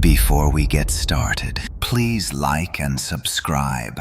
Before we get started, please like and subscribe.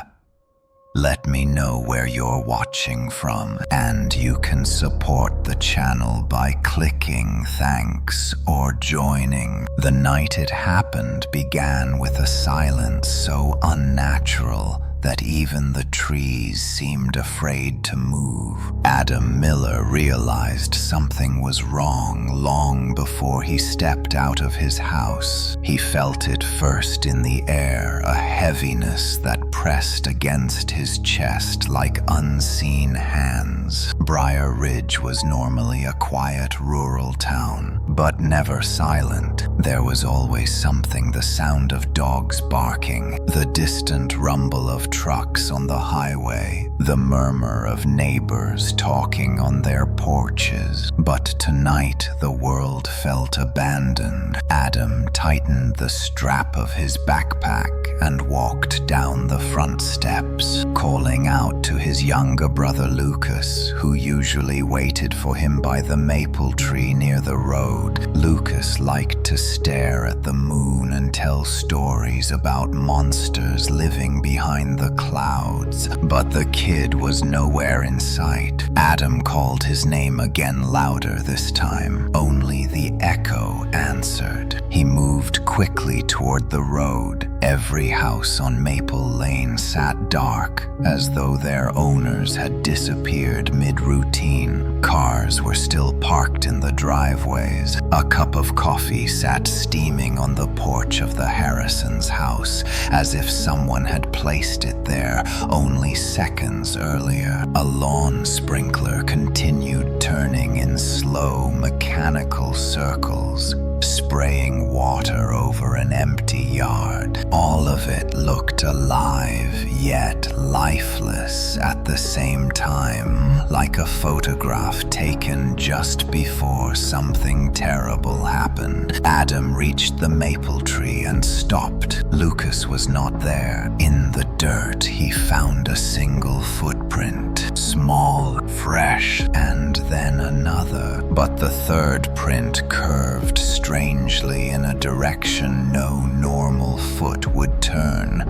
Let me know where you're watching from, and you can support the channel by clicking thanks or joining. The night it happened began with a silence so unnatural that even the trees seemed afraid to move. Adam Miller realized something was wrong long before he stepped out of his house. He felt it first in the air, a heaviness that pressed against his chest like unseen hands. Briar Ridge was normally a quiet rural town, but never silent. There was always something: the sound of dogs barking, the distant rumble of trucks on the highway, the murmur of neighbors talking on their porches. But tonight the world felt abandoned. Adam tightened the strap of his backpack and walked down the front steps, calling out to his younger brother Lucas, who usually waited for him by the maple tree near the road. Lucas liked to stare at the moon and tell stories about monsters living behind the clouds, but the kid was nowhere in sight. Adam called his name again, louder this time. Only the echo answered. He moved quickly toward the road. Every house on Maple Lane sat dark, as though their owners had disappeared mid-routine. Cars were still parked in the driveways. A cup of coffee sat steaming on the porch of the Harrisons' house, as if someone had placed it there only seconds earlier. A lawn sprinkler continued turning in slow, mechanical circles, spraying water over an empty yard. All of it looked alive, yet lifeless at the same time, like a photograph taken just before something terrible happened. Adam reached the maple tree and stopped. Lucas was not there. In the dirt, he found a single footprint, small, fresh, and then another. But the third print curved strangely in a direction no normal foot would turn,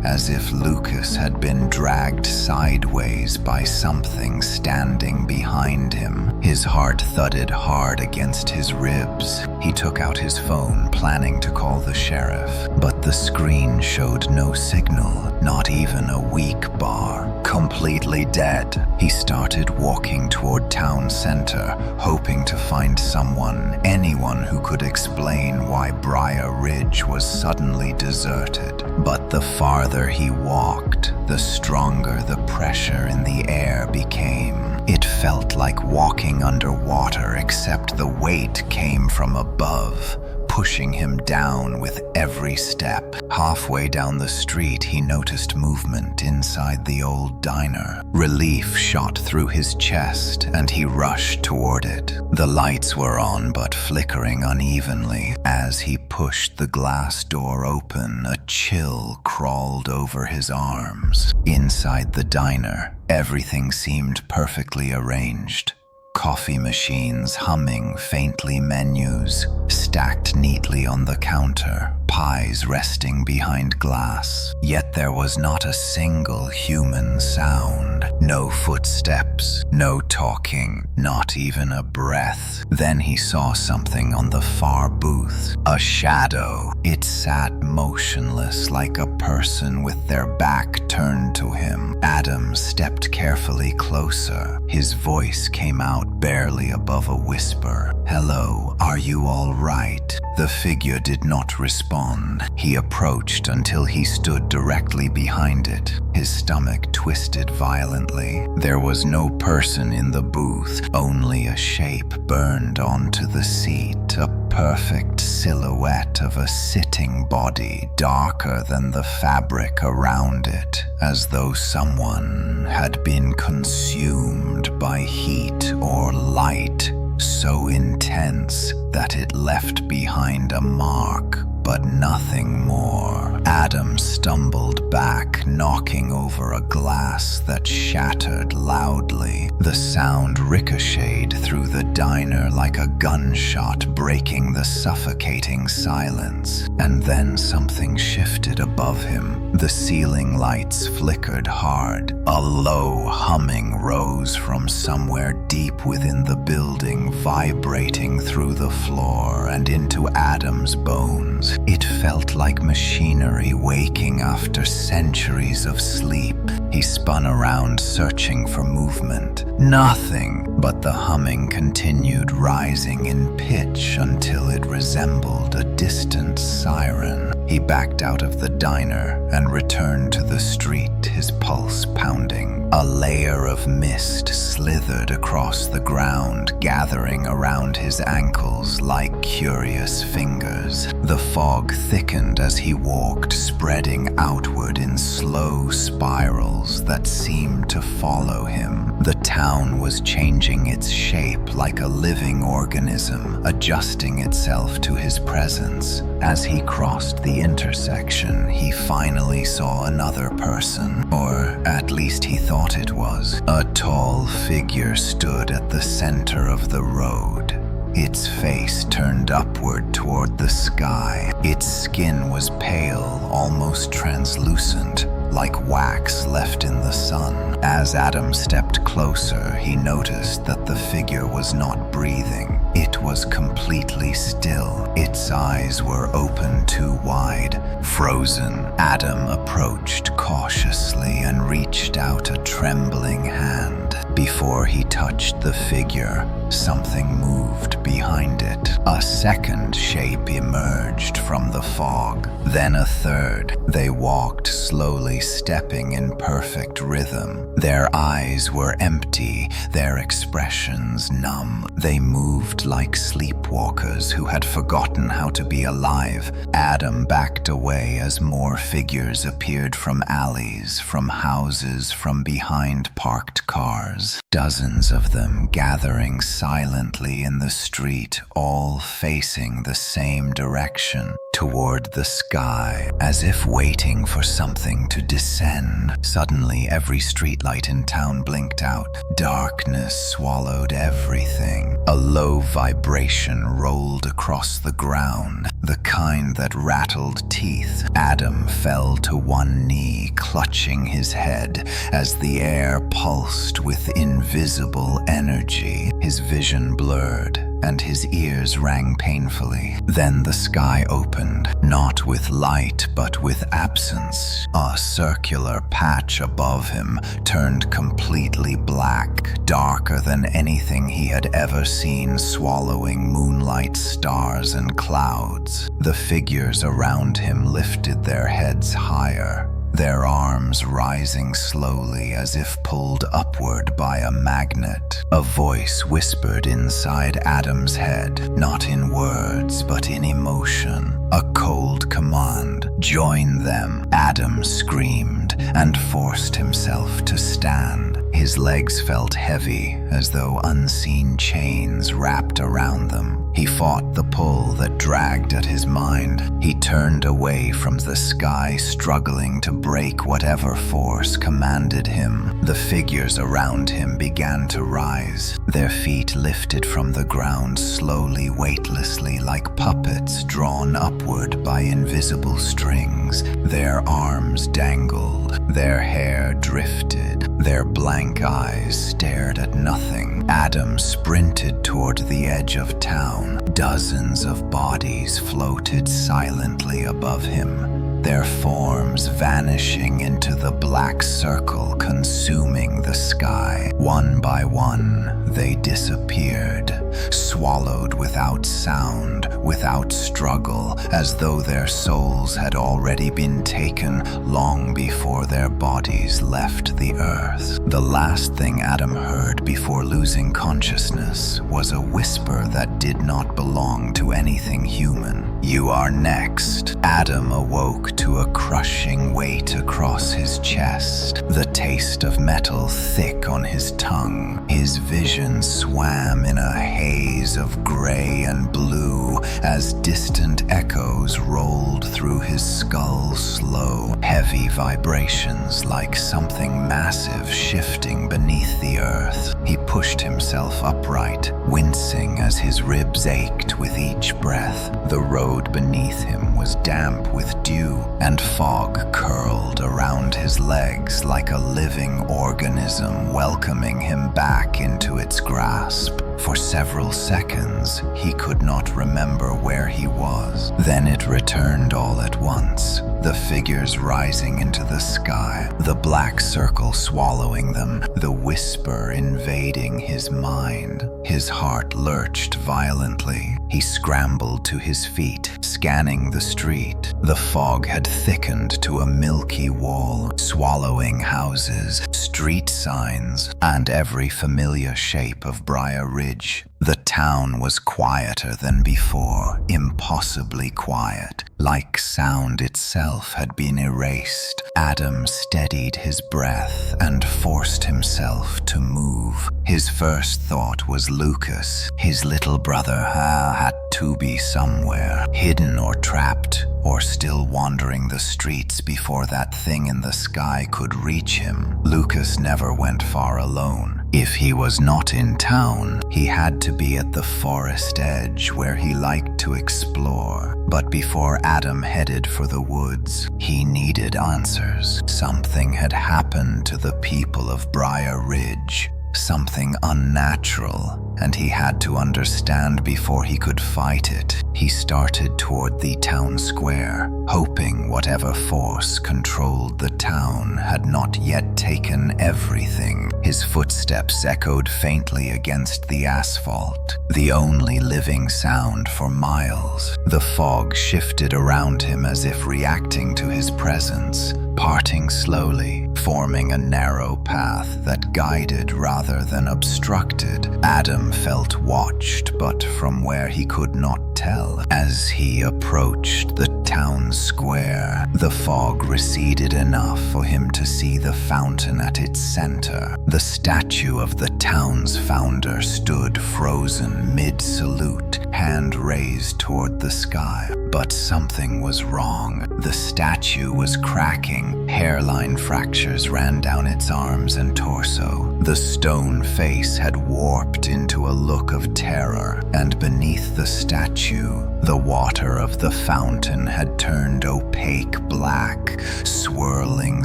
as if Lucas had been dragged sideways by something standing behind him. His heart thudded hard against his ribs. He took out his phone, planning to call the sheriff, but the screen showed no signal, not even a weak bar. Completely dead. He started walking toward town center, hoping to find someone, anyone who could explain why Briar Ridge was suddenly deserted. But the farther he walked, the stronger the pressure in the air became. It felt like walking underwater, except the weight came from above, pushing him down with every step. Halfway down the street, he noticed movement inside the old diner. Relief shot through his chest, and he rushed toward it. The lights were on, but flickering unevenly. As he pushed the glass door open, a chill crawled over his arms. Inside the diner, everything seemed perfectly arranged. Coffee machines humming faintly, menus stacked neatly on the counter, pies resting behind glass. Yet there was not a single human sound. No footsteps, no talking, not even a breath. Then he saw something on the far booth. A shadow. It sat motionless, like a person with their back turned to him. Adam stepped carefully closer. His voice came out barely above a whisper. "Hello, are you all right?" The figure did not respond. He approached until he stood directly behind it. His stomach twisted violently. There was no person in the booth, only a shape burned onto the seat, a perfect silhouette of a sitting body, darker than the fabric around it, as though someone had been consumed by heat or light so intense that it left behind a mark, but nothing more. floor. Adam stumbled back, knocking over a glass that shattered loudly. The sound ricocheted through the diner like a gunshot, breaking the suffocating silence. And then something shifted above him. The ceiling lights flickered hard. A low humming rose from somewhere deep within the building, vibrating through the floor and into Adam's bones. It felt like machinery waking after centuries of sleep. He spun around, searching for movement. Nothing, but the humming continued, rising in pitch until it resembled a distant siren. He backed out of the diner and returned to the street, his pulse pounding. A layer of mist slithered across the ground, gathering around his ankles like curious fingers. The fog thickened as he walked, spreading outward in slow spirals that seemed to follow him. The town was changing its shape like a living organism, adjusting itself to his presence. As he crossed the intersection, he finally saw another person, or at least he thought it was. A tall figure stood at the center of the road. Its face turned upward toward the sky. Its skin was pale, almost translucent, like wax left in the sun. As Adam stepped closer, he noticed that the figure was not breathing. It was completely still. Its eyes were open too wide, frozen. Adam approached cautiously and reached out a trembling hand. Before he touched the figure, something moved behind it. A second shape emerged from the fog, then a third. They walked slowly, stepping in perfect rhythm. Their eyes were empty, their expressions numb. They moved like sleepwalkers who had forgotten how to be alive. Adam backed away as more figures appeared from alleys, from houses, from behind parked cars. Dozens of them gathering silently in the street, all facing the same direction, toward the sky, as if waiting for something to descend. Suddenly, every streetlight in town blinked out. Darkness swallowed everything. A low vibration rolled across the ground, the kind that rattled teeth. Adam fell to one knee, clutching his head as the air pulsed with invisible energy. His vision blurred, and his ears rang painfully. Then the sky opened, not with light, but with absence. A circular patch above him turned completely black, darker than anything he had ever seen, swallowing moonlight, stars, and clouds. The figures around him lifted their heads higher, their arms rising slowly as if pulled upward by a magnet. A voice whispered inside Adam's head, not in words, but in emotion. A cold command. Join them. Adam screamed and forced himself to stand. His legs felt heavy, as though unseen chains wrapped around them. He fought the pull that dragged at his mind. He turned away from the sky, struggling to break whatever force commanded him. The figures around him began to rise. Their feet lifted from the ground slowly, weightlessly, like puppets drawn upward by invisible strings. Their arms dangled. Their hair drifted. Their blank eyes stared at nothing. Adam sprinted toward the edge of town. Dozens of bodies floated silently above him, their forms vanishing into the black circle consuming the sky. One by one, they disappeared, swallowed without sound, without struggle, as though their souls had already been taken long before their bodies left the earth. The last thing Adam heard before losing consciousness was a whisper that did not belong to anything human. "You are next." Adam awoke to a crushing weight across his chest, the taste of metal thick on his tongue. His vision swam in a haze of gray and blue as distant echoes rolled through his skull, slow, heavy vibrations like something massive shifting beneath the earth. He pushed himself upright, wincing as his ribs ached with each breath. The road beneath him was damp with dew, and fog curled around his legs like a living organism welcoming him back into its grasp. For several seconds, he could not remember where he was. Then it returned all at once, the figures rising into the sky, the black circle swallowing them, the whisper invading his mind. His heart lurched violently. He scrambled to his feet, scanning the street. The fog had thickened to a milky wall, swallowing houses, street signs, and every familiar shape of Briar Ridge. The town was quieter than before, impossibly quiet, like sound itself had been erased. Adam steadied his breath and forced himself to move. His first thought was Lucas. His little brother had to be somewhere, hidden or trapped, or still wandering the streets before that thing in the sky could reach him. Lucas never went far alone. If he was not in town, he had to be at the forest edge where he liked to explore. But before Adam headed for the woods, he needed answers. Something had happened to the people of Briar Ridge. Something unnatural, and he had to understand before he could fight it. He started toward the town square, hoping whatever force controlled the town had not yet taken everything. His footsteps echoed faintly against the asphalt, the only living sound for miles. The fog shifted around him as if reacting to his presence, parting slowly, forming a narrow path that guided rather than obstructed. Adam felt watched, but from where he could not tell. As he approached the town square, the fog receded enough for him to see the fountain at its center. The statue of the town's founder stood frozen mid-salute, hand raised toward the sky. But something was wrong. The statue was cracking. Hairline fractures ran down its arms and torso. The stone face had warped into a look of terror, and beneath the statue, the water of the fountain had turned opaque black, swirling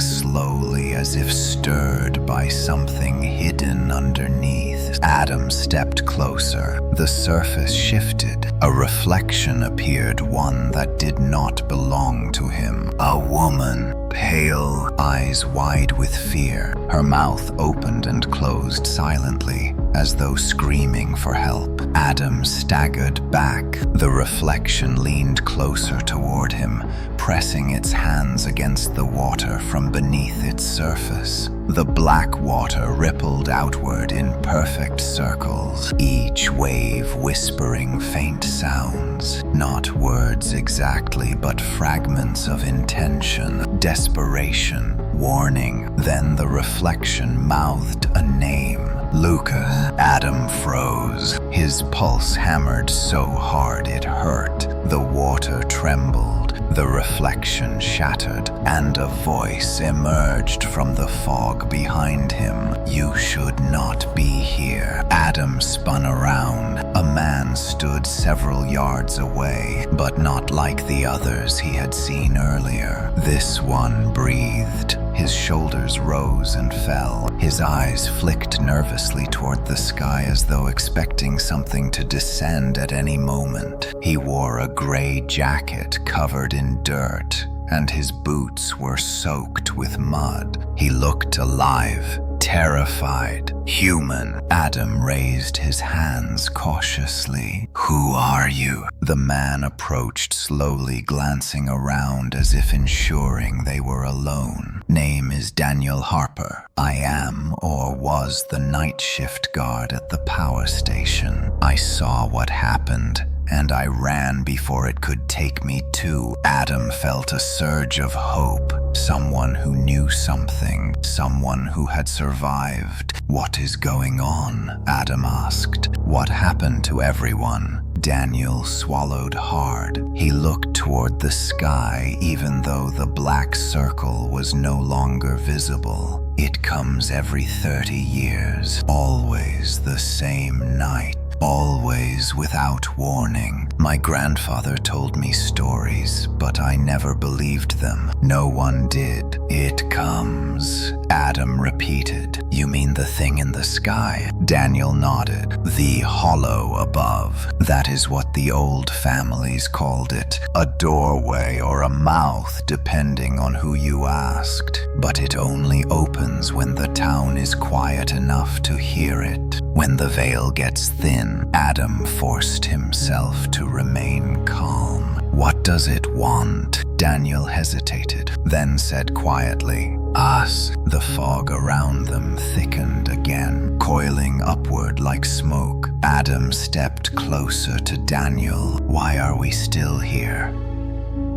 slowly as if stirred by something hidden underneath. Adam stepped closer. The surface shifted. A reflection appeared, one that did not belong to him. A woman, pale, eyes wide with fear. Her mouth opened and closed silently, as though screaming for help. Adam staggered back. The reflection leaned closer toward him, pressing its hands against the water from beneath its surface. The black water rippled outward in perfect circles, each wave whispering faint sounds, not words exactly, but fragments of intention, desperation, warning. Then the reflection mouthed a name. Lucas. Adam froze. His pulse hammered so hard it hurt. The water trembled. The reflection shattered, and a voice emerged from the fog behind him. You should not be here. Adam spun around. A man stood several yards away, but not like the others he had seen earlier. This one breathed. His shoulders rose and fell. His eyes flicked nervously toward the sky as though expecting something to descend at any moment. He wore a gray jacket covered in dirt, and his boots were soaked with mud. He looked alive, terrified, human. Adam raised his hands cautiously. Who are you? The man approached slowly, glancing around as if ensuring they were alone. Name is Daniel Harper. I am or was the night shift guard at the power station. I saw what happened and I ran before it could take me too. Adam felt a surge of hope. Someone who knew something, someone who had survived. "What is going on?" Adam asked. "What happened to everyone?" Daniel swallowed hard. He looked toward the sky, even though the black circle was no longer visible. "It comes every 30 years, always the same night. Always without warning. My grandfather told me stories, but I never believed them. No one did. It comes," Adam repeated. "You mean the thing in the sky?" Daniel nodded. "The hollow above. That is what the old families called it. A doorway or a mouth, depending on who you asked. But it only opens when the town is quiet enough to hear it. When the veil gets thin," Adam forced himself to remain calm. "What does it want?" Daniel hesitated, then said quietly, "Us." The fog around them thickened again, coiling upward like smoke. Adam stepped closer to Daniel. "Why are we still here?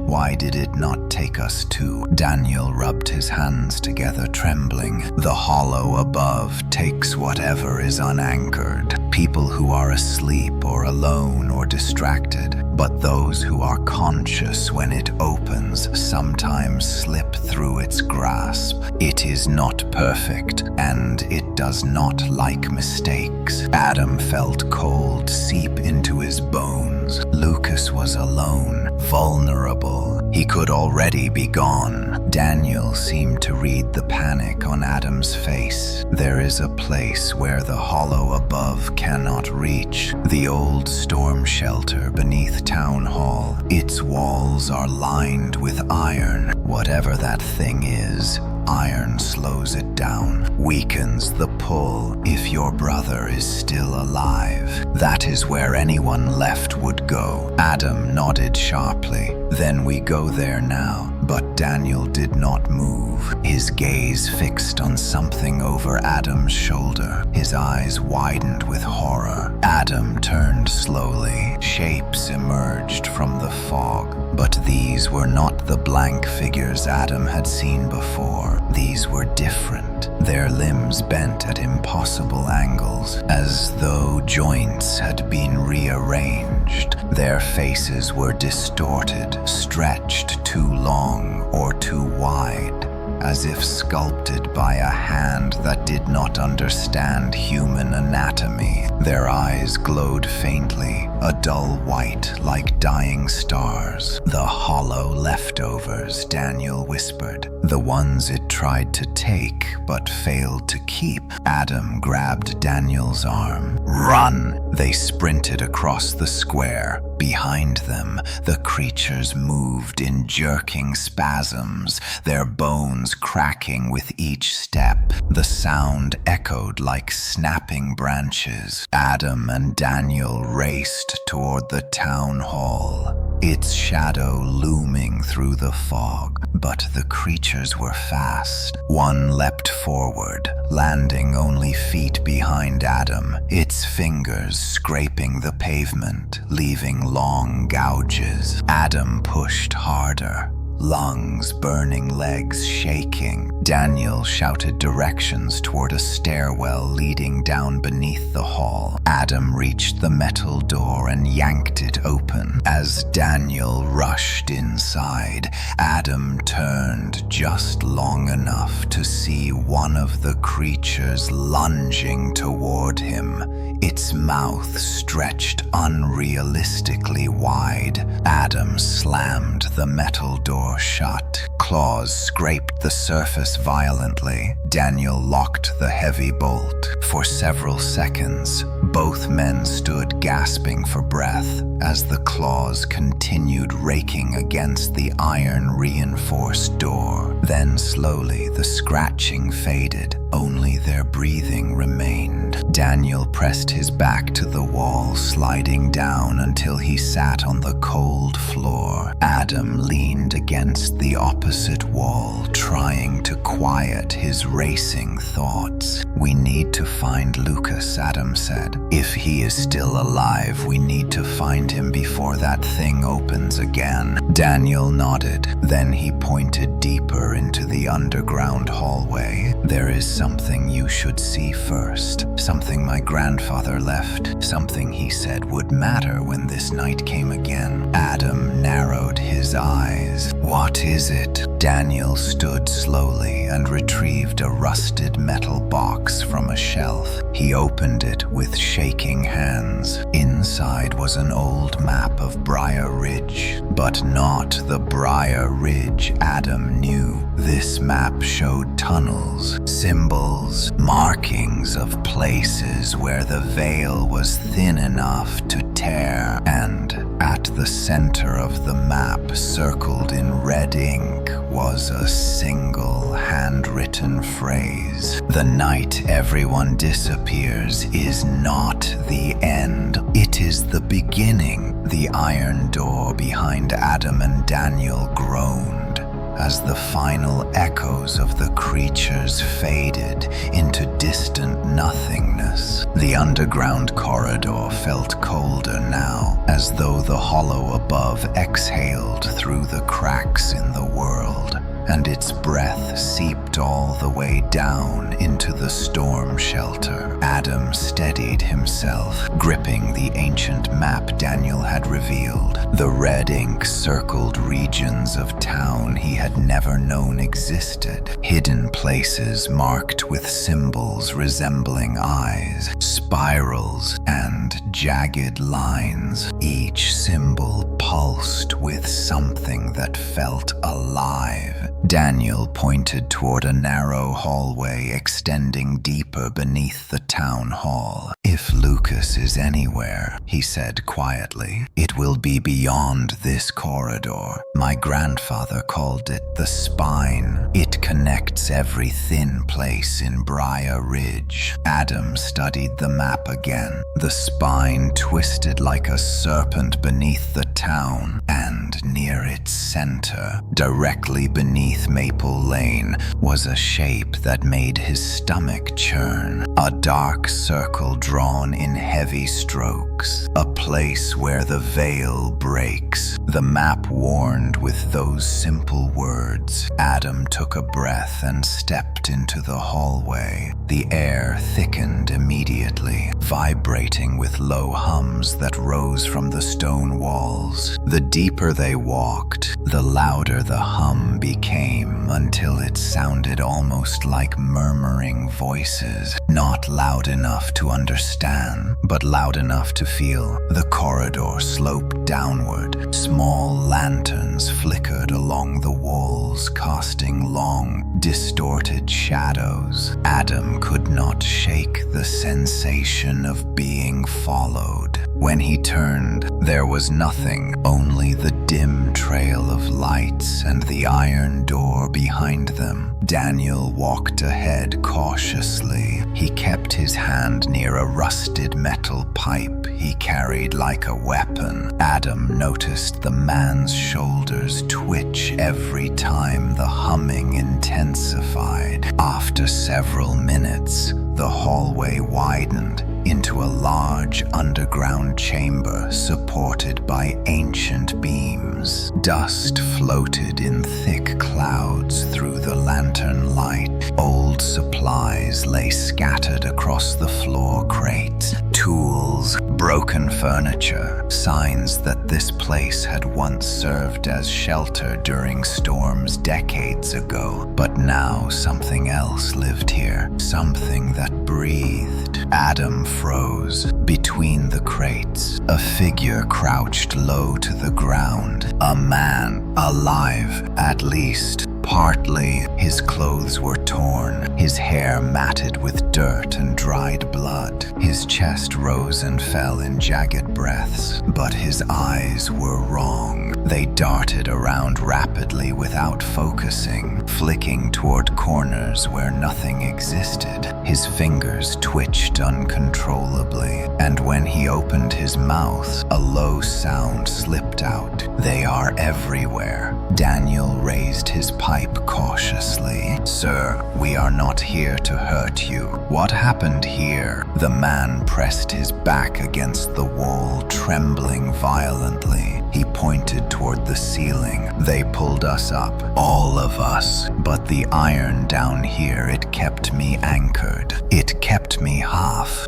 Why did it not take us too?" Daniel rubbed his hands together, trembling. "The hollow above takes whatever is unanchored. People who are asleep or alone or distracted. But those who are conscious when it opens sometimes slip through its grasp. It is not perfect, and it does not like mistakes." Adam felt cold seep into his bones. Lucas was alone, vulnerable. He could already be gone. Daniel seemed to read the panic on Adam's face. "There is a place where the hollow above cannot reach. The old storm shelter beneath Town Hall. Its walls are lined with iron. Whatever that thing is, iron slows it down, weakens the pull. If your brother is still alive, that is where anyone left would go." Adam nodded sharply. "Then we go there now." But Daniel did not move, his gaze fixed on something over Adam's shoulder. His eyes widened with horror. Adam turned slowly. Shapes emerged from the fog, but these were not the blank figures Adam had seen before. These were different, their limbs bent at impossible angles, as though joints had been rearranged. Their faces were distorted, stretched too long or too wide, as if sculpted by a hand that did not understand human anatomy. Their eyes glowed faintly, a dull white like dying stars. "The hollow leftovers," Daniel whispered. "The ones it tried to take but failed to keep." Adam grabbed Daniel's arm. "Run!" They sprinted across the square. Behind them, the creatures moved in jerking spasms, their bones cracking with each step. The sound echoed like snapping branches. Adam and Daniel raced toward the town hall, its shadow looming through the fog. But the creatures were fast. One leapt forward, landing only feet behind Adam, its fingers scraping the pavement, leaving long gouges. Adam pushed harder, lungs burning, legs shaking. Daniel shouted directions toward a stairwell leading down beneath the hall. Adam reached the metal door and yanked it open. As Daniel rushed inside, Adam turned just long enough to see one of the creatures lunging toward him, its mouth stretched unrealistically wide. Adam slammed the metal door shut. Claws scraped the surface violently. Daniel locked the heavy bolt. For several seconds, both men stood gasping for breath as the claws continued raking against the iron-reinforced door. Then slowly the scratching faded. Only their breathing remained. Daniel pressed his back to the wall, sliding down until he sat on the cold floor. Adam leaned against the opposite wall, trying to quiet his racing thoughts. "We need to find Lucas," Adam said. "If he is still alive, we need to find him before that thing opens again." Daniel nodded. Then he pointed deeper into the underground hallway. "There is something you should see first. Something my grandfather left. Something he said would matter when this night came again." Adam narrowed his eyes. "What is it?" Daniel stood slowly and retrieved a rusted metal box from a shelf. He opened it with shaking hands. Inside was an old map of Briar Ridge, but not the Briar Ridge Adam knew. This map showed tunnels, symbols, markings of places where the veil was thin enough to tear, and at the center of the map, circled in red ink, was a single handwritten phrase. "The night everyone disappears is not the end. It is the beginning." The iron door behind Adam and Daniel groaned as the final echoes of the creatures faded into distant nothingness. The underground corridor felt colder now, as though the hollow above exhaled through the cracks in the world, and its breath seeped all the way down into the storm shelter. Adam steadied himself, gripping the ancient map Daniel had revealed. The red ink circled regions of town he had never known existed, hidden places marked with symbols resembling eyes, spirals, and jagged lines. Each symbol pulsed with something that felt alive. Daniel pointed toward a narrow hallway extending deeper beneath the town hall. "If Lucas is anywhere," he said quietly, "it will be beyond this corridor. My grandfather called it the spine. It connects every thin place in Briar Ridge." Adam studied the map again. The spine twisted like a serpent beneath the town, and near its center, directly beneath Maple Lane, was a shape that made his stomach churn. A dark circle drawn in heavy strokes, a place where the veil breaks. The map warned with those simple words. Adam took a breath and stepped into the hallway. The air thickened immediately, vibrating with low hums that rose from the stone walls. The deeper they walked, the louder the hum became, until it sounded almost like murmuring voices, not loud enough to understand, but loud enough to feel. The corridor sloped downward. Small lanterns flickered along the walls, casting long, distorted shadows. Adam could not shake the sensation of being followed. When he turned, there was nothing, only the dim trail of lights and the iron door behind them. Daniel walked ahead cautiously. He kept his hand near a rusted metal pipe he carried like a weapon. Adam noticed the man's shoulders twitch every time the humming intensified. After several minutes, the hallway widened into a large underground chamber supported by ancient beams. Dust floated in thick clouds through the lantern light. Old supplies lay scattered across the floor crates. Tools, broken furniture, signs that this place had once served as shelter during storms decades ago. But now something else lived here, something that breathed. Adam froze. Between the crates, a figure crouched low to the ground. A man, alive, at least. Partly, his clothes were torn, his hair matted with dirt and dried blood. His chest rose and fell in jagged breaths, but his eyes were wrong. They darted around rapidly without focusing, flicking toward corners where nothing existed. His fingers twitched uncontrollably, and when he opened his mouth, a low sound slipped out. They are everywhere. Daniel raised his pipe cautiously. "Sir, we are not here to hurt you. What happened here?" The man pressed his back against the wall, trembling violently. He pointed toward the ceiling. "They pulled us up, all of us. But the iron down here, it kept me anchored. It kept me half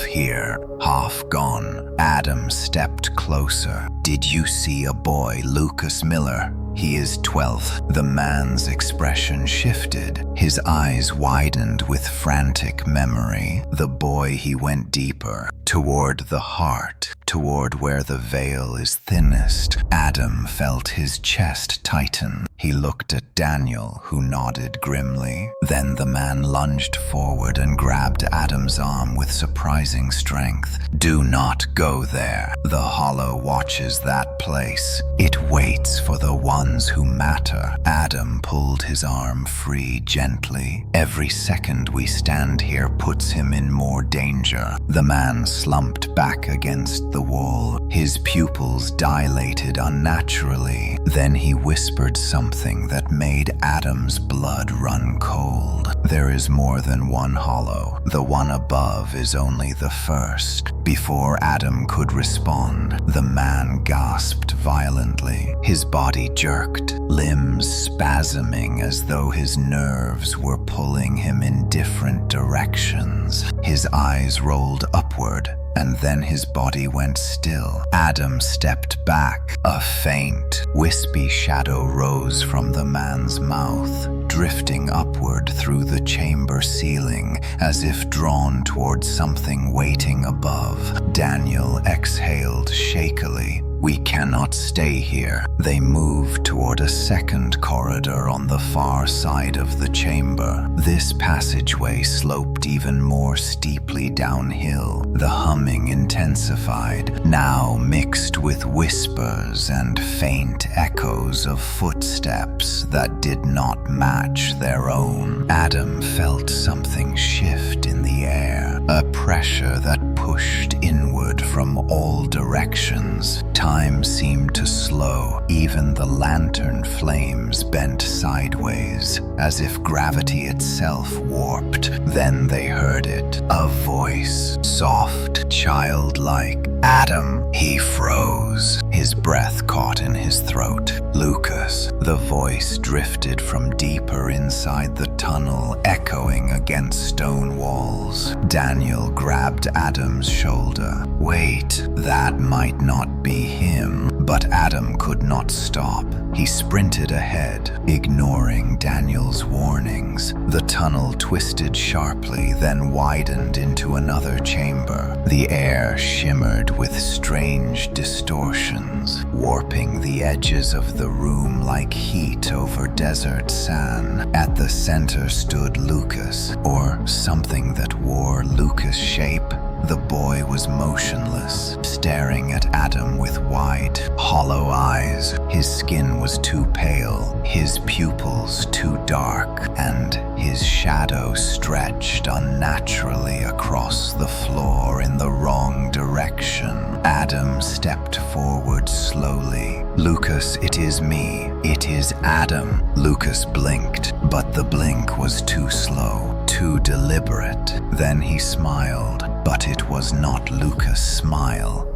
here, half gone." Adam stepped closer. "Did you see a boy, Lucas Miller? He is 12. The man's expression shifted. His eyes widened with frantic memory. The boy, he went deeper, toward the heart, toward where the veil is thinnest. Adam felt his chest tighten. He looked at Daniel, who nodded grimly. Then the man lunged forward and grabbed Adam's arm with surprising strength. "Do not go there. The hollow watches that place. It waits for the ones who matter." Adam pulled his arm free gently. "Every second we stand here puts him in more danger." The man slumped back against the wall. His pupils dilated unnaturally. Then he whispered something that made Adam's blood run cold. "There is more than one hollow. The one above is only the first." Before Adam could respond, the man gasped violently. His body jerked, limbs spasming as though his nerves were pulling him in different directions. His eyes rolled upward, and then his body went still. Adam stepped back. A faint, wispy shadow rose from the man's mouth, drifting upward through the chamber ceiling as if drawn toward something waiting above. Daniel exhaled shakily. "We cannot stay here." They moved toward a second corridor on the far side of the chamber. This passageway sloped even more steeply downhill. The humming intensified, now mixed with whispers and faint echoes of footsteps that did not match their own. Adam felt something shift in the air, a pressure that pushed inward from all directions. Time seemed to slow. Even the lantern flames bent sideways, as if gravity itself warped. Then they heard it, a voice, soft, childlike. "Adam!" He froze. His breath caught in his throat. "Lucas." The voice drifted from deeper inside the tunnel, echoing against stone walls. Daniel grabbed Adam's shoulder. "Wait, that might not be him." But Adam could not stop. He sprinted ahead, ignoring Daniel's warnings. The tunnel twisted sharply, then widened into another chamber. The air shimmered with strange distortions, warping the edges of the room like heat over desert sand. At the center stood Lucas, or something that wore Lucas' shape. The boy was motionless, staring at Adam with wide, hollow eyes. His skin was too pale, his pupils too dark, and his shadow stretched unnaturally across the floor in the wrong direction. Adam stepped forward slowly. "Lucas, it is me. It is Adam." Lucas blinked, but the blink was too slow, too deliberate. Then he smiled, but it was not Lucas' smile.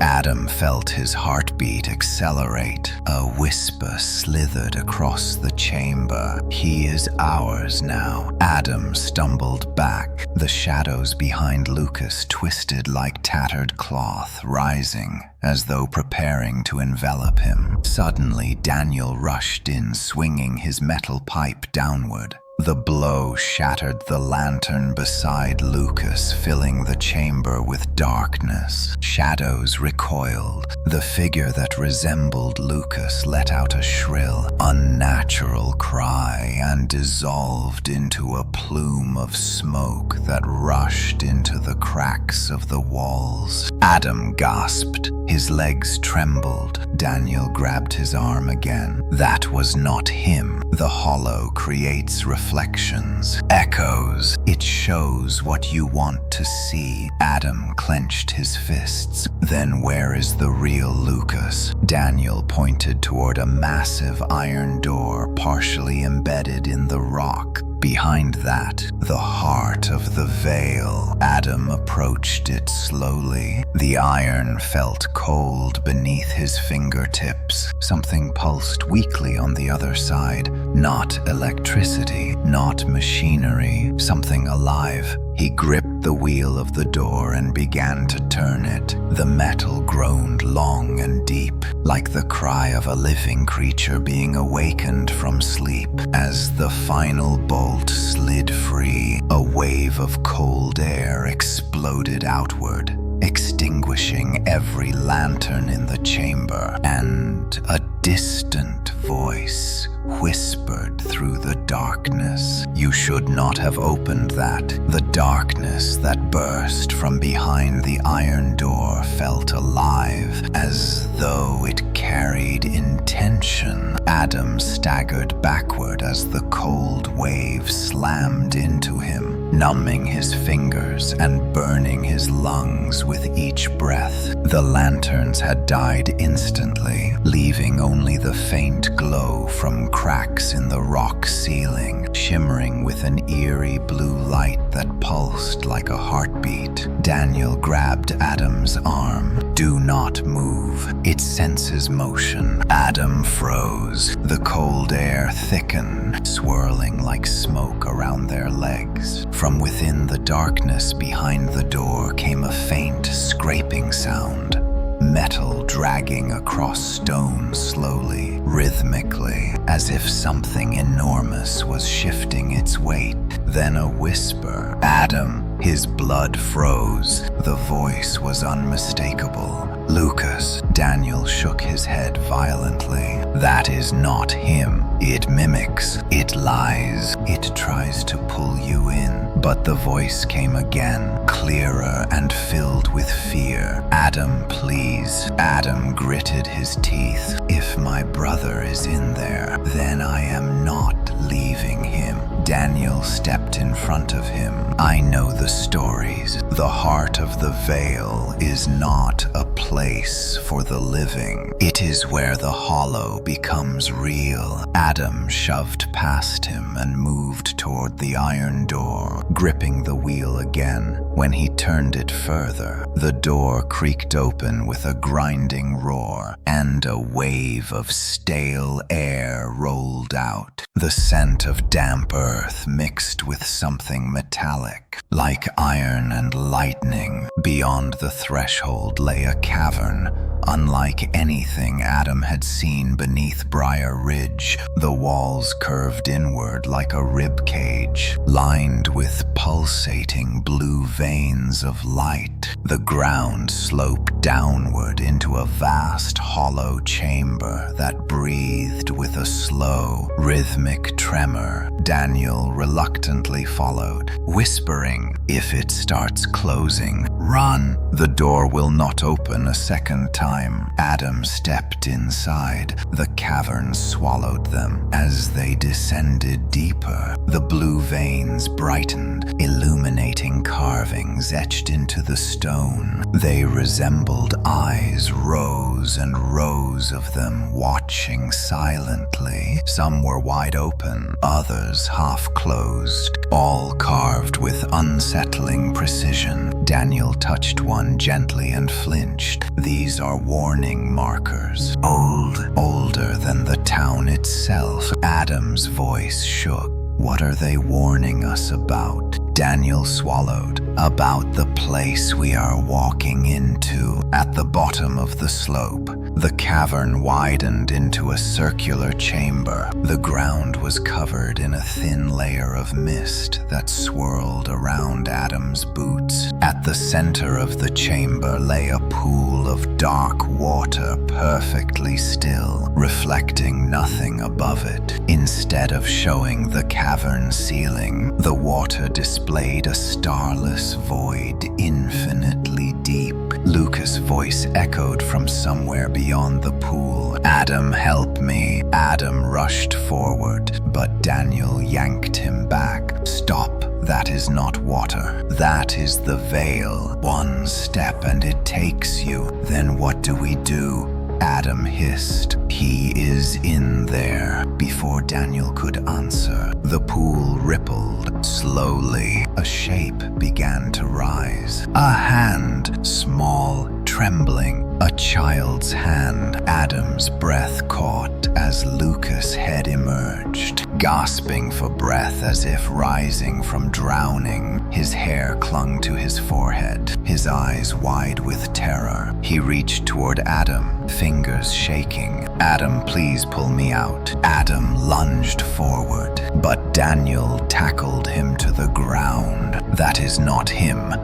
Adam felt his heartbeat accelerate. A whisper slithered across the chamber. "He is ours now." Adam stumbled back. The shadows behind Lucas twisted like tattered cloth, rising, as though preparing to envelop him. Suddenly, Daniel rushed in, swinging his metal pipe downward. The blow shattered the lantern beside Lucas, filling the chamber with darkness. Shadows recoiled. The figure that resembled Lucas let out a shrill, unnatural cry and dissolved into a plume of smoke that rushed into the cracks of the walls. Adam gasped. His legs trembled. Daniel grabbed his arm again. That was not him. The hollow creates reflections, echoes. It shows what you want to see. Adam clenched his fists. Then where is the real Lucas? Daniel pointed toward a massive iron door partially embedded in the rock. Behind that, the heart of the veil. Adam approached it slowly. The iron felt cold beneath his fingertips. Something pulsed weakly on the other side. Not electricity, not machinery, something alive. He gripped the wheel of the door and began to turn it. The metal groaned long and deep, like the cry of a living creature being awakened from sleep. As the final bolt slid free, a wave of cold air exploded outward, extinguishing every lantern in the chamber, and a distant voice whispered through the darkness. You should not have opened that. The darkness that burst from behind the iron door felt alive, as though it carried intention. Adam staggered backward as the cold wave slammed into him, numbing his fingers and burning his lungs with each breath. The lanterns had died instantly, leaving only the faint glow from cracks in the rock ceiling, shimmering with an eerie blue light that pulsed like a heartbeat. Daniel grabbed Adam's arm. Do not move. It senses motion. Adam froze. The cold air thickened, swirling like smoke around their legs. From within the darkness behind the door came a faint scraping sound. Metal dragging across stone slowly, rhythmically, as if something enormous was shifting its weight. Then a whisper. Adam. His blood froze. The voice was unmistakable. Lucas. Daniel shook his head violently. That is not him. It mimics. It lies. It tries to pull you in. But the voice came again, clearer and filled with fear. Adam, please. Adam gritted his teeth. If my brother is in there, then I am not leaving him. Daniel stepped in front of him. I know the stories. The heart of the veil is not a place for the living. It is where the hollow becomes real. Adam shoved past him and moved toward the iron door, gripping the wheel again. When he turned it further, the door creaked open with a grinding roar, and a wave of stale air rolled out. The scent of damp earth mixed with something metallic, like iron and lightning. Beyond the threshold lay a cavern, unlike anything Adam had seen beneath Briar Ridge. The walls curved inward like a rib cage, lined with pulsating blue veins of light. The ground sloped downward into a vast hollow chamber that breathed with a slow, rhythmic tremor. Daniel reluctantly followed, whispering, if it starts closing, run. The door will not open a second time. Adam stepped inside. The cavern swallowed them. As they descended deeper, the blue veins brightened, illuminating carvings etched into the stone. They resembled eyes, rows and rows of them, watching silently. Some were wide open, others half closed, all carved with unsettling precision. Daniel touched one gently and flinched. These are warning markers, older than the town itself. Adam's voice shook. What are they warning us about? Daniel swallowed. About the place we are walking into. At the bottom of the slope, The cavern widened into a circular chamber. The ground was covered in a thin layer of mist that swirled around Adam's boots. At the center of the chamber lay a pool of dark water, perfectly still, reflecting nothing above it. Instead of showing the cavern ceiling, the water displayed a starless void, infinitely deep. Lucas' voice echoed from somewhere beyond the pool. "Adam, help me." Adam rushed forward, but Daniel yanked him back. "Stop. That is not water. That is the veil. One step and it takes you. Then what do we do?" Adam hissed. "He is in there." Before Daniel could answer, the pool rippled. Slowly, a shape began to rise. A hand, small, trembling. A child's hand. Adam's breath caught as Lucas' head emerged, gasping for breath as if rising from drowning. His hair clung to his forehead, his eyes wide with terror. He reached toward Adam, fingers shaking. "Adam, please pull me out." Adam lunged forward, but Daniel tackled him to the ground. "That is not him.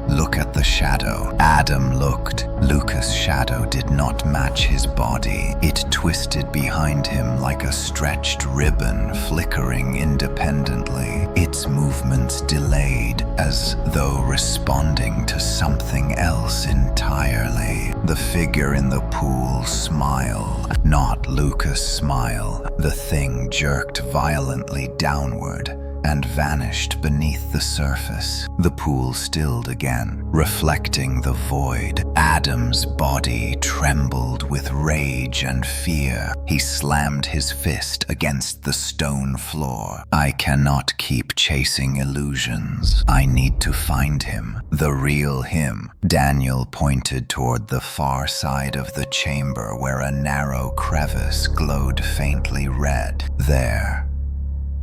Look at the shadow." Adam looked. Lucas' shadow did not match his body. It twisted behind him like a stretched ribbon, flickering independently. Its movements delayed, as though responding to something else entirely. The figure in the pool smiled, not Lucas' smile. The thing jerked violently downward and vanished beneath the surface. The pool stilled again, reflecting the void. Adam's body trembled with rage and fear. He slammed his fist against the stone floor. "I cannot keep chasing illusions. I need to find him, the real him." Daniel pointed toward the far side of the chamber where a narrow crevice glowed faintly red. "There.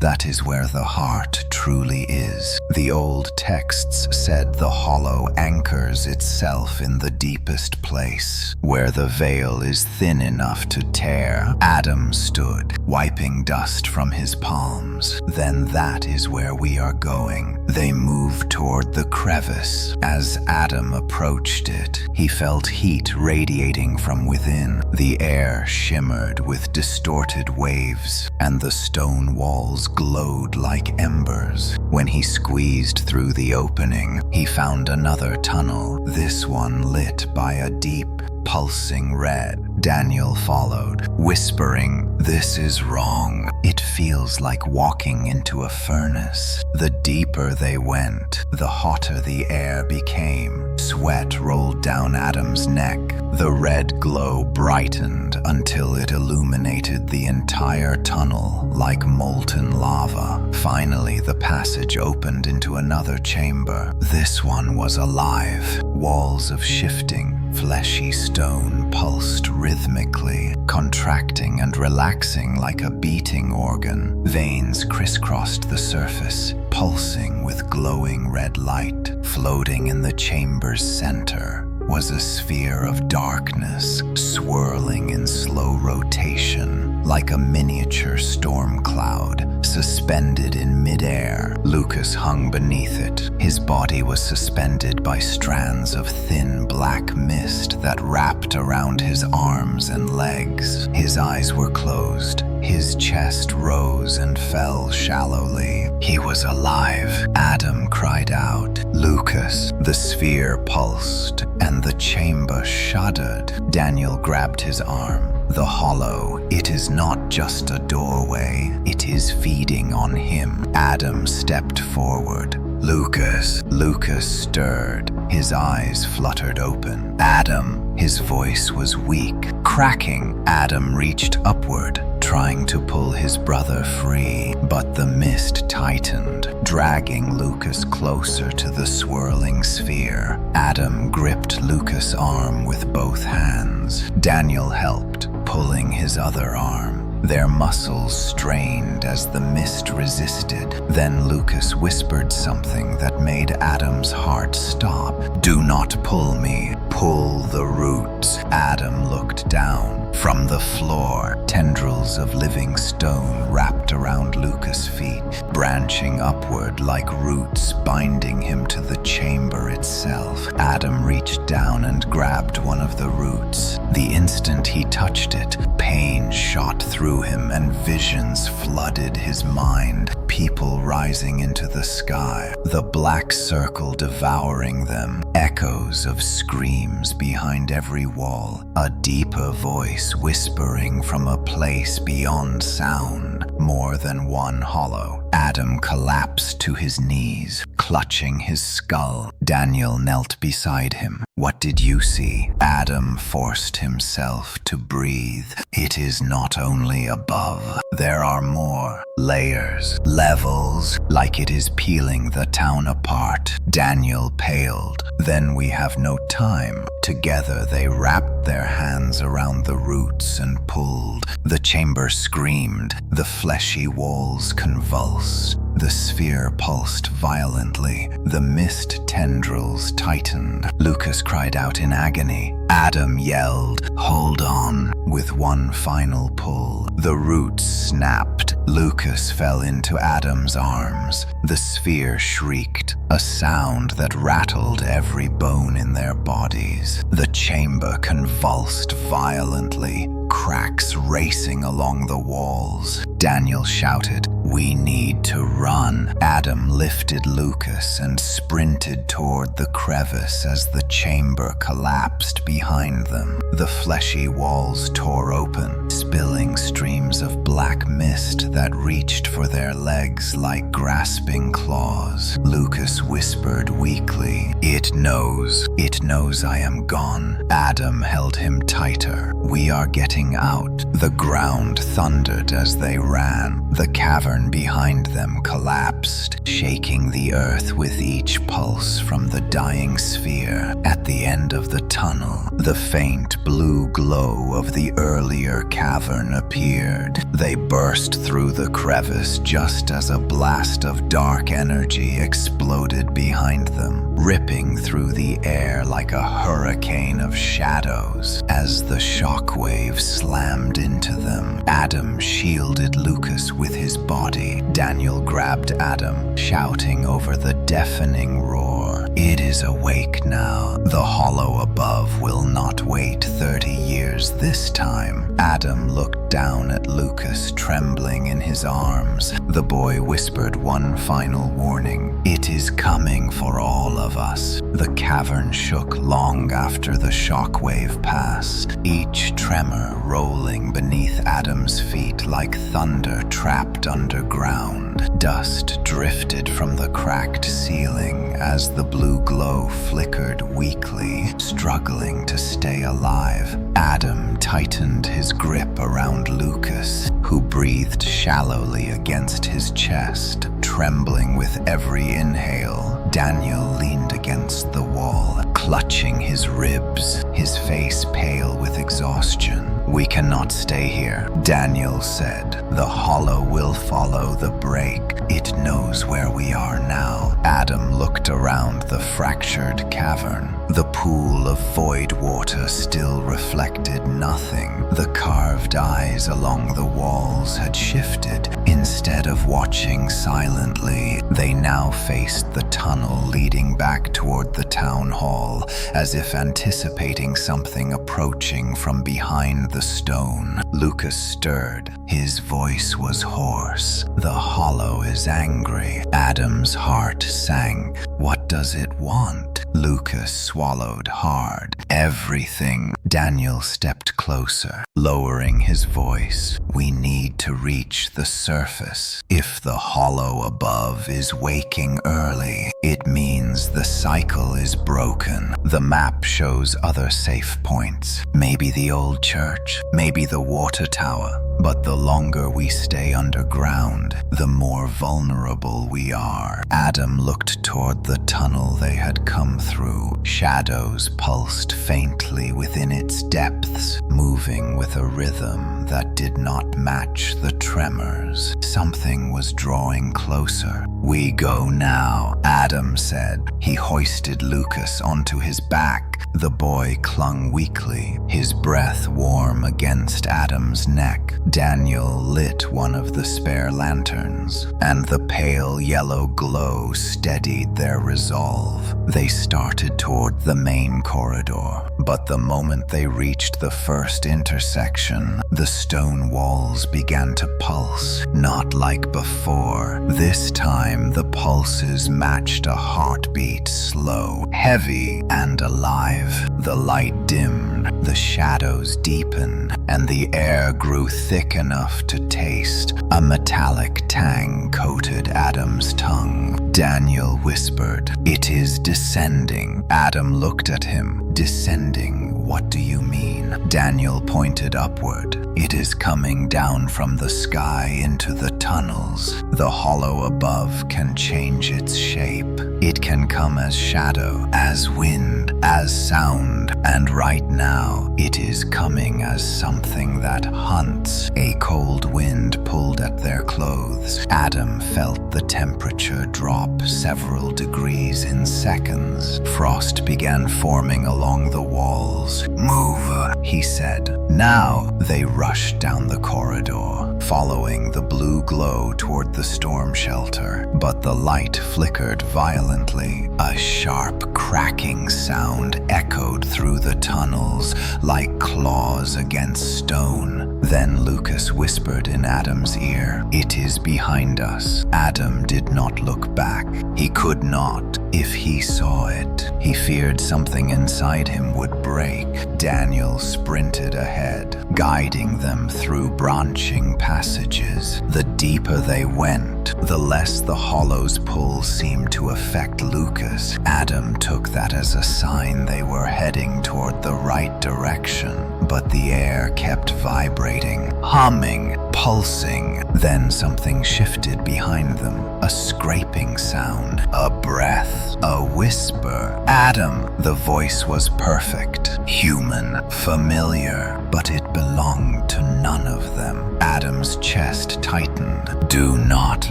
That is where the heart truly is." The old texts said the hollow anchors itself in the deepest place, where the veil is thin enough to tear. Adam stood, wiping dust from his palms. "Then that is where we are going." They moved toward the crevice. As Adam approached it, he felt heat radiating from within. The air shimmered with distorted waves, and the stone walls glowed like embers. When he squeezed through the opening, he found another tunnel, this one lit by a deep, pulsing red. Daniel followed, whispering, "This is wrong. It feels like walking into a furnace." The deeper they went, the hotter the air became. Sweat rolled down Adam's neck. The red glow brightened until it illuminated the entire tunnel like molten lava. Finally, the passage opened into another chamber. This one was alive. Walls of shifting, fleshy stone pulsed rhythmically, contracting and relaxing like a beating organ. Veins crisscrossed the surface, pulsing with glowing red light. Floating in the chamber's center was a sphere of darkness, swirling in slow rotation, like a miniature storm cloud, suspended in midair. Lucas hung beneath it. His body was suspended by strands of thin black mist that wrapped around his arms and legs. His eyes were closed. His chest rose and fell shallowly. He was alive. Adam cried out. "Lucas!" The sphere pulsed, and the chamber shuddered. Daniel grabbed his arm. The hollow, it is not just a doorway, it is feeding on him. Adam stepped forward. "Lucas!" Lucas stirred. His eyes fluttered open. "Adam!" His voice was weak, cracking. Adam reached upward, trying to pull his brother free, but the mist tightened, dragging Lucas closer to the swirling sphere. Adam gripped Lucas' arm with both hands. Daniel helped, pulling his other arm. their muscles strained as the mist resisted. Then Lucas whispered something that made Adam's heart stop. "Do not pull me, pull the roots." Adam looked down. From the floor, tendrils of living stone wrapped around Lucas' feet, branching upward like roots binding him to the chamber itself. Adam reached down and grabbed one of the roots. The instant he touched it, pain shot through him and visions flooded his mind. People rising into the sky, the black circle devouring them, echoes of screams behind every wall, a deeper voice whispering from a place beyond sound, more than one hollow. Adam collapsed to his knees, clutching his skull. Daniel knelt beside him. "What did you see?" Adam forced himself to breathe. "It is not only above. There are more layers, levels, like it is peeling the town apart." Daniel paled. "Then we have no time." Together they wrapped their hands around the roots and pulled. The chamber screamed. The fleshy walls convulsed. The sphere pulsed violently. The mist tendrils tightened. Lucas cried out in agony. Adam yelled, "Hold on!" With one final pull, the roots snapped. Lucas fell into Adam's arms. The sphere shrieked, a sound that rattled every bone in their bodies. The chamber convulsed violently, cracks racing along the walls. Daniel shouted, "We need to run." Adam lifted Lucas and sprinted toward the crevice as the chamber collapsed behind them. The fleshy walls tore open, spilling streams of black mist that reached for their legs like grasping claws. Lucas whispered weakly, It knows I am gone." Adam held him tighter. "We are getting out." The ground thundered as they ran. The cavern behind them collapsed, shaking the earth with each pulse from the dying sphere. At the end of the tunnel, the faint blue glow of the earlier cavern appeared. They burst through the crevice just as a blast of dark energy exploded behind them, ripping through the air like a hurricane of shadows. As the shockwave slammed into them, Adam shielded Lucas with his body. Daniel grabbed Adam, shouting over the deafening roar, "It is awake now. The hollow above will not wait 30 years this time." Adam looked down at Lucas, trembling in his arms. The boy whispered one final warning, "It is coming for all of us." The cavern shook long after the shockwave passed, each tremor rolling beneath Adam's feet like thunder trapped underground. Dust drifted from the cracked ceiling as the blue glow flickered weakly, struggling to stay alive. Adam tightened his grip around Lucas, who breathed shallowly against his chest, trembling with every inhale. Daniel leaned against the wall, clutching his ribs, his face pale with exhaustion. "We cannot stay here," Daniel said. "The hollow will follow the break. It knows where we are now." Adam looked around the fractured cavern. The pool of void water still reflected nothing. The carved eyes along the walls had shifted. Instead of watching silently, they now faced the tunnel leading back toward the town hall, as if anticipating something approaching from behind the stone. Lucas stirred. His voice was hoarse. "The hollow is angry." Adam's heart sank. "What does it want?" Lucas swallowed hard. "Everything." Daniel stepped closer, lowering his voice. "We need to reach the surface. If the hollow above is waking early, it means the cycle is broken." The map shows other safe points. Maybe the old church, maybe the water tower. but the longer we stay underground, the more vulnerable we are. Adam looked toward the tunnel they had come through. Shadows pulsed faintly within its depths, moving with a rhythm that did not match the tremors. Something was drawing closer. "We go now," Adam said. He hoisted Lucas onto his back. The boy clung weakly, his breath warm against Adam's neck. Daniel lit one of the spare lanterns, and the pale yellow glow steadied their resolve. They started toward the main corridor, but the moment they reached the first intersection, the stone walls began to pulse, not like before. This time, the pulses matched a heartbeat, slow, heavy, and alive. The light dimmed, the shadows deepened, and the air grew thick enough to taste. A metallic tang coated Adam's tongue. Daniel whispered, "It is descending." Adam looked at him. "Descending? What do you mean?" Daniel pointed upward. "It is coming down from the sky into the tunnels. The hollow above can change its shape. It can come as shadow, as wind, as sound, and right now it is coming as something that hunts." A cold wind pulled at their clothes. Adam felt the temperature drop several degrees in seconds. Frost began forming along the walls. "Move," he said. Now they rushed down the corridor, following the blue glow toward the storm shelter. But the light flickered violently. A sharp cracking sound echoed through the tunnels like claws against stone. Then Lucas whispered in Adam's ear, "It is behind us." Adam did not look back. He could not. If he saw it, he feared something inside him would break. Daniel sprinted ahead, guiding them through branching passages. The deeper they went, the less the hollow's pull seemed to affect Lucas. Adam took that as a sign they were heading toward the right direction. But the air kept vibrating, humming, pulsing. Then something shifted behind them. A scraping sound, a breath, a whisper. "Adam!" The voice was perfect, human, familiar, but it belonged to none of them. Adam's chest tightened. "Do not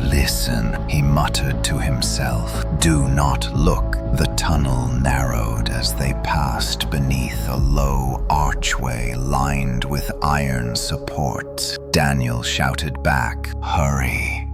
listen," he muttered to himself. "Do not look." The tunnel narrowed as they passed beneath a low archway lined with iron supports. Daniel shouted back, "Hurry!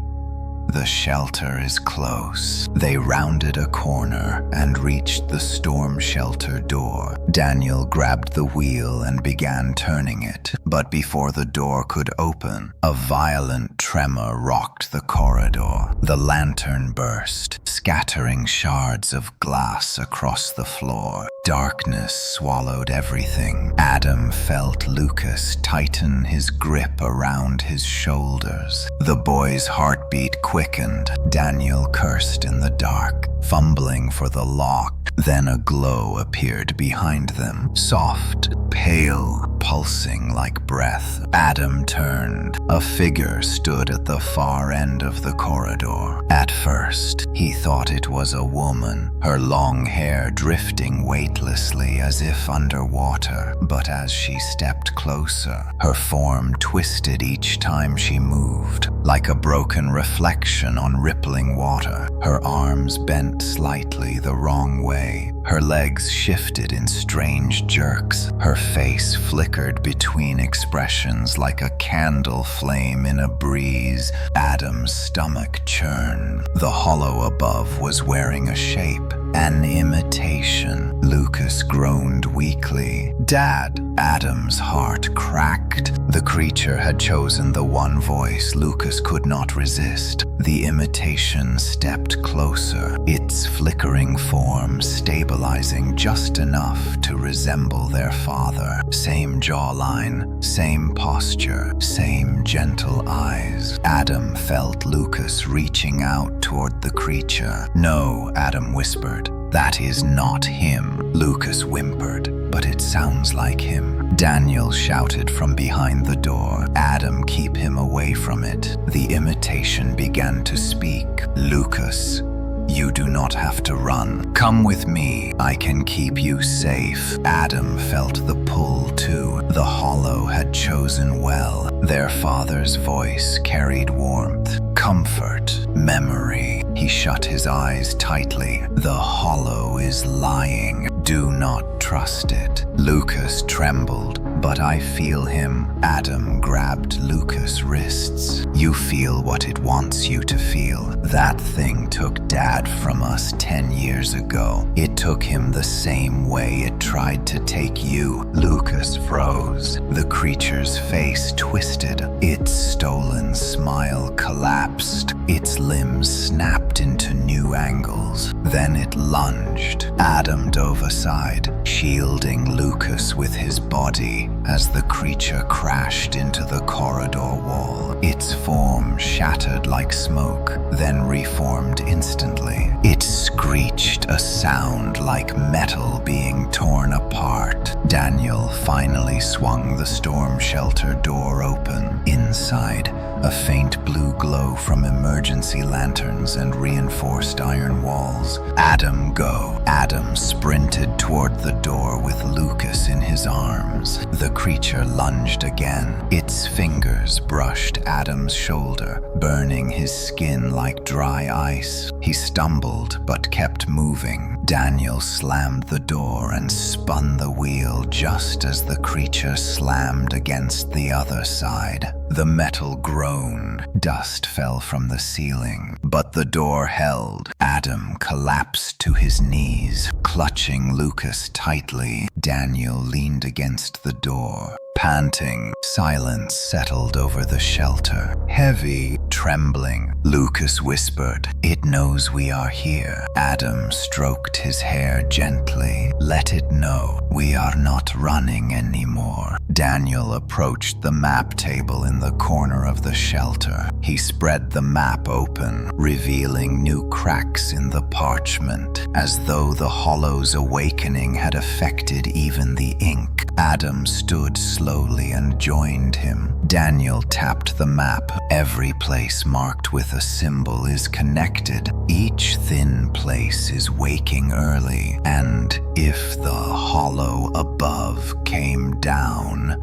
The shelter is close." They rounded a corner and reached the storm shelter door. Daniel grabbed the wheel and began turning it. But before the door could open, a violent tremor rocked the corridor. The lantern burst, scattering shards of glass across the floor. Darkness swallowed everything. Adam felt Lucas tighten his grip around his shoulders. The boy's heartbeat quickened. Daniel cursed in the dark, fumbling for the lock. Then a glow appeared behind them, soft, pale, pulsing like breath. Adam turned. A figure stood at the far end of the corridor. At first, he thought it was a woman, her long hair drifting weightlessly as if underwater. But as she stepped closer, her form twisted each time she moved, like a broken reflection on rippling water. Her arms bent slightly the wrong way. Her legs shifted in strange jerks. Her face flickered between expressions like a candle flame in a breeze. Adam's stomach churned. The hollow above was wearing a shape, an imitation. Lucas groaned weakly. "Dad!" Adam's heart cracked. The creature had chosen the one voice Lucas could not resist. The imitation stepped closer, its flickering form stabilizing just enough to resemble their father. Same jawline, same posture, same gentle eyes. Adam felt Lucas reaching out toward the creature. "No," Adam whispered. "That is not him." Lucas whimpered. "But it sounds like him." Daniel shouted from behind the door. Adam, keep him away from it. The imitation began to speak. Lucas, you do not have to run. Come with me, I can keep you safe. Adam felt the pull too. The hollow had chosen well. Their father's voice carried warmth, comfort, memory. He shut his eyes tightly. The hollow is lying. Do not trust it. Lucas trembled, but I feel him. Adam grabbed Lucas' wrists. You feel what it wants you to feel. That thing took Dad from us 10 years ago. It took him the same way it tried to take you. Lucas froze. The creature's face twisted. Its stolen smile collapsed. Its limbs snapped into new angles. Then it lunged. Adam dove aside, shielding Lucas with his body as the creature crashed into the corridor wall. Its form shattered like smoke, then reformed instantly. It screeched a sound like metal being torn apart. Daniel finally swung the storm shelter door open. Inside, a faint blue glow from emergency lanterns and reinforced iron walls. Adam, go. Adam sprinted toward the door with Lucas in his arms. The creature lunged again. Its fingers brushed Adam's shoulder, burning his skin like dry ice. He stumbled but kept moving. Daniel slammed the door and spun the wheel just as the creature slammed against the other side. The metal groaned. Dust fell from the ceiling, but the door held. Adam collapsed to his knees, clutching Lucas tightly. Daniel leaned against the door. Panting, silence settled over the shelter. Heavy, trembling, Lucas whispered, "It knows we are here." Adam stroked his hair gently. "Let it know we are not running anymore." Daniel approached the map table in the corner of the shelter. He spread the map open, revealing new cracks in the parchment, as though the hollow's awakening had affected even the ink. Adam stood slowly and joined him. Daniel tapped the map. Every place marked with a symbol is connected. Each thin place is waking early, and if the hollow above came down,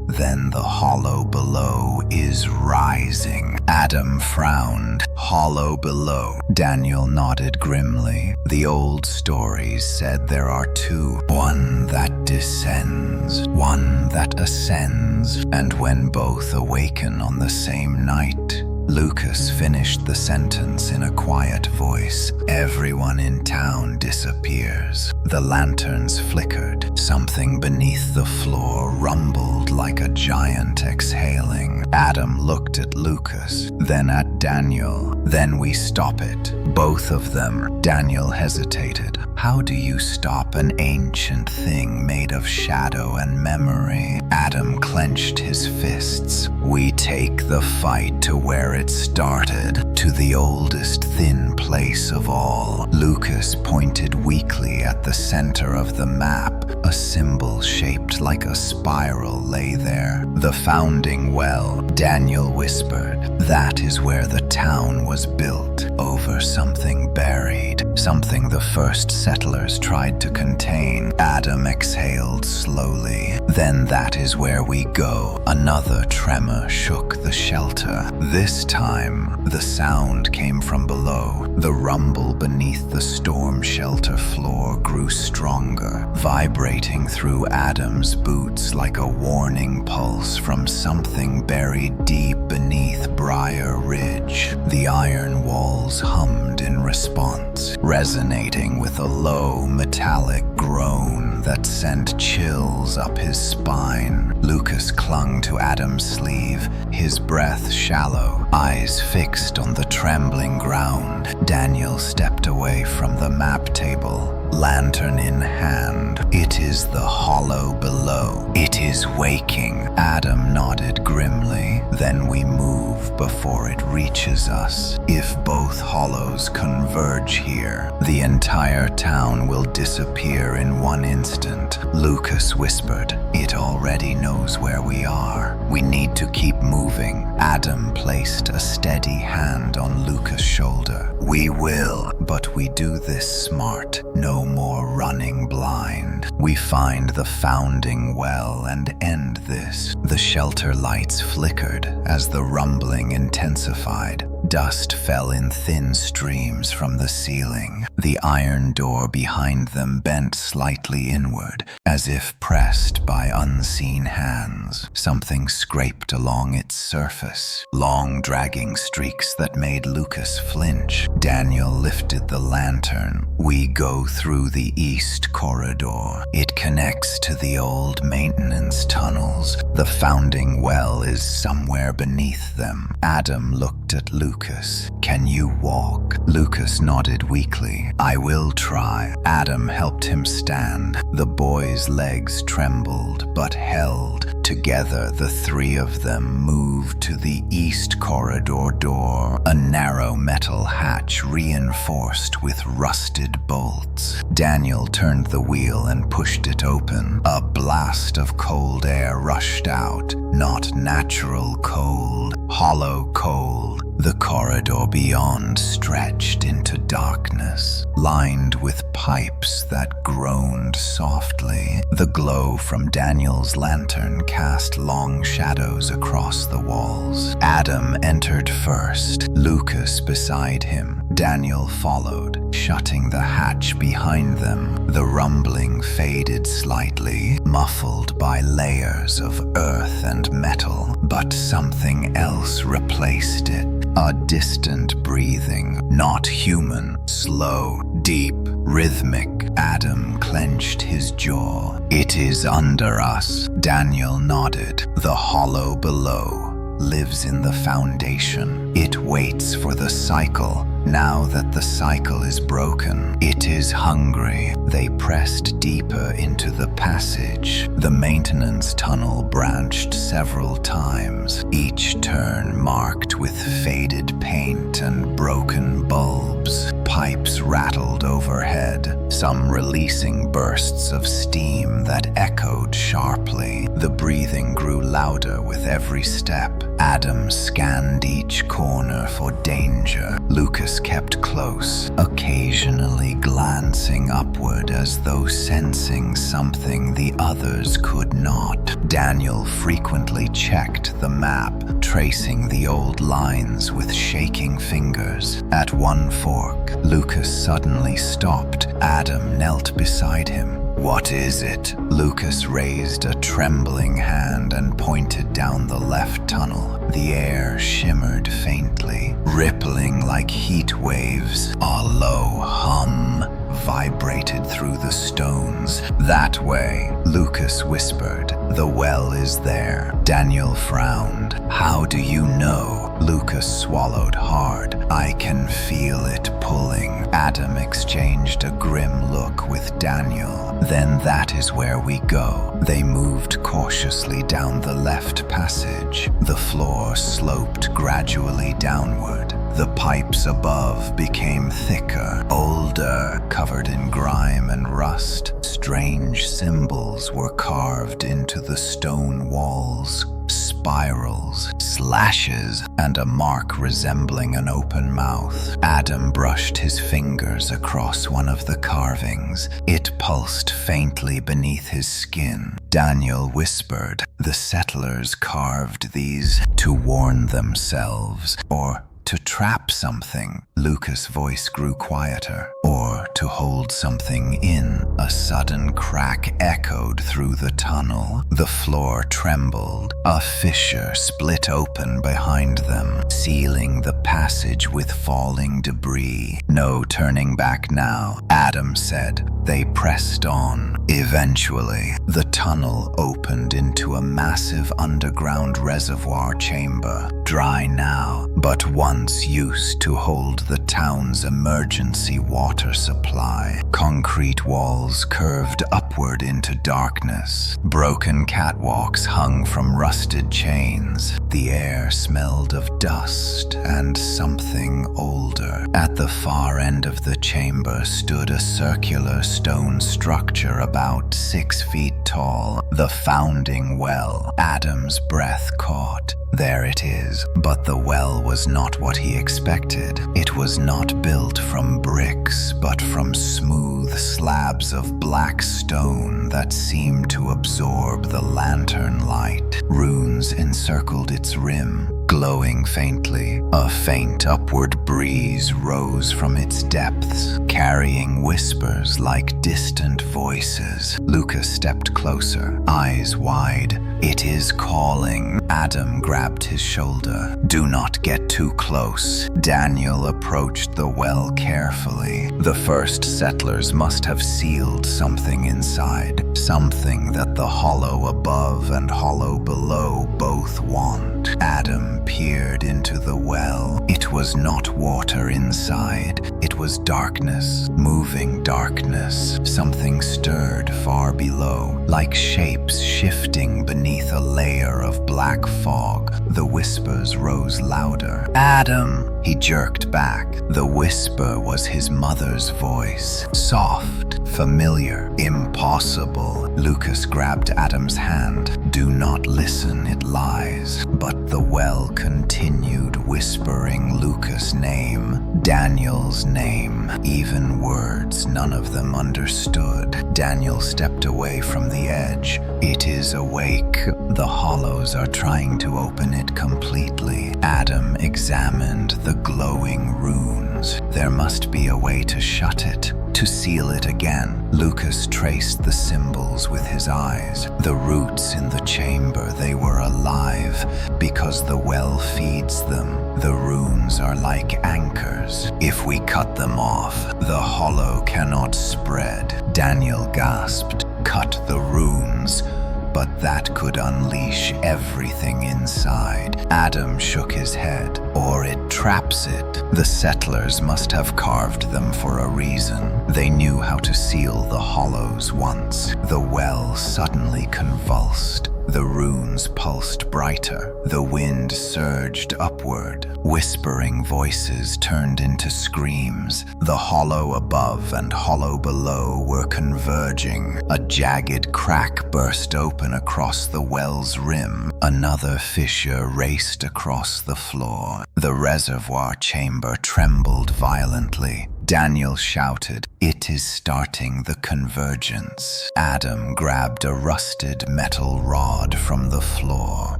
then the hollow below is rising. Adam frowned. Hollow below. Daniel nodded grimly. The old stories said there are two. One that descends, one that ascends, and when both awaken on the same night. Lucas finished the sentence in a quiet voice. Everyone in town disappears. The lanterns flickered. Something beneath the floor rumbled like a giant exhaling. Adam looked at Lucas, then at Daniel. "Then we stop it. Both of them." Daniel hesitated. "How do you stop an ancient thing made of shadow and memory?" Adam clenched his fists. "We take the fight to where it started, to the oldest thin place of all." Lucas pointed weakly at the center of the map. A symbol shaped like a spiral lay there. "The founding well," Daniel whispered. "That is where the town was built, over something buried, something the first settlers tried to contain." Adam exhaled slowly. "Then that is where we go." Another tremor shook the shelter. This time, the sound came from below. The rumble beneath the storm shelter floor grew stronger, vibrating through Adam's boots like a warning pulse from something buried deep beneath Briar Ridge. The iron walls hummed in response, resonating with a low metallic groan that sent chills up his spine. Lucas clung to Adam's sleeve, his breath shallow, eyes fixed on the trembling ground. Daniel stepped away from the map table, lantern in hand. "It is the hollow below. It is waking." Adam nodded grimly. Then we move before it reaches us. If both hollows converge here, the entire town will disappear in one instant. Lucas whispered, "It already knows where we are. We need to keep moving." Adam placed a steady hand on Lucas' shoulder. "We will, but we do this smart. No more running blind. We find the founding well and end this." The shelter lights flickered as the rumbling intensified. Dust fell in thin streams from the ceiling. The iron door behind them bent slightly inward, as if pressed by unseen hands. Something scraped along its surface, long dragging streaks that made Lucas flinch. Daniel lifted the lantern. "We go through the east corridor. It connects to the old maintenance tunnels. The founding well is somewhere beneath them." Adam looked at Lucas. "Can you walk?" Lucas nodded weakly. "I will try." Adam helped him stand. The boy's legs trembled but held. Together, the three of them moved to the east corridor door, a narrow metal hatch reinforced with rusted bolts. Daniel turned the wheel and pushed it open. A blast of cold air rushed out, not natural cold, hollow cold. The corridor beyond stretched into darkness, lined with pipes that groaned softly. The glow from Daniel's lantern cast long shadows across the walls. Adam entered first, Lucas beside him. Daniel followed, shutting the hatch behind them. The rumbling faded slightly, muffled by layers of earth and metal, but something else replaced it. A distant breathing, not human, slow, deep, rhythmic. Adam clenched his jaw. "It is under us." Daniel nodded. "The hollow below lives in the foundation. It waits for the cycle. Now that the cycle is broken, it is hungry." They pressed deeper into the passage. The maintenance tunnel branched several times, each turn marked with faded paint and broken bulbs. Pipes rattled overhead, some releasing bursts of steam that echoed sharply. The breathing grew louder with every step. Adam scanned each corner for danger. Lucas kept close, occasionally glancing upward as though sensing something the others could not. Daniel frequently checked the map, tracing the old lines with shaking fingers. At one fork, Lucas suddenly stopped. Adam knelt beside him. "What is it?" Lucas raised a trembling hand and pointed down the left tunnel. The air shimmered faintly, rippling like heat waves. A low hum vibrated through the stones. "That way," Lucas whispered. "The well is there." Daniel frowned. "How do you know?" Lucas swallowed hard. "I can feel it pulling." Adam exchanged a grim look with Daniel. "Then that is where we go." They moved cautiously down the left passage. The floor sloped gradually downward. The pipes above became thicker, older, covered in grime and rust. Strange symbols were carved into the stone walls. Spirals, slashes, and a mark resembling an open mouth. Adam brushed his fingers across one of the carvings. It pulsed faintly beneath his skin. Daniel whispered, "The settlers carved these to warn themselves, or to trap something." Lucas' voice grew quieter. "Or to hold something in." A sudden crack echoed through the tunnel. The floor trembled. A fissure split open behind them, sealing the passage with falling debris. "No turning back now," Adam said. They pressed on. Eventually, the tunnel opened into a massive underground reservoir chamber. Dry now, but once used to hold the town's emergency water supply. Concrete walls curved upward into darkness. Broken catwalks hung from rusted chains. The air smelled of dust and something older. At the far end of the chamber stood a circular stone structure about 6 feet tall, the founding well. Adam's breath caught. There it is. But the well was not what he expected. It was not built from bricks, but from smooth slabs of black stone that seemed to absorb the lantern light. Runes encircled its rim, glowing faintly. A faint upward breeze rose from its depths, carrying whispers like distant voices. Lucas stepped closer, eyes wide. It is calling. Adam grabbed his shoulder. Do not get too close. Daniel approached the well carefully. The first settlers must have sealed something inside, something that the hollow above and hollow below both want. Adam peered into the well. It was not water inside. It was darkness, moving darkness. Something stirred far below, like shapes shifting beneath a layer of black fog. The whispers rose louder. Adam! He jerked back. The whisper was his mother's voice. Soft, familiar, impossible. Lucas grabbed Adam's hand. Do not listen, it lies. But the well continued whispering Lucas' name, Daniel's name, even words none of them understood. Daniel stepped away from the edge. It is awake. The hollows are trying to open it completely. Adam examined the glowing runes. There must be a way to shut it, to seal it again. Lucas traced the symbols with his eyes. The roots in the chamber, they were alive because the well feeds them. The runes are like anchors. If we cut them off, the hollow cannot spread. Daniel gasped. Cut the runes. But that could unleash everything inside. Adam shook his head. Or it traps it. The settlers must have carved them for a reason. They knew how to seal the hollows once. The well suddenly convulsed. The runes pulsed brighter. The wind surged upward. Whispering voices turned into screams. The hollow above and hollow below were converging. A jagged crack burst open across the well's rim. Another fissure raced across the floor. The reservoir chamber trembled violently. Daniel shouted, "It is starting the convergence." Adam grabbed a rusted metal rod from the floor.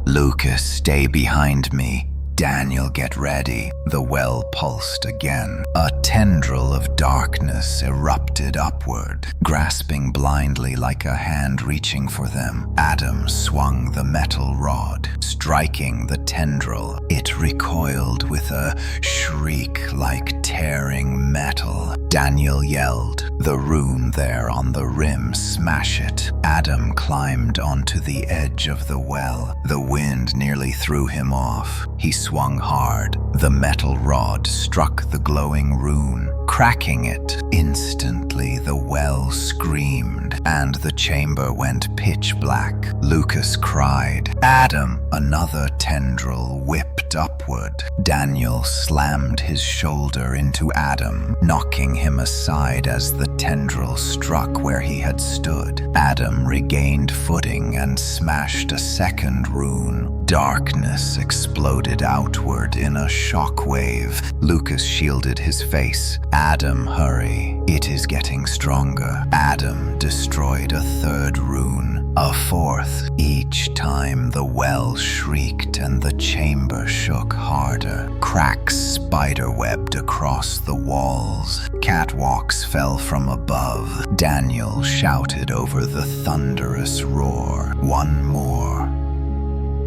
Lucas, stay behind me. Daniel, get ready. The well pulsed again. A tendril of darkness erupted upward, grasping blindly like a hand reaching for them. Adam swung the metal rod, striking the tendril. It recoiled with a shriek like tearing metal. Daniel yelled, "The rune there on the rim, smash it." Adam climbed onto the edge of the well. The wind nearly threw him off. He swung hard. The metal rod struck the glowing rune, cracking it. Instantly, the well screamed, and the chamber went pitch black. Lucas cried, "Adam!" Another tendril whipped upward. Daniel slammed his shoulder into Adam, knocking him aside as the tendril struck where he had stood. Adam regained footing and smashed a second rune. Darkness exploded outward in a shockwave. Lucas shielded his face. Adam, hurry. It is getting stronger. Adam destroyed a third rune, a fourth. Each time the well shrieked and the chamber shook harder. Cracks spiderwebbed across the walls. Catwalks fell from above. Daniel shouted over the thunderous roar. One more.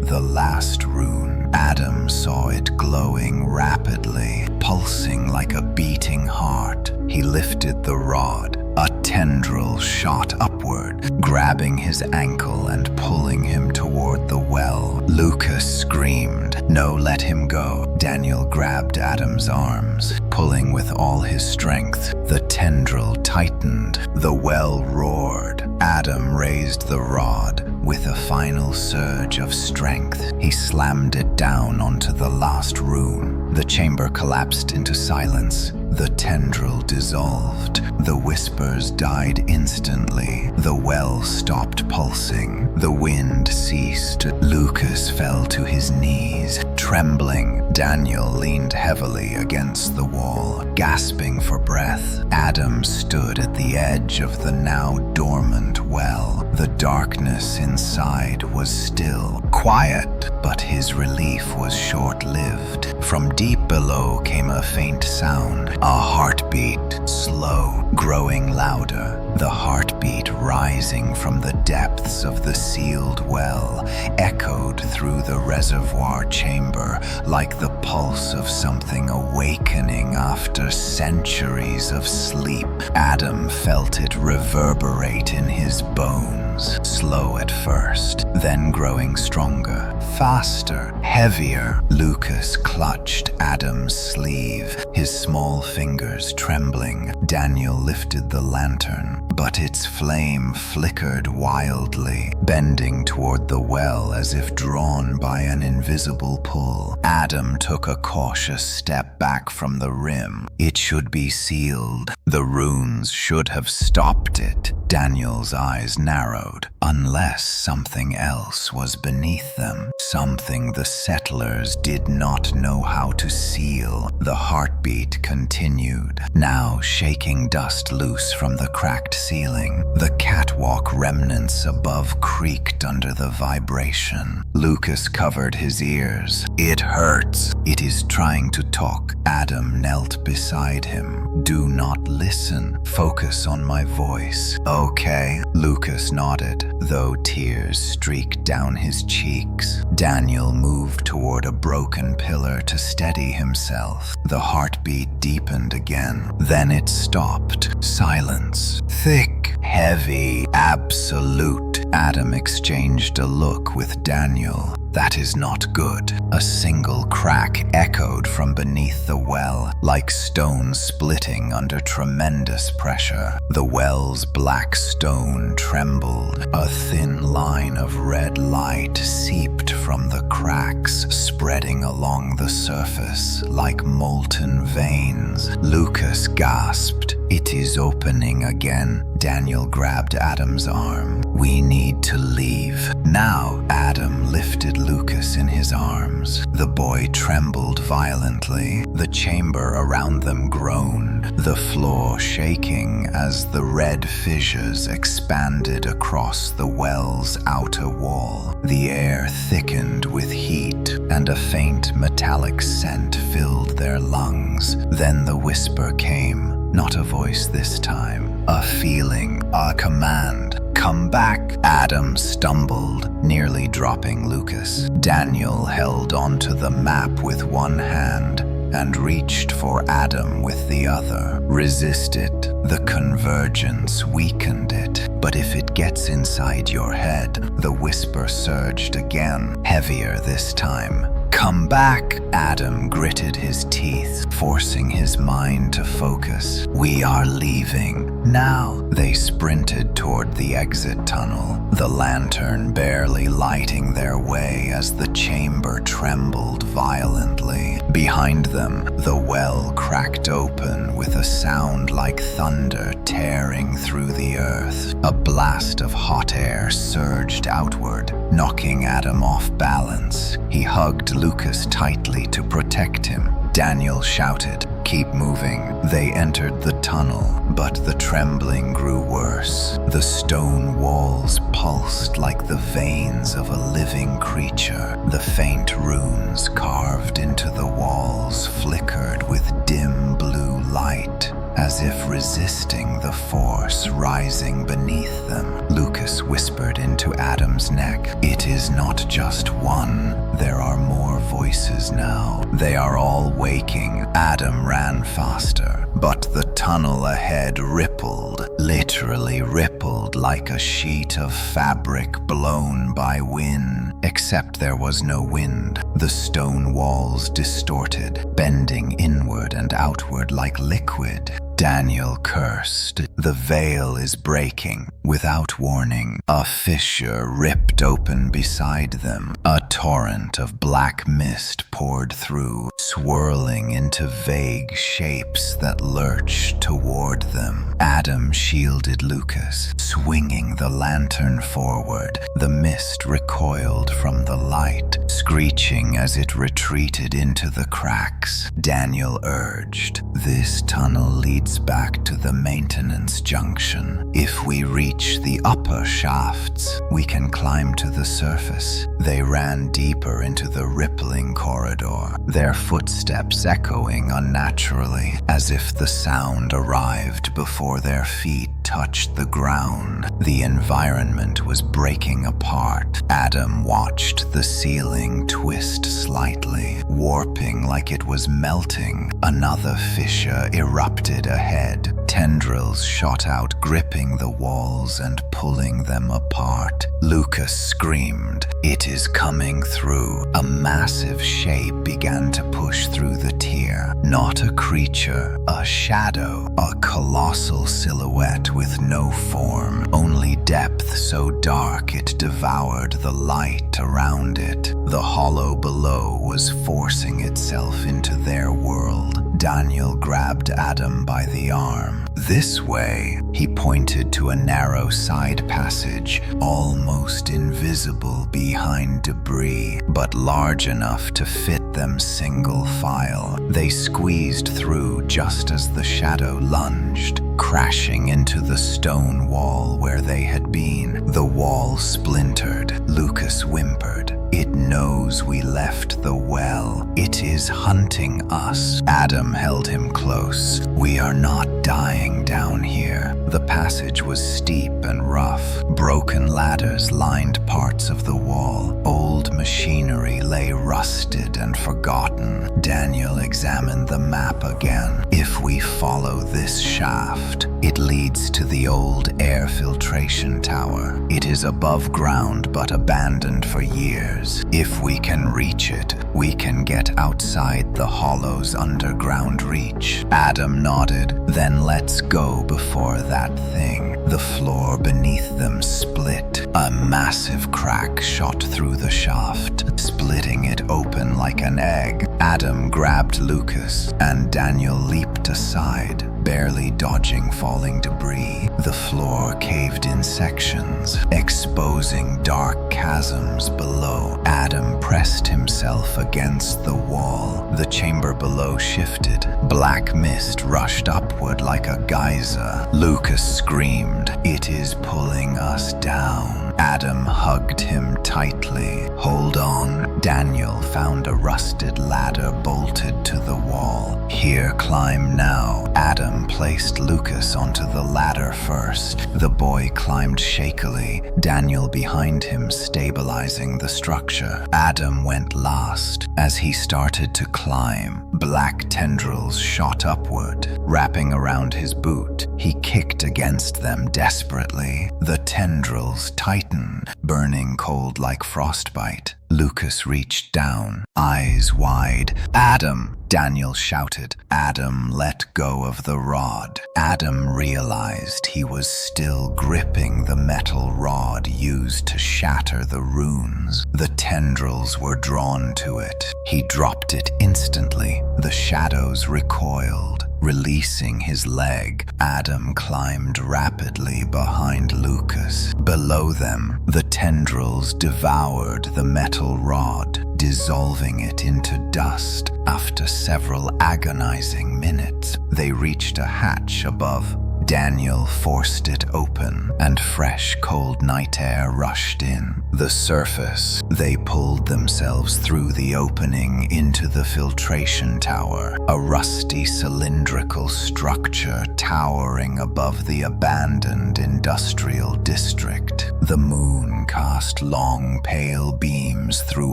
The last rune. Adam saw it glowing rapidly, pulsing like a beating heart. He lifted the rod. A tendril shot upward, grabbing his ankle and pulling him toward the well. Lucas screamed. No, let him go. Daniel grabbed Adam's arms, pulling with all his strength. The tendril tightened, the well roared. Adam raised the rod. With a final surge of strength, he slammed it down onto the last rune. The chamber collapsed into silence. The tendril dissolved. The whispers died instantly. The well stopped pulsing. The wind ceased. Lucas fell to his knees, trembling. Daniel leaned heavily against the wall, gasping for breath. Adam stood at the edge of the now dormant well. The darkness inside was still, quiet, but his relief was short-lived. From deep below came a faint sound, a heartbeat, slow, growing louder. The heartbeat rising from the depths of the sealed well echoed through the reservoir chamber like the pulse of something awakening after centuries of sleep. Adam felt it reverberate in his bones, slow at first, then growing stronger, faster, heavier. Lucas clutched Adam's sleeve, his small fingers trembling. Daniel lifted the lantern, but its flame flickered wildly, bending toward the well as if drawn by an invisible pull. Adam took a cautious step back from the rim. It should be sealed. The runes should have stopped it. Daniel's eyes narrowed. Unless something else was beneath them, something the settlers did not know how to seal. The heartbeat continued, now shaking dust loose from the cracked ceiling. The catwalk remnants above creaked under the vibration. Lucas covered his ears. It hurts. It is trying to talk. Adam knelt beside him. Do not listen. Focus on my voice. Okay, Lucas nodded, though tears streaked down his cheeks. Daniel moved toward a broken pillar to steady himself. The heartbeat deepened again. Then it stopped. Silence. Thick, heavy, absolute. Adam exchanged a look with Daniel. That is not good. A single crack echoed from beneath the well, like stone splitting under tremendous pressure. The well's black stone trembled. A thin line of red light seeped from the cracks, spreading along the surface like molten veins. Lucas gasped. It is opening again. Daniel grabbed Adam's arm. We need to leave. Now, Adam lifted Lucas in his arms. The boy trembled violently. The chamber around them groaned, the floor shaking as the red fissures expanded across the well's outer wall. The air thickened with heat, and a faint metallic scent filled their lungs. Then the whisper came. Not a voice this time, a feeling, a command. Come back. Adam stumbled, nearly dropping Lucas. Daniel held onto the map with one hand and reached for Adam with the other. Resist it. The convergence weakened it. But if it gets inside your head, the whisper surged again, heavier this time. Come back. Adam gritted his teeth, forcing his mind to focus. We are leaving. Now. They sprinted toward the exit tunnel, the lantern barely lighting their way as the chamber trembled violently. Behind them, the well cracked open with a sound like thunder tearing through the earth. A blast of hot air surged outward, knocking Adam off balance. He hugged Lucas tightly to protect him. Daniel shouted, "Keep moving." They entered the tunnel, but the trembling grew worse. The stone walls pulsed like the veins of a living creature. The faint runes carved into the walls flickered with dim blue light, as if resisting the force rising beneath them. Lucas whispered into Adam's neck, "It is not just one. There are more voices now. They are all waking." Adam ran faster, but the tunnel ahead rippled, literally rippled like a sheet of fabric blown by wind. except there was no wind. The stone walls distorted, bending inward and outward like liquid. Daniel cursed. The veil is breaking. Without warning, a fissure ripped open beside them. A torrent of black mist poured through, swirling into vague shapes that lurched toward them. Adam shielded Lucas, swinging the lantern forward. The mist recoiled from the light, screeching as it retreated into the cracks. Daniel urged, "This tunnel leads back to the maintenance junction. If we reach the upper shafts, we can climb to the surface." They ran deeper into the rippling corridor, their footsteps echoing unnaturally, as if the sound arrived before their feet touched the ground. The environment was breaking apart. Adam watched the ceiling twist slightly, warping like it was melting. Another fissure erupted ahead. Tendrils shot out, gripping the walls and pulling them apart. Lucas screamed, "It is coming through." A massive shape began to push through the tier. Not a creature, a shadow, a colossal silhouette with no form, only depth so dark it devoured the light around it. The hollow below was forcing itself into their world. Daniel grabbed Adam by the arm. "This way." He pointed to a narrow side passage, almost invisible behind debris, but large enough to fit them single file. They squeezed through just as the shadow lunged, crashing into the stone wall where they had been. The wall splintered. Lucas whimpered, "It knows we left the well. It is hunting us." Adam held him close. "We are not dying down here." The passage was steep and rough. Broken ladders lined parts of the wall. Old machinery lay rusted and forgotten. Daniel examined the map again. "If we follow this shaft, it leads to the old air filtration tower. It is above ground but abandoned for years. If we can reach it, we can get outside the hollow's underground reach." Adam nodded. "Then let's go before that thing." The floor beneath them split. A massive crack shot through the shaft, splitting it open like an egg. Adam grabbed Lucas, and Daniel leaped aside, barely dodging falling debris. The floor caved in sections, exposing dark chasms below. Adam pressed himself against the wall. The chamber below shifted. Black mist rushed upward like a geyser. Lucas screamed, "It is pulling us down." Adam hugged him tightly. "Hold on." Daniel found a rusted ladder bolted to the wall. "Here, climb now." Adam placed Lucas onto the ladder first. The boy climbed shakily, Daniel behind him stabilizing the structure. Adam went last. As he started to climb, black tendrils shot upward, wrapping around his boot. He kicked against them desperately. The tendrils tightened, burning cold like frostbite. Lucas reached down, eyes wide. "Adam!" Daniel shouted. Adam let go of the rod. Adam realized he was still gripping the metal rod used to shatter the runes. The tendrils were drawn to it. He dropped it instantly. The shadows recoiled. Releasing his leg, Adam climbed rapidly behind Lucas. Below them, the tendrils devoured the metal rod, dissolving it into dust. After several agonizing minutes, they reached a hatch above. Daniel forced it open, and fresh, cold night air rushed in. The surface, they pulled themselves through the opening into the filtration tower, a rusty cylindrical structure towering above the abandoned industrial district. The moon cast long, pale beams through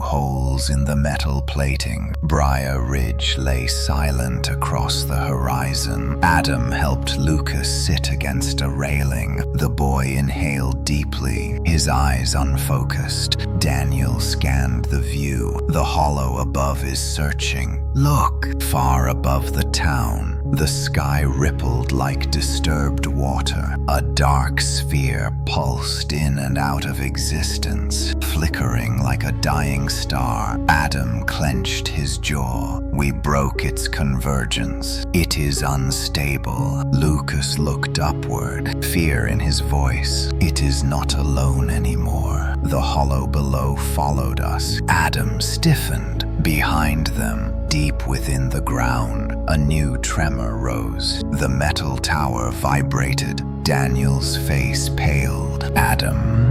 holes in the metal plating. Briar Ridge lay silent across the horizon. Adam helped Lucas sit against a railing. The boy inhaled deeply, his eyes unfocused. Daniel scanned the view. The hollow above is searching. Look! Far above the town, the sky rippled like disturbed water. A dark sphere pulsed in and out of existence, flickering like a dying star. Adam clenched his jaw. We broke its convergence. It is unstable. Lucas looked upward, fear in his voice. It is not alone anymore. The hollow below followed us. Adam stiffened. Behind them, deep within the ground, a new tremor rose. The metal tower vibrated. Daniel's face paled. Adam.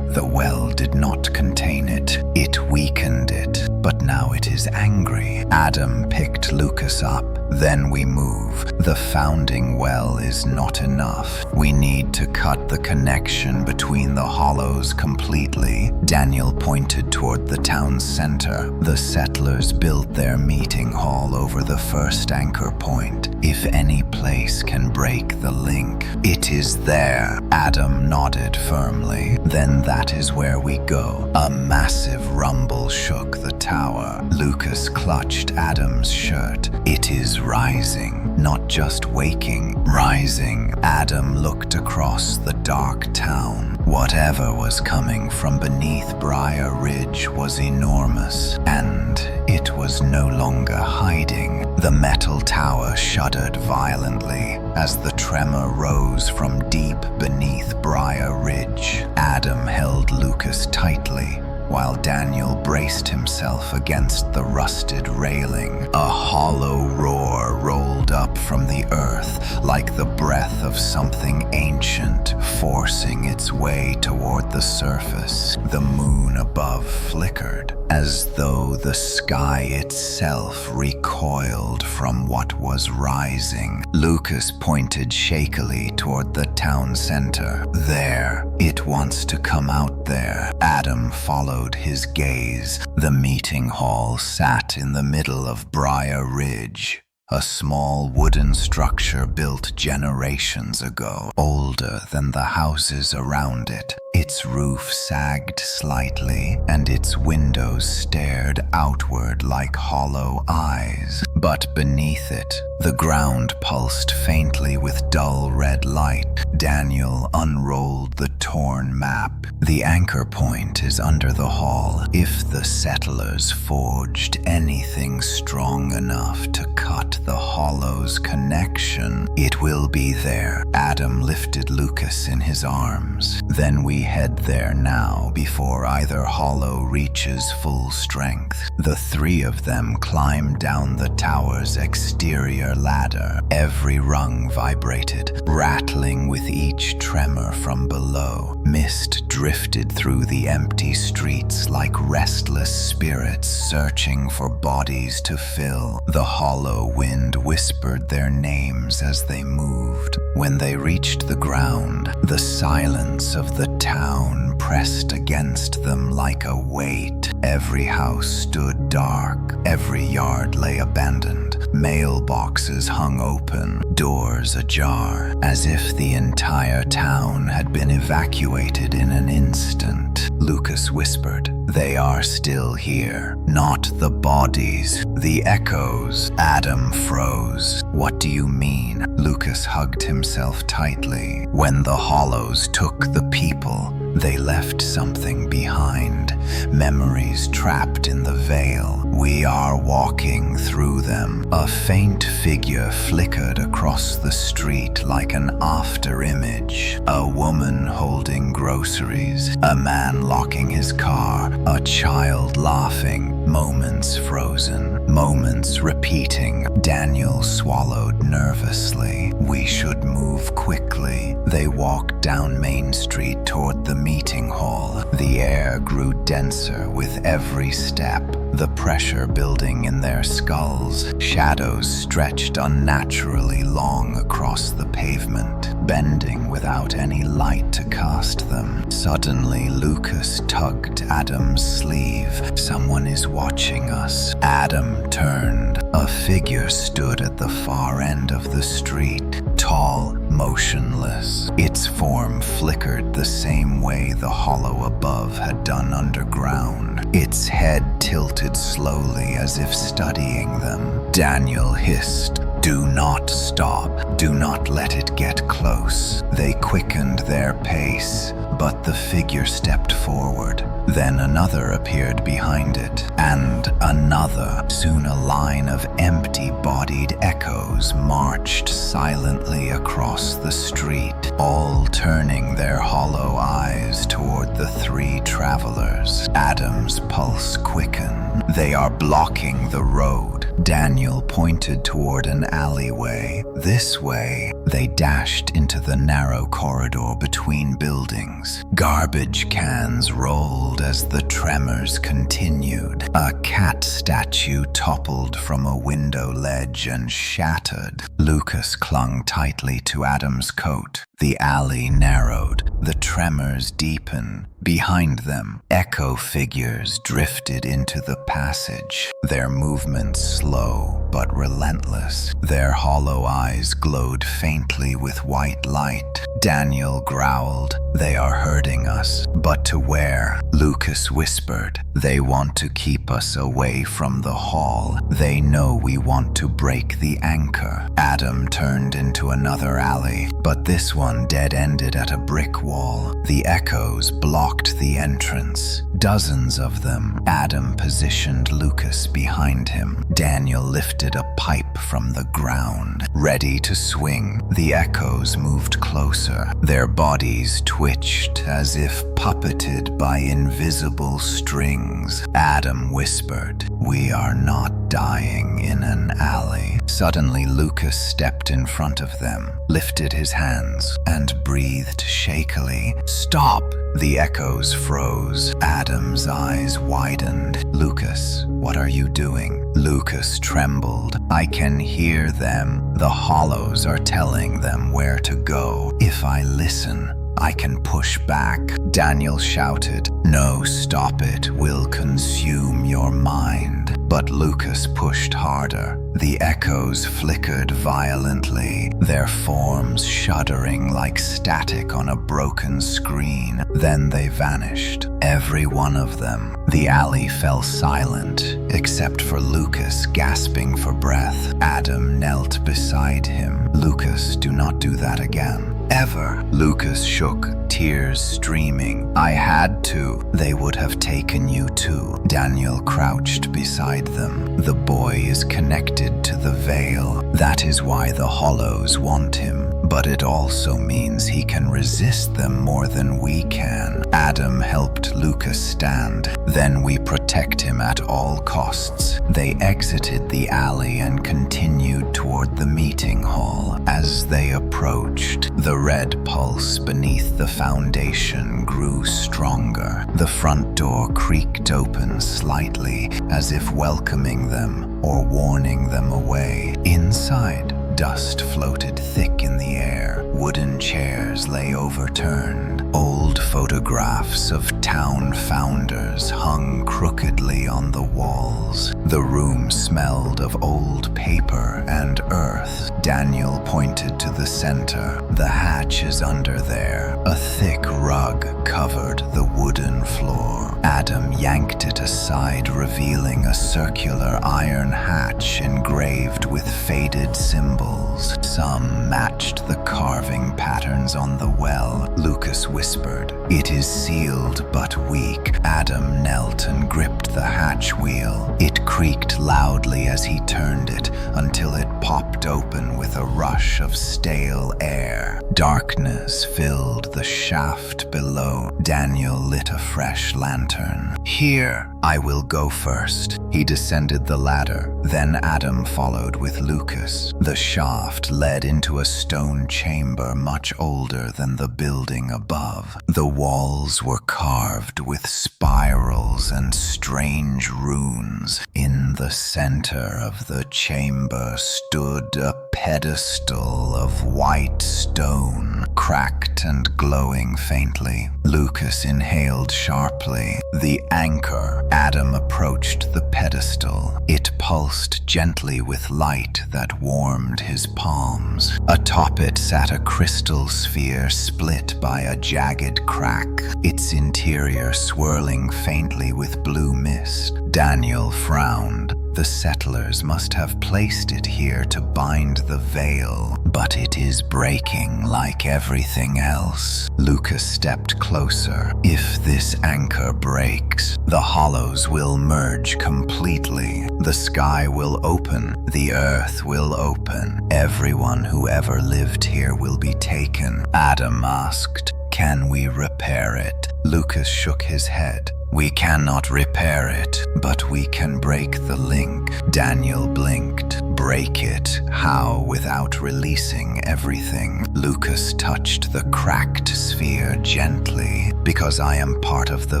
The well did not contain it. It weakened it, but now it is angry. Adam picked Lucas up. Then we move. The founding well is not enough. We need to cut the connection between the hollows completely. Daniel pointed toward the town center. The settlers built their meeting hall over the first anchor point. If any place can break the link, it is there. Adam nodded firmly. Then that is where we go. A massive rumble shook the tower. Lucas clutched Adam's shirt. It is rising, not just waking, rising. Adam looked across the dark town. Whatever was coming from beneath Briar Ridge was enormous, and it was no longer hiding. The metal tower shuddered violently as the tremor rose from deep beneath Briar Ridge. Adam held Lucas tightly, while Daniel braced himself against the rusted railing. A hollow roar rolled up from the earth like the breath of something ancient, forcing its way toward the surface. The moon above flickered, as though the sky itself recoiled from what was rising. Lucas pointed shakily toward the town center. There, it wants to come out there. Adam followed his gaze. The meeting hall sat in the middle of Briar Ridge, a small wooden structure built generations ago, older than the houses around it. Its roof sagged slightly, and its windows stared outward like hollow eyes. But beneath it, the ground pulsed faintly with dull red light. Daniel unrolled the torn map. The anchor point is under the hall. If the settlers forged anything strong enough to cut the hollow's connection, it will be there. Adam lifted Lucas in his arms. Then we head there now before either hollow reaches full strength. The three of them climbed down the tower's exterior ladder. Every rung vibrated, rattling with each tremor from below. Mist drifted through the empty streets like restless spirits searching for bodies to fill. The hollow wind whispered their names as they moved. When they reached the ground, the silence of the town pressed against them like a weight. Every house stood dark. Every yard lay abandoned. Mailboxes hung open, doors ajar, as if the entire town had been evacuated in an instant. Lucas whispered, "They are still here. Not the bodies, the echoes." Adam froze. "What do you mean?" Lucas hugged himself tightly. "When the hollows took the people, they left something behind. Memories trapped in the veil. We are walking through them." A faint figure flickered across the street like an after-image. A woman holding groceries, a man locking his car, a child laughing, moments frozen, moments repeating. Daniel swallowed nervously. "We should move quickly." They walked down Main Street toward the meeting hall. The air grew denser with every step, the pressure building in their skulls. Shadows stretched unnaturally long across the pavement, bending without any light to cast them. Suddenly, Lucas tugged Adam's sleeve. "Someone is watching us." Adam turned. A figure stood at the far end of the street, tall, motionless. Its form flickered the same way the hollow above had done underground. Its head tilted slowly as if studying them. Daniel hissed, "Do not stop. Do not let it get close." They quickened their pace, but the figure stepped forward. Then another appeared behind it, and another. Soon a line of empty-bodied echoes marched silently across the street, all turning their hollow eyes toward the three travelers. Adam's pulse quickened. "They are blocking the road." Daniel pointed toward an alleyway. This way. They dashed into the narrow corridor between buildings. Garbage cans rolled as the tremors continued. A cat statue toppled from a window ledge and shattered. Lucas clung tightly to Adam's coat. The alley narrowed. The tremors deepened. Behind them, echo figures drifted into the passage, their movements slow but relentless. Their hollow eyes glowed faintly with white light. Daniel growled, "They are hurting us, but to where?" Lucas whispered, "They want to keep us away from the hall. They know we want to break the anchor." Adam turned into another alley, but this one dead-ended at a brick wall. The echoes blocked the entrance. Dozens of them. Adam positioned Lucas behind him. Daniel lifted a pipe from the ground, ready to swing. The echoes moved closer. Their bodies twitched as if puppeted by invisible strings. Adam whispered, "We are not dying in an alley." Suddenly, Lucas stepped in front of them, lifted his hands, and breathed shakily. "Stop!" The echoes froze. Adam's eyes widened. "Lucas, what are you doing?" Lucas trembled. "I can hear them. The hollows are telling them where to go. If I listen, I can push back." Daniel shouted, "No, stop it. We'll consume your mind." But Lucas pushed harder. The echoes flickered violently, their forms shuddering like static on a broken screen. Then they vanished, every one of them. The alley fell silent, except for Lucas gasping for breath. Adam knelt beside him. "Lucas, do not do that again. Ever." Lucas shook, tears streaming. "I had to. They would have taken you too." Daniel crouched beside them. "The boy is connected to the veil. That is why the hollows want him. But it also means he can resist them more than we can." Adam helped Lucas stand. "Then we protect him at all costs." They exited the alley and continued toward the meeting hall. As they approached, the red pulse beneath the foundation grew stronger. The front door creaked open slightly, as if welcoming them or warning them away. Inside, dust floated thick in the air. Wooden chairs lay overturned. Old photographs of town founders hung crookedly on the walls. The room smelled of old paper and earth. Daniel pointed to the center. "The hatch is under there." A thick rug covered the wooden floor. Adam yanked it aside, revealing a circular iron hatch engraved with faded symbols. Some matched the carving patterns on the well. Lucas whispered, "It is sealed but weak." Adam knelt and gripped the hatch wheel. It creaked loudly as he turned it until it popped open with a rush of stale air. Darkness filled the shaft below. Daniel lit a fresh lantern. "Here, I will go first." He descended the ladder. Then Adam followed with Lucas. The shaft led into a stone chamber much older than the building above. The walls were carved with spirals and strange runes. In the center of the chamber stood a pedestal of white stone, cracked and glowing faintly. Lucas inhaled sharply. The anchor. Adam approached the pedestal. It pulsed gently with light that warmed his palms. Atop it sat a crystal sphere split by a jagged crack, its interior swirling faintly with blue mist. Daniel frowned. The settlers must have placed it here to bind the veil, but it is breaking like everything else. Lucas stepped closer. If this anchor breaks, the hollows will merge completely. The sky will open. The earth will open. Everyone who ever lived here will be taken. Adam asked, "Can we repair it?" Lucas shook his head. "We cannot repair it, but we can break the link." Daniel blinked. "Break it? How without releasing everything?" Lucas touched the cracked sphere gently. "Because I am part of the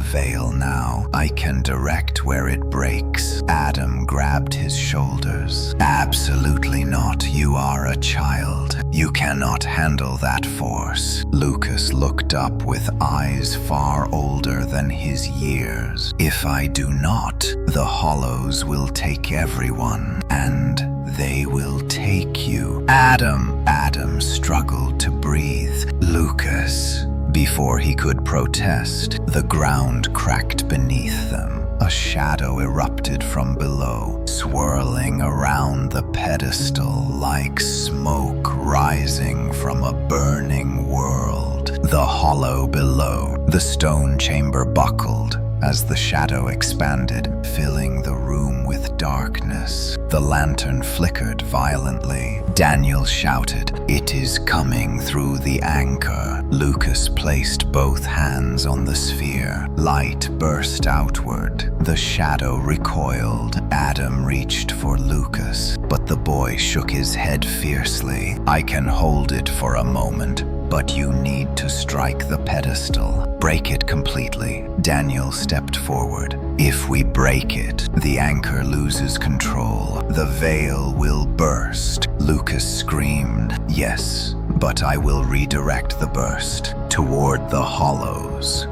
veil now, I can direct where it breaks." Adam grabbed his shoulders. "Absolutely not. You are a child. You cannot handle that force." Lucas looked up with eyes far older than his years. "If I do not, the hollows will take everyone, and they will take you." Adam struggled to breathe. "Lucas." Before he could protest, the ground cracked beneath them. A shadow erupted from below, swirling around the pedestal like smoke rising from a burning world. The hollow below, the stone chamber buckled as the shadow expanded, filling the room with darkness. The lantern flickered violently. Daniel shouted, "It is coming through the anchor." Lucas placed both hands on the sphere. Light burst outward. The shadow recoiled. Adam reached for Lucas, but the boy shook his head fiercely. "I can hold it for a moment, but you need to strike the pedestal. Break it completely." Daniel stepped forward. "If we break it, the anchor loses control. The veil will burst." Lucas screamed, "Yes, but I will redirect the burst toward the hollows,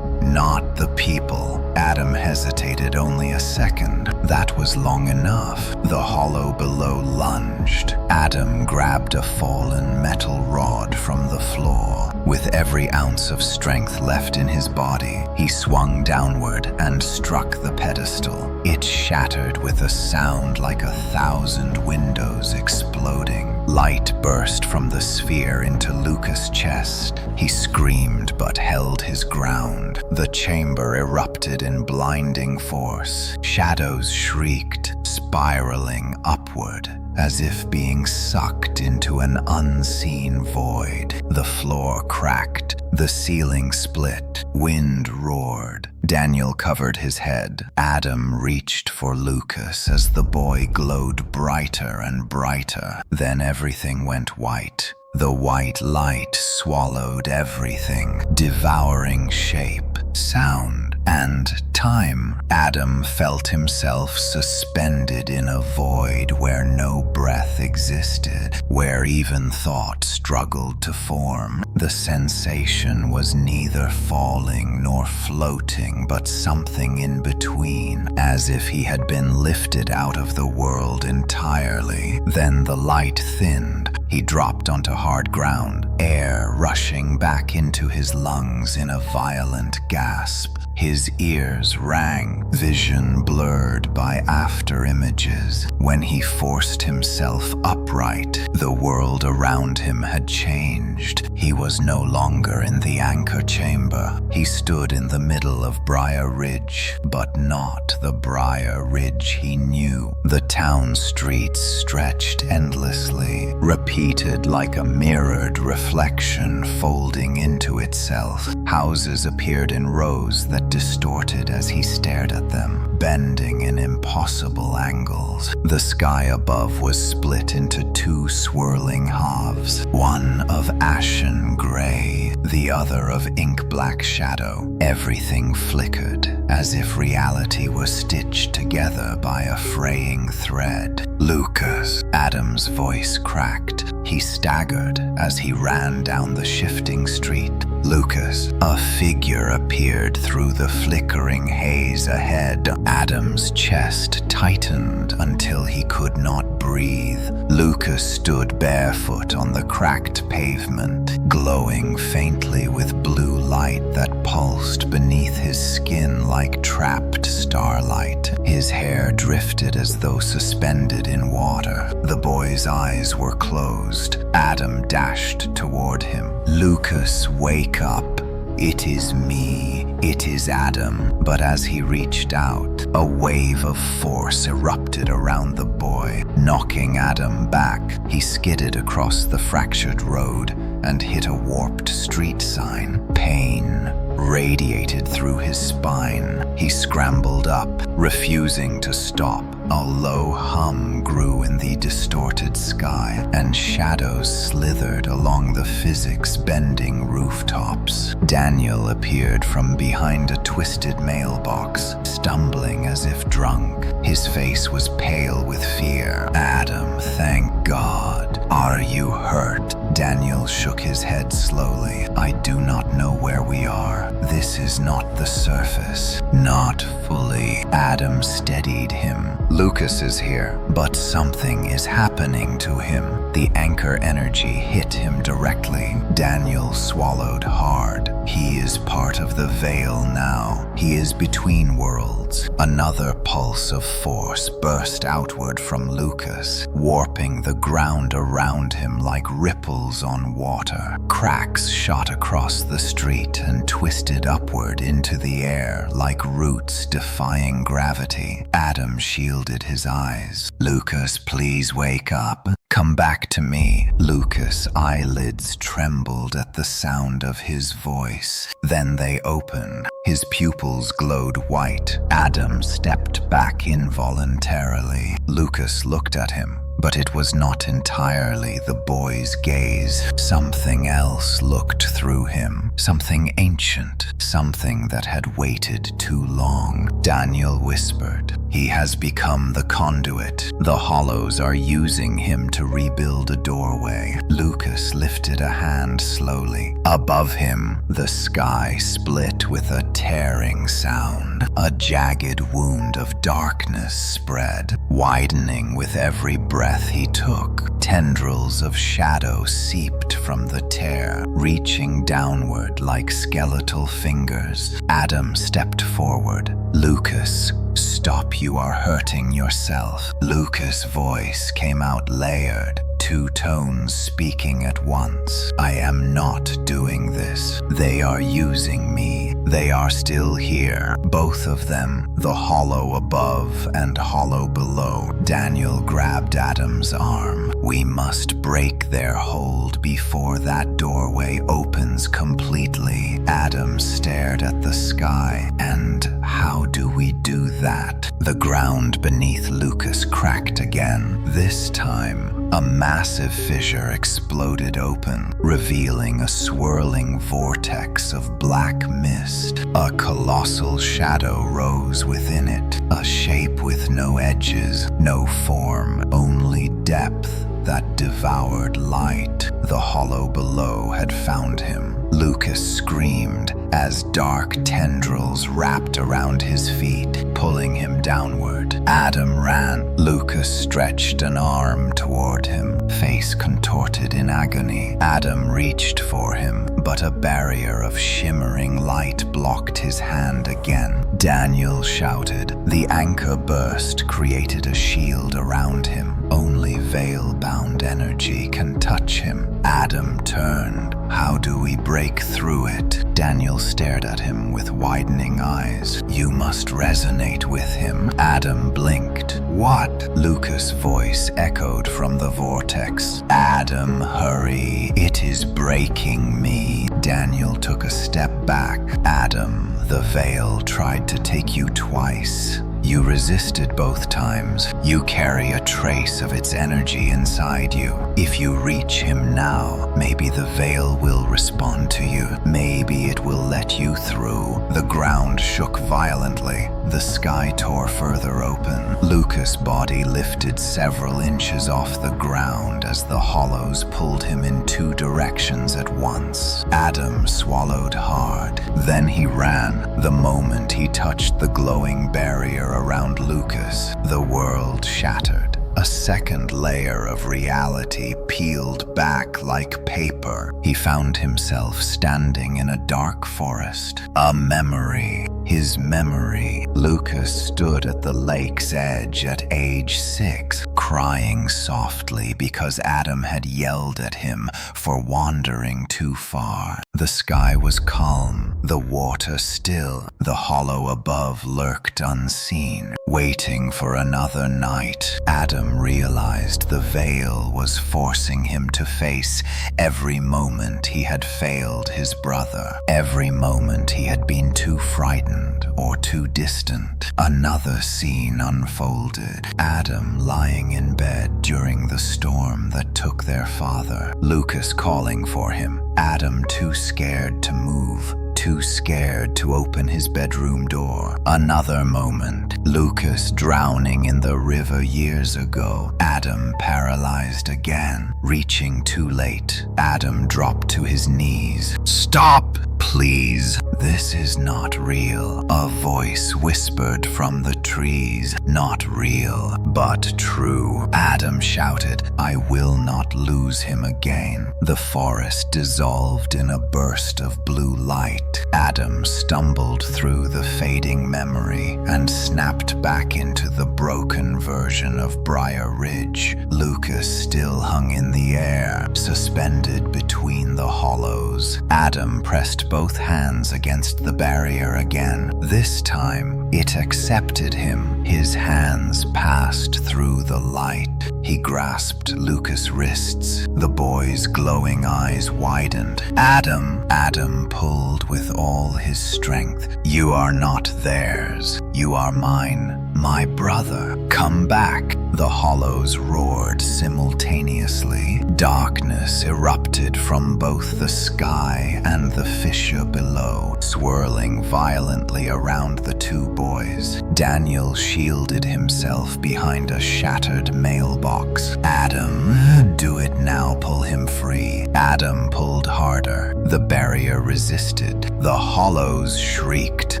not the people." Adam hesitated only a second. That was long enough. The hollow below lunged. Adam grabbed a fallen metal rod from the floor. With every ounce of strength left in his body, he swung downward and struck the pedestal. It shattered with a sound like 1,000 windows exploding. Light burst from the sphere into Lucas' chest. He screamed but held his ground. The chamber erupted in blinding force. Shadows shrieked, spiraling upward, as if being sucked into an unseen void. The floor cracked, the ceiling split, wind roared. Daniel covered his head. Adam reached for Lucas as the boy glowed brighter and brighter. Then everything went white. The white light swallowed everything, devouring shape, sound, and time. Adam felt himself suspended in a void where no breath existed, where even thought struggled to form. The sensation was neither falling nor floating, but something in between, as if he had been lifted out of the world entirely. Then the light thinned. He dropped onto hard ground, air rushing back into his lungs in a violent gasp. His ears rang, vision blurred by after images. When he forced himself upright, the world around him had changed. He was no longer in the anchor chamber. He stood in the middle of Briar Ridge, but not the Briar Ridge he knew. The town streets stretched endlessly, repeated like a mirrored reflection folding into itself. Houses appeared in rows that distorted as he stared at them, bending in impossible angles. The sky above was split into two swirling halves, one of ashen gray, the other of ink-black shadow. Everything flickered, as if reality was stitched together by a fraying thread. "Lucas," Adam's voice cracked. He staggered as he ran down the shifting street. Lucas, a figure appeared through the flickering haze ahead. Adam's chest tightened until he could not breathe. Lucas stood barefoot on the cracked pavement, glowing faintly with blue light that pulsed beneath his skin like trapped starlight. His hair drifted as though suspended in water. The boy's eyes were closed. Adam dashed toward him. "Lucas, wake up. It is me. It is Adam." But as he reached out, a wave of force erupted around the boy, knocking Adam back. He skidded across the fractured road and hit a warped street sign. Pain radiated through his spine. He scrambled up, refusing to stop. A low hum grew in the distorted sky, and shadows slithered along the physics-bending rooftops. Daniel appeared from behind a twisted mailbox, stumbling as if drunk. His face was pale with fear. "Adam, thank God. Are you hurt?" Daniel shook his head slowly. "I do not know where we are. This is not the surface." "Not fully." Adam steadied him. "Lucas is here, but something is happening to him." The anchor energy hit him directly. Daniel swallowed hard. He is part of the veil now. He is between worlds. Another pulse of force burst outward from Lucas, warping the ground around him like ripples on water. Cracks shot across the street and twisted upward into the air like roots defying gravity. Adam shielded his eyes. "Lucas, please wake up. Come back to me." Lucas' eyelids trembled at the sound of his voice. Then they opened. His pupils glowed white. Adam stepped back involuntarily. Lucas looked at him, but it was not entirely the boy's gaze. Something else looked through him. Something ancient. Something that had waited too long. Daniel whispered, "He has become the conduit. The hollows are using him to rebuild a doorway." Lucas lifted a hand slowly. Above him, the sky split with a tearing sound. A jagged wound of darkness spread, widening with every breath he took. Tendrils of shadow seeped from the tear, reaching downward like skeletal fingers. Adam stepped forward. "Lucas, stop, you are hurting yourself." Lucas' voice came out layered, two tones speaking at once. "I am not doing this. They are using me. They are still here. Both of them, the hollow above and hollow below." Daniel grabbed Adam's arm. "We must break their hold before that doorway opens completely." Adam stared at the sky. "And how do we do that?" The ground beneath Lucas cracked again. This time, a massive fissure exploded open, revealing a swirling vortex of black mist. A colossal shadow rose within it, a shape with no edges, no form, only depth that devoured light. The hollow below had found him. Lucas screamed as dark tendrils wrapped around his feet, pulling him downward. Adam ran. Lucas stretched an arm toward him, face contorted in agony. Adam reached for him, but a barrier of shimmering light blocked his hand again. Daniel shouted. The anchor burst created a shield around him. Only veil-bound energy can touch him. Adam turned. "How do we break through it?" Daniel stared at him with widening eyes. "You must resonate with him." Adam blinked. "What?" Lucas' voice echoed from the vortex. "Adam, hurry. It is breaking me." Daniel took a step back. "Adam, the veil tried to take you twice. You resisted both times. You carry a trace of its energy inside you. If you reach him now, maybe the veil will respond to you. Maybe it will let you through. The ground shook violently. The sky tore further open. Lucas' body lifted several inches off the ground as the hollows pulled him in two directions at once. Adam swallowed hard. Then he ran. The moment he touched the glowing barrier around Lucas, the world shattered. A second layer of reality peeled back like paper. He found himself standing in a dark forest. A memory. His memory. Lucas stood at the lake's edge at age 6, crying softly because Adam had yelled at him for wandering too far. The sky was calm, the water still. The hollow above lurked unseen, waiting for another night. Adam realized the veil was forcing him to face every moment he had failed his brother, every moment he had been too frightened or too distant. Another scene unfolded. Adam lying in bed during the storm that took their father. Lucas calling for him. Adam too scared to move, too scared to open his bedroom door. Another moment. Lucas drowning in the river years ago. Adam paralyzed again. Reaching too late. Adam dropped to his knees. "Stop! Please, this is not real." A voice whispered from the trees. "Not real, but true." Adam shouted, "I will not lose him again." The forest dissolved in a burst of blue light. Adam stumbled through the fading memory and snapped back into the broken version of Briar Ridge. Lucas still hung in the air, suspended between the hollows. Adam pressed both hands against the barrier again. This time, it accepted him. His hands passed through the light. He grasped Lucas' wrists. The boy's glowing eyes widened. "Adam!" Adam pulled with all his strength. "You are not theirs. You are mine. My brother. Come back." The hollows roared simultaneously. Darkness erupted from both the sky and the fissure below, swirling violently around the two boys. Daniel shielded himself behind a shattered mailbox. "Adam, do it now, pull him free." Adam pulled harder. The barrier resisted. The hollows shrieked.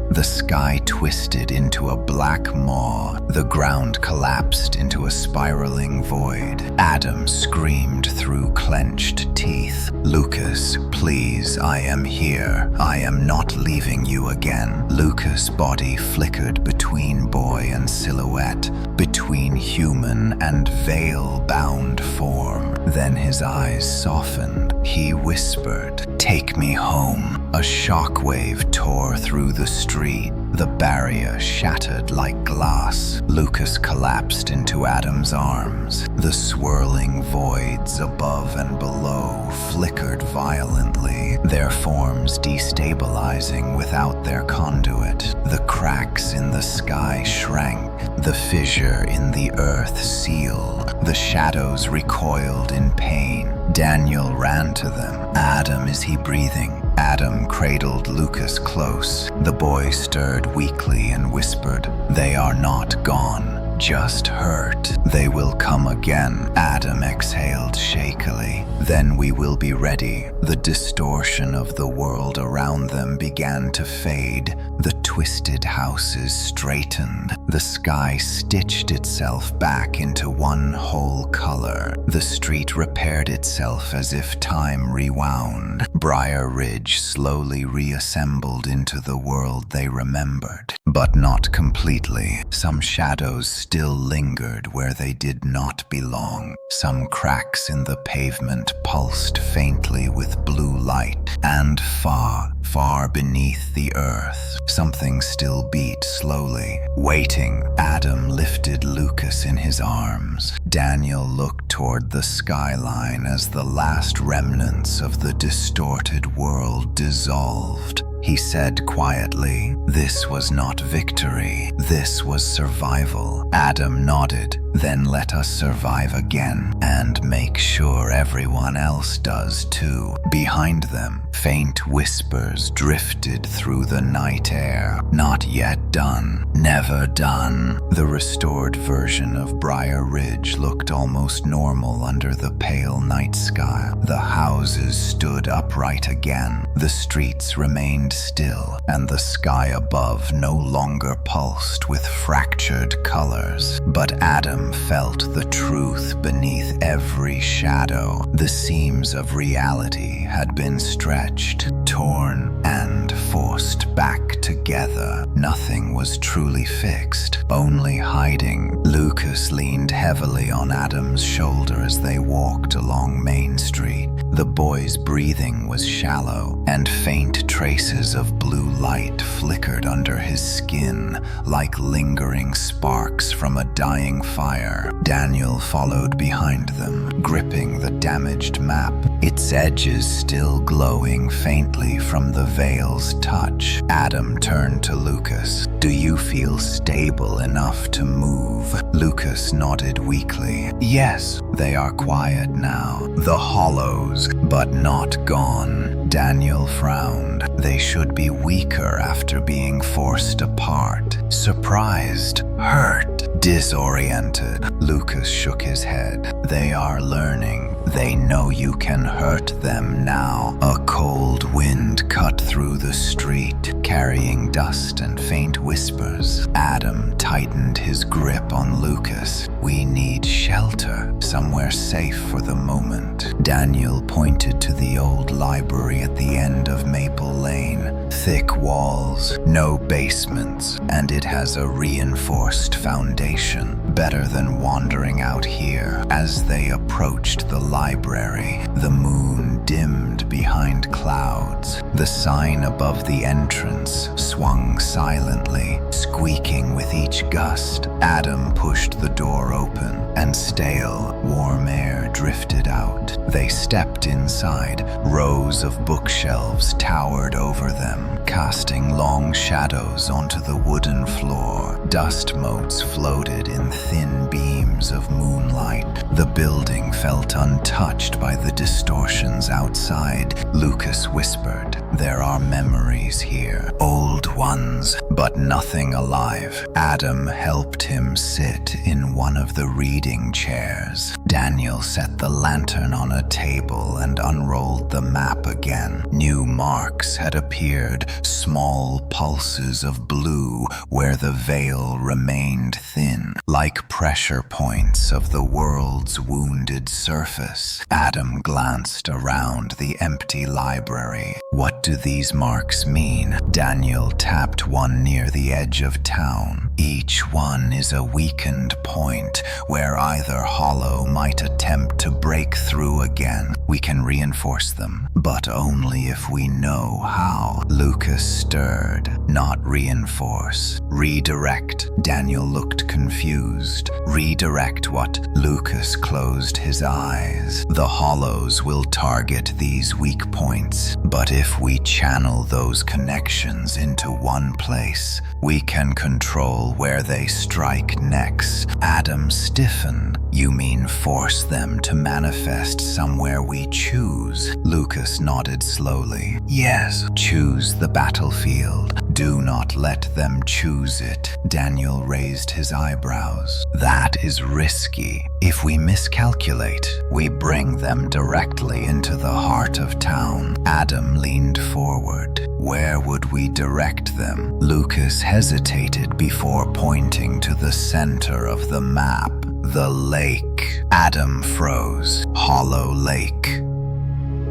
The sky twisted into a black maw. The ground collapsed into a spiraling void. Adam screamed through clenched teeth. "Lucas, please, I am here. I am not leaving you again." Lucas' body flickered between boy and silhouette, between human and veil-bound form. Then his eyes softened. He whispered, "Take me home." A shockwave tore through the street. The barrier shattered like glass. Lucas collapsed into Adam's arms. The swirling voids above and below flickered violently, their forms destabilizing without their conduit. The cracks in the sky shrank. The fissure in the earth sealed. The shadows recoiled in pain. Daniel ran to them. "Adam, is he breathing?" Adam cradled Lucas close. The boy stirred weakly and whispered, "They are not gone, just hurt. They will come again." Adam exhaled shakily. "Then we will be ready." The distortion of the world around them began to fade. The twisted houses straightened. The sky stitched itself back into one whole color. The street repaired itself as if time rewound. Briar Ridge slowly reassembled into the world they remembered. But not completely. Some shadows still lingered where they did not belong. Some cracks in the pavement pulsed faintly with blue light. And far, far beneath the earth, something still beat slowly. Waiting, Adam lifted Lucas in his arms. Daniel looked toward the skyline as the last remnants of the distorted world dissolved. he said quietly. This was not victory, this was survival. Adam nodded. Then let us survive again, and make sure everyone else does too. Behind them, faint whispers drifted through the night air. Not yet done, never done. The restored version of Briar Ridge looked almost normal under the pale night sky. The houses stood upright again. The streets remained still, and the sky above no longer pulsed with fractured colors. But Adam felt the truth beneath every shadow. The seams of reality had been stretched, torn, and forced back together. Nothing was truly fixed, only hiding. Lucas leaned heavily on Adam's shoulder as they walked along Main Street. The boy's breathing was shallow, and faint traces of blue light flickered under his skin like lingering sparks from a dying fire. Daniel followed behind them, gripping the damaged map, its edges still glowing faintly from the veil's touch. Adam turned to Lucas. Do you feel stable enough to move? Lucas nodded weakly. Yes, they are quiet now. The hollows, but not gone. Daniel frowned. They should be weaker after being forced apart. Surprised, hurt, disoriented. Lucas shook his head. They are learning. They know you can hurt them now. A cold wind cut through the street, carrying dust and faint whispers. Adam tightened his grip on Lucas. We need shelter, somewhere safe for the moment. Daniel pointed to the old library at the end of Maple Lane. Thick walls, no basements, and it has a reinforced foundation. Better than wandering out here. As they approached the library, the moon dimmed behind clouds. The sign above the entrance swung silently, squeaking with each gust. Adam pushed the door open, and stale, warm air drifted out. They stepped inside. Rows of bookshelves towered over them, casting long shadows onto the wooden floor. Dust motes floated in thin beams of moonlight. The building felt untouched by the distortions outside. Lucas whispered, there are memories here, old ones, but nothing alive. Adam helped him sit in one of the reading chairs. Daniel set the lantern on a table and unrolled the map again. New marks had appeared, small pulses of blue where the veil remained thin, like pressure points of the world's wounded surface. Adam glanced around the empty library. What do these marks mean? Daniel tapped one near the edge of town. Each one is a weakened point where either hollow might attempt to break through again. We can reinforce them, but only if we know how. Lucas stirred. Not reinforce. Redirect. Daniel looked confused. Redirect what? Lucas closed his eyes. The hollows will target these weak points, but if we channel those connections into one place, we can control where they strike next. Adam stiffened. You mean force them to manifest somewhere we choose? Lucas nodded slowly. Yes, choose the battlefield. Do not let them choose it. Daniel raised his eyebrows. That is risky. If we miscalculate, we bring them directly into the heart of town. Adam leaned forward. Where would we direct them? Lucas hesitated before pointing to the center of the map. The lake. Adam froze. Hollow Lake.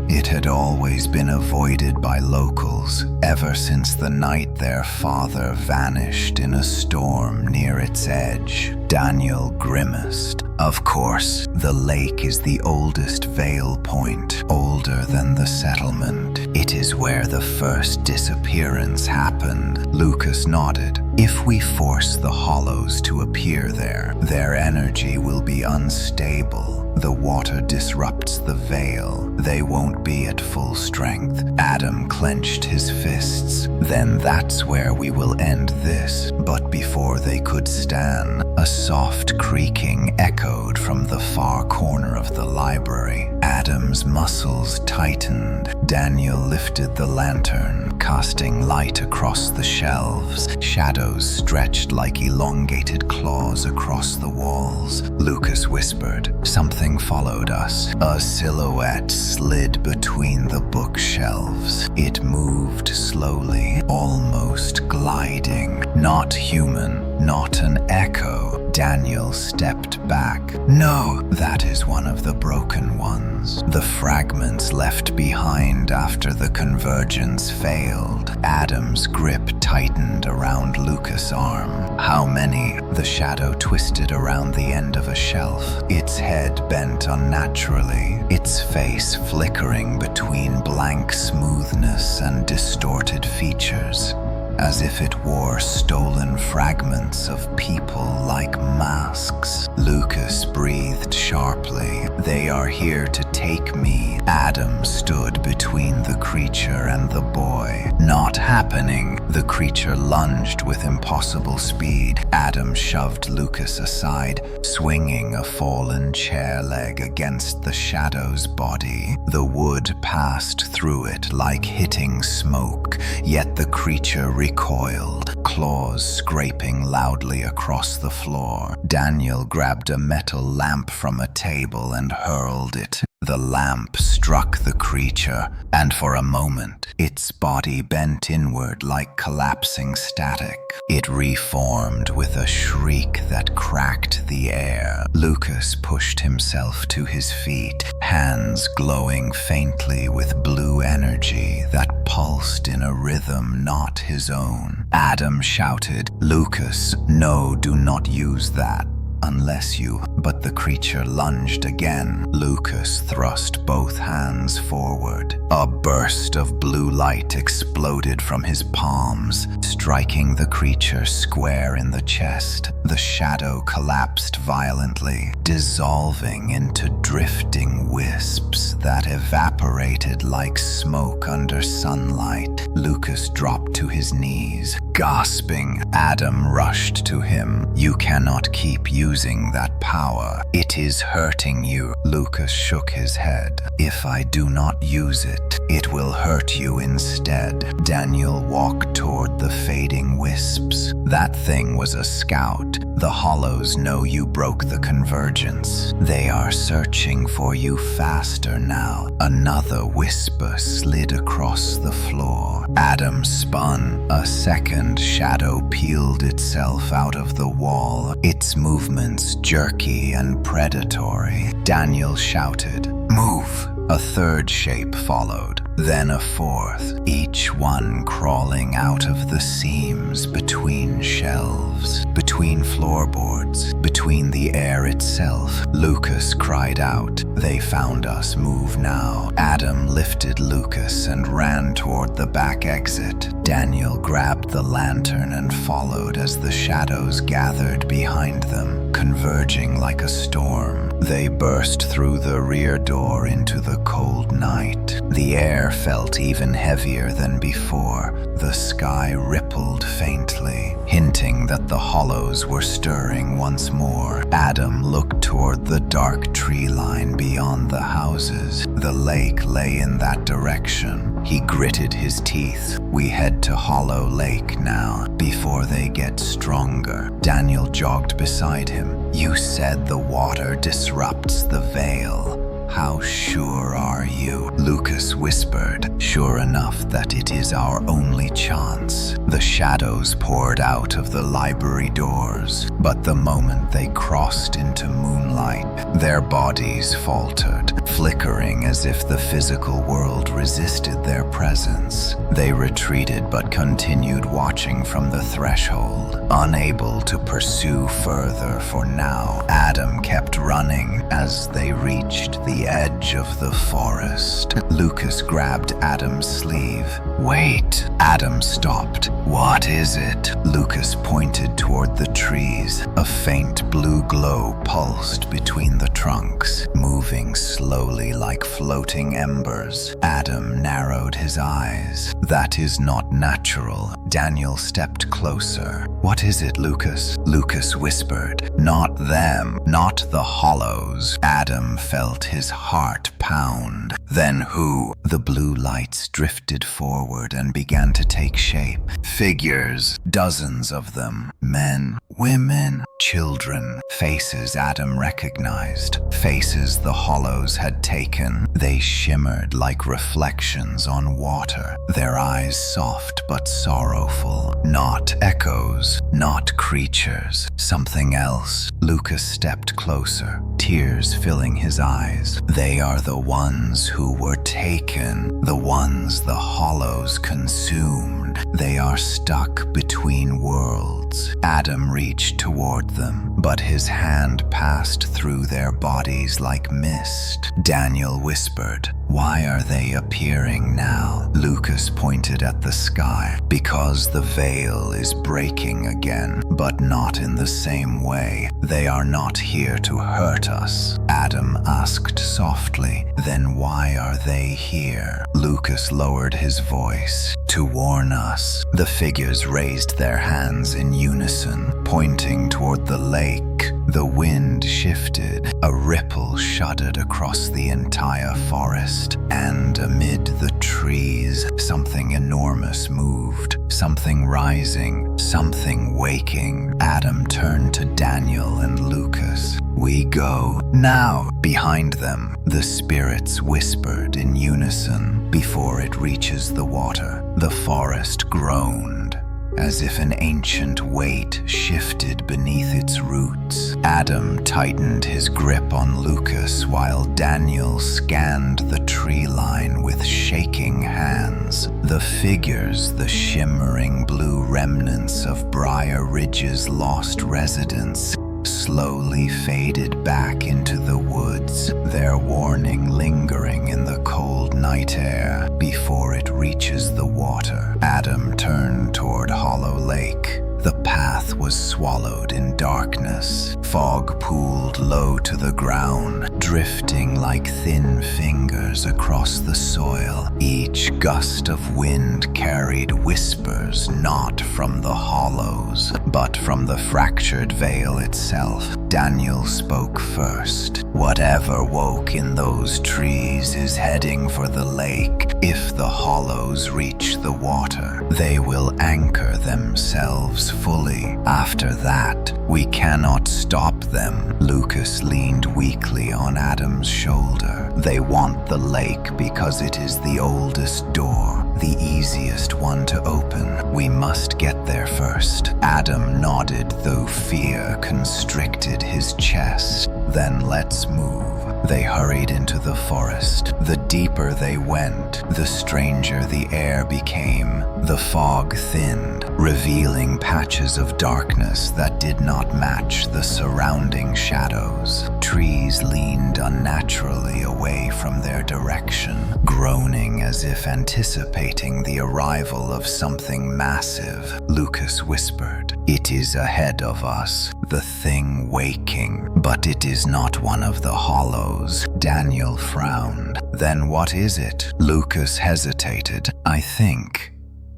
It had always been avoided by locals, ever since the night their father vanished in a storm near its edge. Daniel grimaced. Of course, the lake is the oldest veil point, older than the settlement. It is where the first disappearance happened. Lucas nodded. If we force the hollows to appear there, their energy will be unstable. The water disrupts the veil. They won't be at full strength. Adam clenched his fists. Then that's where we will end this. But before they could stand, a soft creaking echoed from the far corner of the library. Adam's muscles tightened. Daniel lifted the lantern, casting light across the shelves. Shadows stretched like elongated claws across the walls. Lucas whispered. Something followed us. A silhouette slid between the bookshelves. It moved slowly, almost gliding. Not human, not an echo. Daniel stepped back. No, that is one of the broken ones. The fragments left behind after the convergence failed. Adam's grip tightened around Lucas' arm. How many? The shadow twisted around the end of a shelf, its head bent unnaturally, its face flickering between blank smoothness and distorted features, as if it wore stolen fragments of people like masks. Lucas breathed sharply. They are here to take me. Adam stood between the creature and the boy. Not happening. The creature lunged with impossible speed. Adam shoved Lucas aside, swinging a fallen chair leg against the shadow's body. The wood passed through it like hitting smoke, yet the creature recoiled, claws scraping loudly across the floor. Daniel grabbed a metal lamp from a table and hurled it. The lamp struck the creature, and for a moment, its body bent inward like collapsing static. It reformed with a shriek that cracked the air. Lucas pushed himself to his feet, hands glowing faintly with blue energy that pulsed in a rhythm not his own. Adam shouted, "Lucas, no, do not use that. Unless you..." But the creature lunged again. Lucas thrust both hands forward. A burst of blue light exploded from his palms, striking the creature square in the chest. The shadow collapsed violently, dissolving into drifting wisps that evaporated like smoke under sunlight. Lucas dropped to his knees. Gasping, Adam rushed to him. "You cannot keep using that power. It is hurting you." Lucas shook his head. "If I do not use it, it will hurt you instead." Daniel walked toward the fading wisps. "That thing was a scout. The hollows know you broke the convergence. They are searching for you faster now." Another whisper slid across the floor. Adam spun. A second shadow peeled itself out of the wall, its movements jerky and predatory. Daniel shouted, "Move!" A third shape followed, then a fourth, each one crawling out of the seams between shelves, between floorboards, between the air itself. Lucas cried out, "They found us, move now." Adam lifted Lucas and ran toward the back exit. Daniel grabbed the lantern and followed as the shadows gathered behind them, converging like a storm. They burst through the rear door into the cold night. The air felt even heavier than before. The sky rippled faintly, hinting that the hollows were stirring once more. Adam looked toward the dark tree line beyond the houses. The lake lay in that direction. He gritted his teeth. "We head to Hollow Lake now, before they get stronger." Daniel jogged beside him. "You said the water disrupts the veil. How sure are you?" Lucas whispered, "Sure enough that it is our only chance." The shadows poured out of the library doors, but the moment they crossed into moonlight, their bodies faltered, flickering as if the physical world resisted their presence. They retreated but continued watching from the threshold, unable to pursue further for now. Adam kept running. As they reached the edge of the forest, Lucas grabbed Adam's sleeve. "Wait!" Adam stopped. "What is it?" Lucas pointed toward the trees. A faint blue glow pulsed between the trunks, moving slowly like floating embers. Adam narrowed his eyes. "That is not natural." Daniel stepped closer. "What is it, Lucas?" Lucas whispered. "Not them, not the hollows." Adam felt his heart pound. "Then who?" The blue lights drifted forward and began to take shape. Figures, dozens of them. Men, women, children. Faces Adam recognized. Faces the hollows had taken. They shimmered like reflections on water, their eyes soft but sorrowful. Not echoes, not creatures, something else. Lucas stepped closer, tears filling his eyes. They are the ones who were taken, the ones the hollows consumed. They are stuck between worlds. Adam reached toward them, but his hand passed through their bodies like mist. Daniel whispered, "Why are they appearing now?" Lucas pointed at the sky. "Because the veil is breaking again, but not in the same way. They are not here to hurt us." Adam asked softly, "Then why are they here?" Lucas lowered his voice. "To warn us." The figures raised their hands in unison, pointing toward the lake. The wind shifted. A ripple shuddered across the entire forest, and amid the trees, something enormous moved. Something rising, something waking. Adam turned to Daniel and Lucas. "We go now." Behind them, the spirits whispered in unison. "Before it reaches the water." The forest groaned, as if an ancient weight shifted beneath its roots. Adam tightened his grip on Lucas while Daniel scanned the tree line with shaking hands. The figures, the shimmering blue remnants of Briar Ridge's lost residents, slowly faded back into the woods, their warning lingering in the cold night air. Before it reaches the water, Adam turned toward Hollow Lake. The path was swallowed in darkness. Fog pooled low to the ground, drifting like thin fingers across the soil. Each gust of wind carried whispers not from the hollows, but from the fractured veil itself. Daniel spoke first. "Whatever woke in those trees is heading for the lake. If the hollows reach the water, they will anchor themselves fully. After that, we cannot stop them." Lucas leaned weakly on Adam's shoulder. "They want the lake because it is the oldest door, the easiest one to open. We must get there first." Adam nodded, though fear constricted his chest. "Then let's move." They hurried into the forest. The deeper they went, the stranger the air became. The fog thinned, revealing patches of darkness that did not match the surrounding shadows. Trees leaned unnaturally away from their direction, groaning as if anticipating the arrival of something massive. Lucas whispered, "It is ahead of us, the thing waking, but it is not one of the hollows." Daniel frowned. "Then what is it?" Lucas hesitated. "I think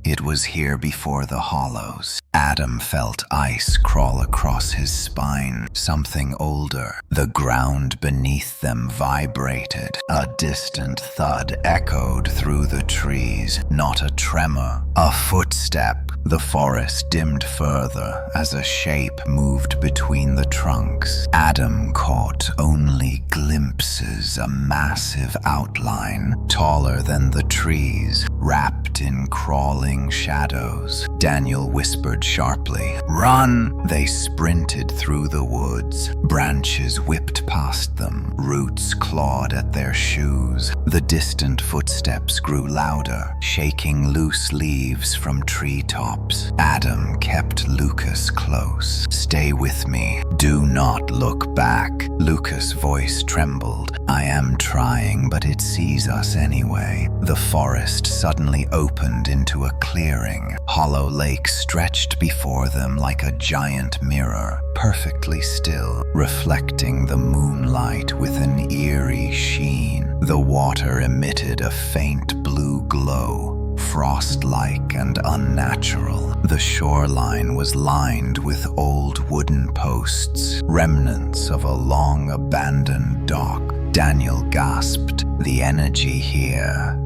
it was here before the hollows." Adam felt ice crawl across his spine. Something older. The ground beneath them vibrated. A distant thud echoed through the trees. Not a tremor, a footstep. The forest dimmed further as a shape moved between the trunks. Adam caught only glimpses, a massive outline, taller than the trees, wrapped in crawling shadows. Daniel whispered sharply, "Run!" They sprinted through the woods, Branches whipped past them, roots clawed at their shoes. The distant footsteps grew louder, shaking loose leaves from treetops. Adam kept Lucas close. "Stay with me. Do not look back." Lucas' voice trembled. "I am trying, but it sees us anyway." The forest suddenly opened into a clearing. Hollow Lake stretched before them like a giant mirror, perfectly still, reflecting the moonlight with an eerie sheen. The water emitted a faint blue glow, frost-like and unnatural. The shoreline was lined with old wooden posts, remnants of a long abandoned dock. Daniel gasped, "The energy here.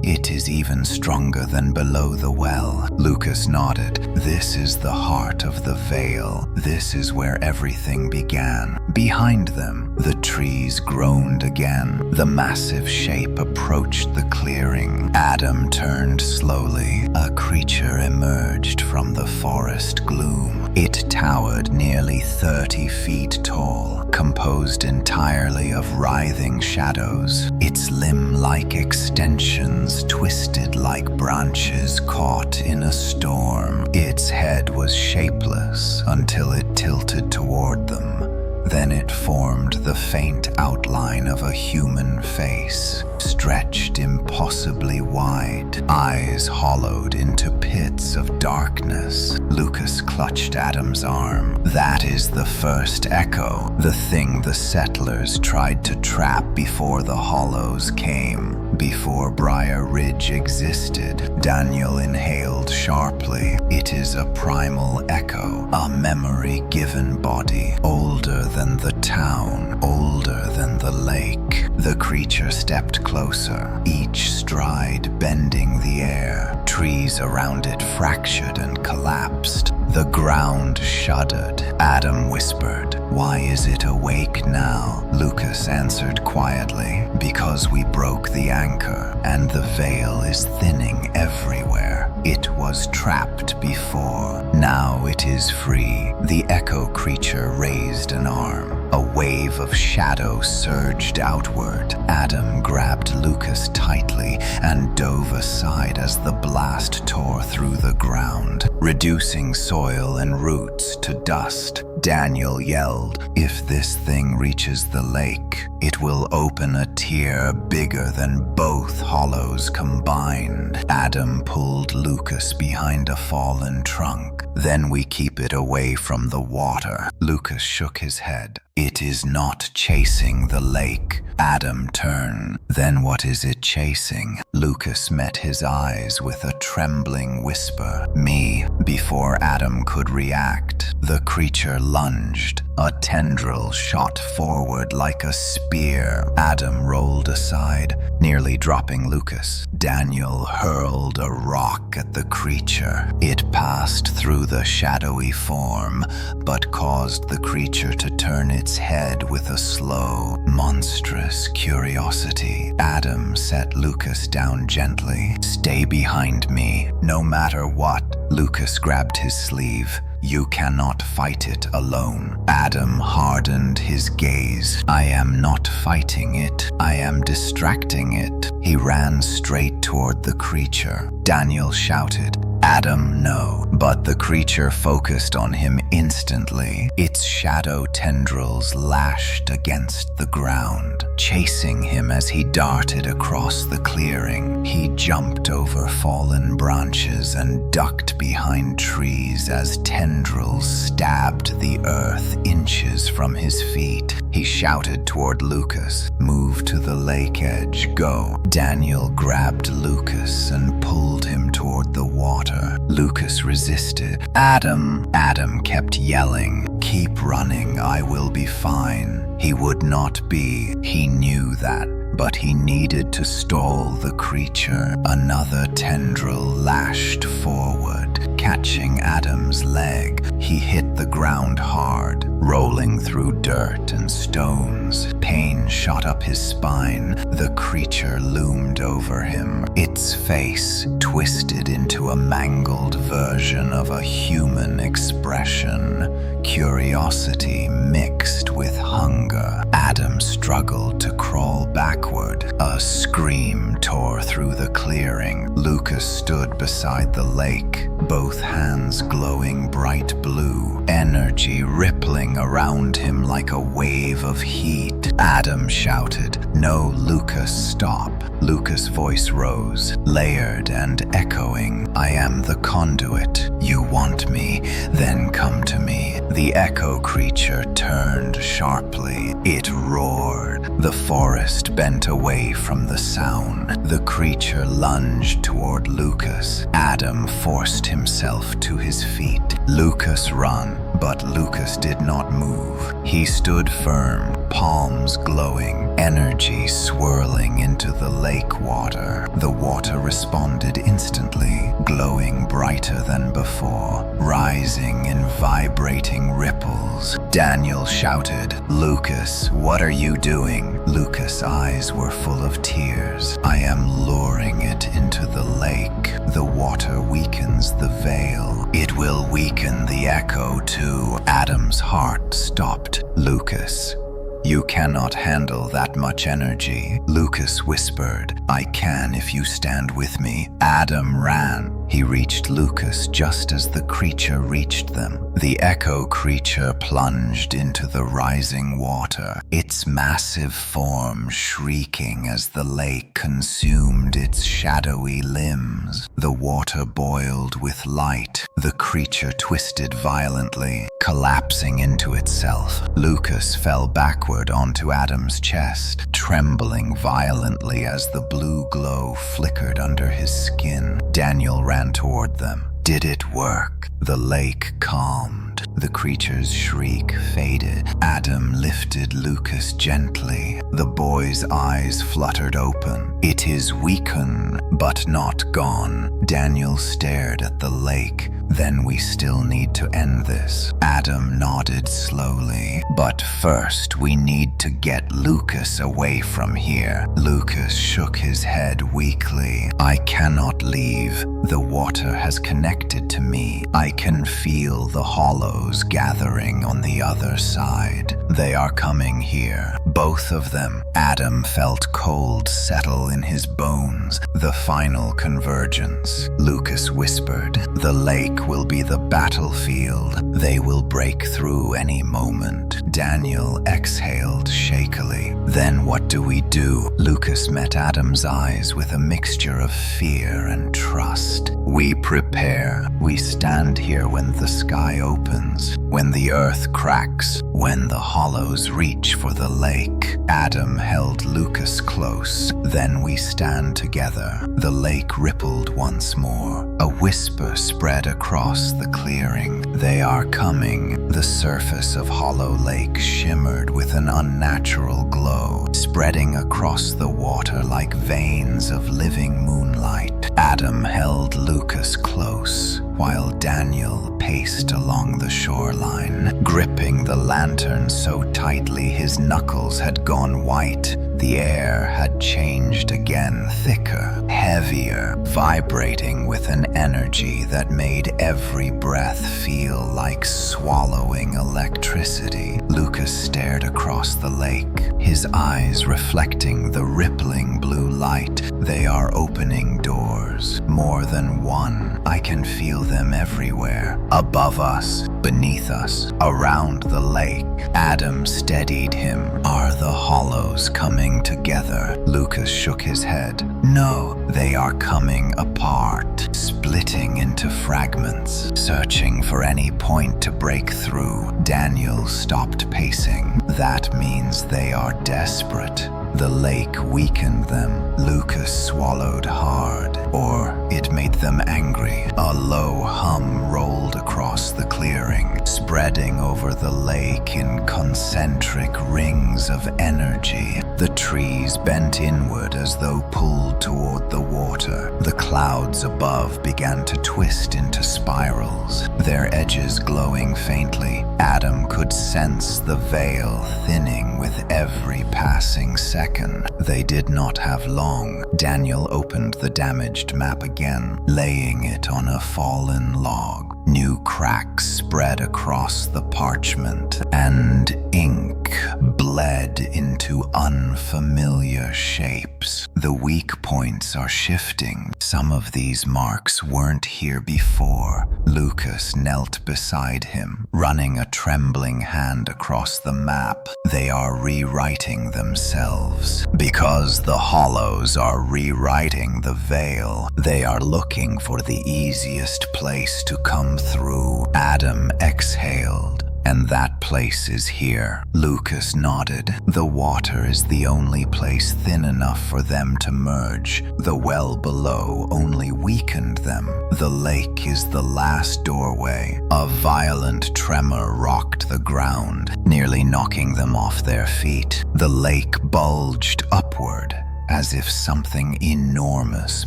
It is even stronger than below the well." Lucas nodded. "This is the heart of the Vale. This is where everything began." Behind them, the trees groaned again. The massive shape approached the clearing. Adam turned slowly. A creature emerged from the forest gloom. It towered nearly 30 feet tall, composed entirely of writhing shadows. Its limb-like extensions twisted like branches caught in a storm. Its head was shapeless until it tilted toward them. Then it formed the faint outline of a human face, stretched impossibly wide, eyes hollowed into pits of darkness. Lucas clutched Adam's arm. "That is the first echo, the thing the settlers tried to trap before the hollows came. Before Briar Ridge existed." Daniel inhaled sharply. "It is a primal echo, a memory-given body, older than the town, older than the lake." The creature stepped closer, each stride bending the air. Trees around it fractured and collapsed. The ground shuddered. Adam whispered, "Why is it awake now?" Lucas answered quietly, "Because we broke the anchor, and the veil is thinning everywhere. It was trapped before. Now it is free." The echo creature raised an arm. A wave of shadow surged outward. Adam grabbed Lucas tightly and dove aside as the blast tore through the ground, reducing soil and roots to dust. Daniel yelled, "If this thing reaches the lake, it will open a tear bigger than both hollows combined." Adam pulled Lucas behind a fallen trunk. "Then we keep it away from the water." Lucas shook his head. "It is not chasing the lake." Adam turned. "Then what is it chasing?" Lucas met his eyes with a trembling whisper. "Me." Before Adam could react, the creature lunged. A tendril shot forward like a spear. Adam rolled aside, nearly dropping Lucas. Daniel hurled a rock at the creature. It passed through the shadowy form, but caused the creature to turn its head with a slow, monstrous curiosity. Adam set Lucas down gently. "Stay behind me, no matter what." Lucas grabbed his sleeve. "You cannot fight it alone." Adam hardened his gaze. "I am not fighting it. I am distracting it." He ran straight toward the creature. Daniel shouted, "Adam, no." But the creature focused on him instantly. Its shadow tendrils lashed against the ground, chasing him as he darted across the clearing. He jumped over fallen branches and ducked behind trees as tendrils stabbed the earth inches from his feet. He shouted toward Lucas, "Move to the lake edge, go." Daniel grabbed Lucas and pulled him toward the water. Lucas resisted. "Adam!" Adam kept yelling, "Keep running, I will be fine." He would not be. He knew that. But he needed to stall the creature. Another tendril lashed forward, catching Adam's leg. He hit the ground hard, rolling through dirt and stones. Pain pain shot up his spine. The creature loomed over him, its face twisted into a mangled version of a human expression. Curiosity mixed with hunger. Adam struggled to crawl backward. A scream tore through the clearing. Lucas stood beside the lake, both hands glowing bright blue, energy rippling around him like a wave of heat. Adam shouted, "No, Lucas, stop." Lucas' voice rose, layered and echoing. "I am the conduit. You want me, then come to me." The echo creature turned sharply. It roared. The forest bent away from the sound. The creature lunged toward Lucas. Adam forced himself to his feet. Lucas ran, but Lucas did not move. He stood firm, palms glowing, energy swirling into the lake water. The water responded instantly, glowing brighter than before, rising in vibrating ripples. Daniel shouted, "Lucas, what are you doing?" Lucas' eyes were full of tears. "I am luring it into the lake. The water weakens the veil. It will weaken the echo too." Adam's heart stopped. "Lucas, you cannot handle that much energy." Lucas whispered, "I can if you stand with me." Adam ran. He reached Lucas just as the creature reached them. The echo creature plunged into the rising water, its massive form shrieking as the lake consumed its shadowy limbs. The water boiled with light. The creature twisted violently, collapsing into itself. Lucas fell backward onto Adam's chest, trembling violently as the blue glow flickered under his skin. Daniel ran toward them. Did it work? The lake calmed. The creature's shriek faded. Adam lifted Lucas gently. The boy's eyes fluttered open. "It is weakened, but not gone." Daniel stared at the lake. "Then we still need to end this." Adam nodded slowly. "But first we need to get Lucas away from here." Lucas shook his head weakly. "I cannot leave. The water has connected to me. I can feel the hollows gathering on the other side. They are coming here. Both of them." Adam felt cold settle in his bones. The final convergence. Lucas whispered, "The lake will be the battlefield. They will break through any moment." Daniel exhaled shakily. "Then what do we do?" Lucas met Adam's eyes with a mixture of fear and trust. "We prepare. We stand here when the sky opens, when the earth cracks, when the hollows reach for the lake." Adam held Lucas close. "Then we stand together." The lake rippled once more. A whisper spread across the clearing. "They are coming." The surface of Hollow Lake shimmered with an unnatural glow, spreading across the water like veins of living moonlight. Adam held Lucas close, while Daniel paced along the shoreline, gripping the lantern so tightly his knuckles had gone white. The air had changed again, thicker, heavier, vibrating with an energy that made every breath feel like swallowing electricity. Lucas stared across the lake, his eyes reflecting the rippling blue light. "They are opening doors, more than one. I can feel them everywhere. Above us, beneath us, around the lake." Adam steadied him. "Are the hollows coming together?" Lucas shook his head. "No, they are coming apart, splitting into fragments, searching for any point to break through." Daniel stopped pacing. "That means they are desperate. The lake weakened them." Lucas swallowed hard, or it made them angry. A low hum rolled across the clearing, spreading over the lake in concentric rings of energy. The trees bent inward as though pulled toward the water. The clouds above began to twist into spirals, their edges glowing faintly. Adam could sense the veil thinning with every passing second. They did not have long. Daniel opened the damaged map again, laying it on a fallen log. New cracks spread across the parchment, and ink bled into unfamiliar shapes. The weak points are shifting. Some of these marks weren't here before. Lucas knelt beside him, running a trembling hand across the map. They are rewriting themselves. Because the hollows are rewriting the veil, they are looking for the easiest place to come through. Adam exhaled. And that place is here. Lucas nodded. The water is the only place thin enough for them to merge. The well below only weakened them. The lake is the last doorway. A violent tremor rocked the ground, nearly knocking them off their feet. The lake bulged upward, as if something enormous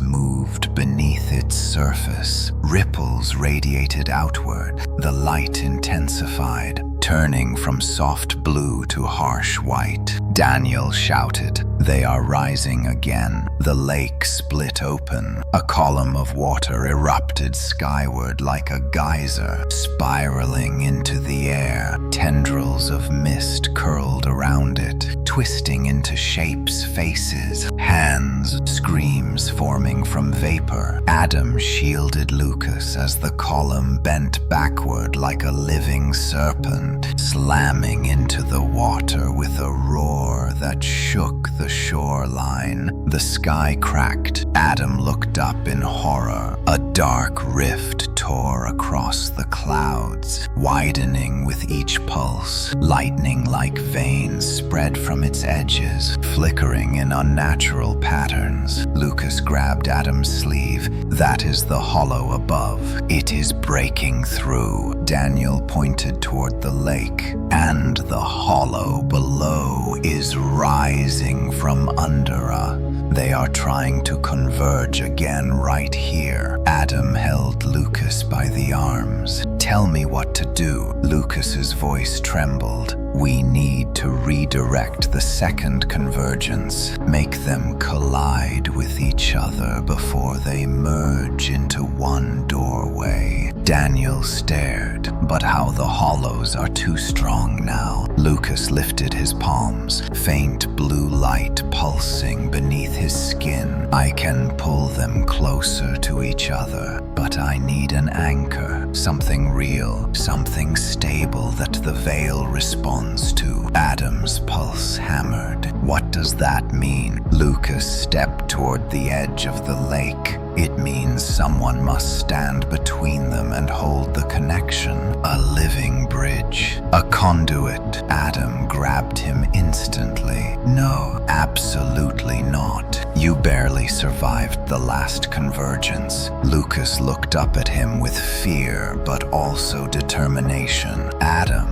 moved beneath its surface. Ripples radiated outward. The light intensified, turning from soft blue to harsh white. Daniel shouted, "They are rising again." The lake split open. A column of water erupted skyward like a geyser, spiraling into the air. Tendrils of mist curled around it, twisting into shapes, faces, hands, screams forming from vapor. Adam shielded Lucas as the column bent backward like a living serpent, slamming into the water with a roar that shook the shoreline. The sky cracked. Adam looked up in horror. A dark rift tore across the clouds, widening with each pulse. Lightning-like veins spread from its edges, flickering in unnatural patterns. Lucas grabbed Adam's sleeve. "That is the hollow above. It is breaking through." Daniel pointed toward the lake, and the hollow below is rising from under us. They are trying to converge again right here. Adam held Lucas by the arms. "Tell me what to do." Lucas's voice trembled. "We need to redirect the second convergence, make them collide with each other before they merge into one doorway." Daniel stared, but how the hollows are too strong now. Lucas lifted his palms, faint blue light pulsing beneath his skin. "I can pull them closer to each other, but I need an anchor, something real, something stable that the veil responds to." Adam's pulse hammered. "What does that mean?" Lucas stepped toward the edge of the lake. "It means someone must stand between them and hold the connection. A living bridge. A conduit." Adam grabbed him instantly. "No, absolutely not. You barely survived the last convergence." Lucas looked up at him with fear, but also determination. "Adam,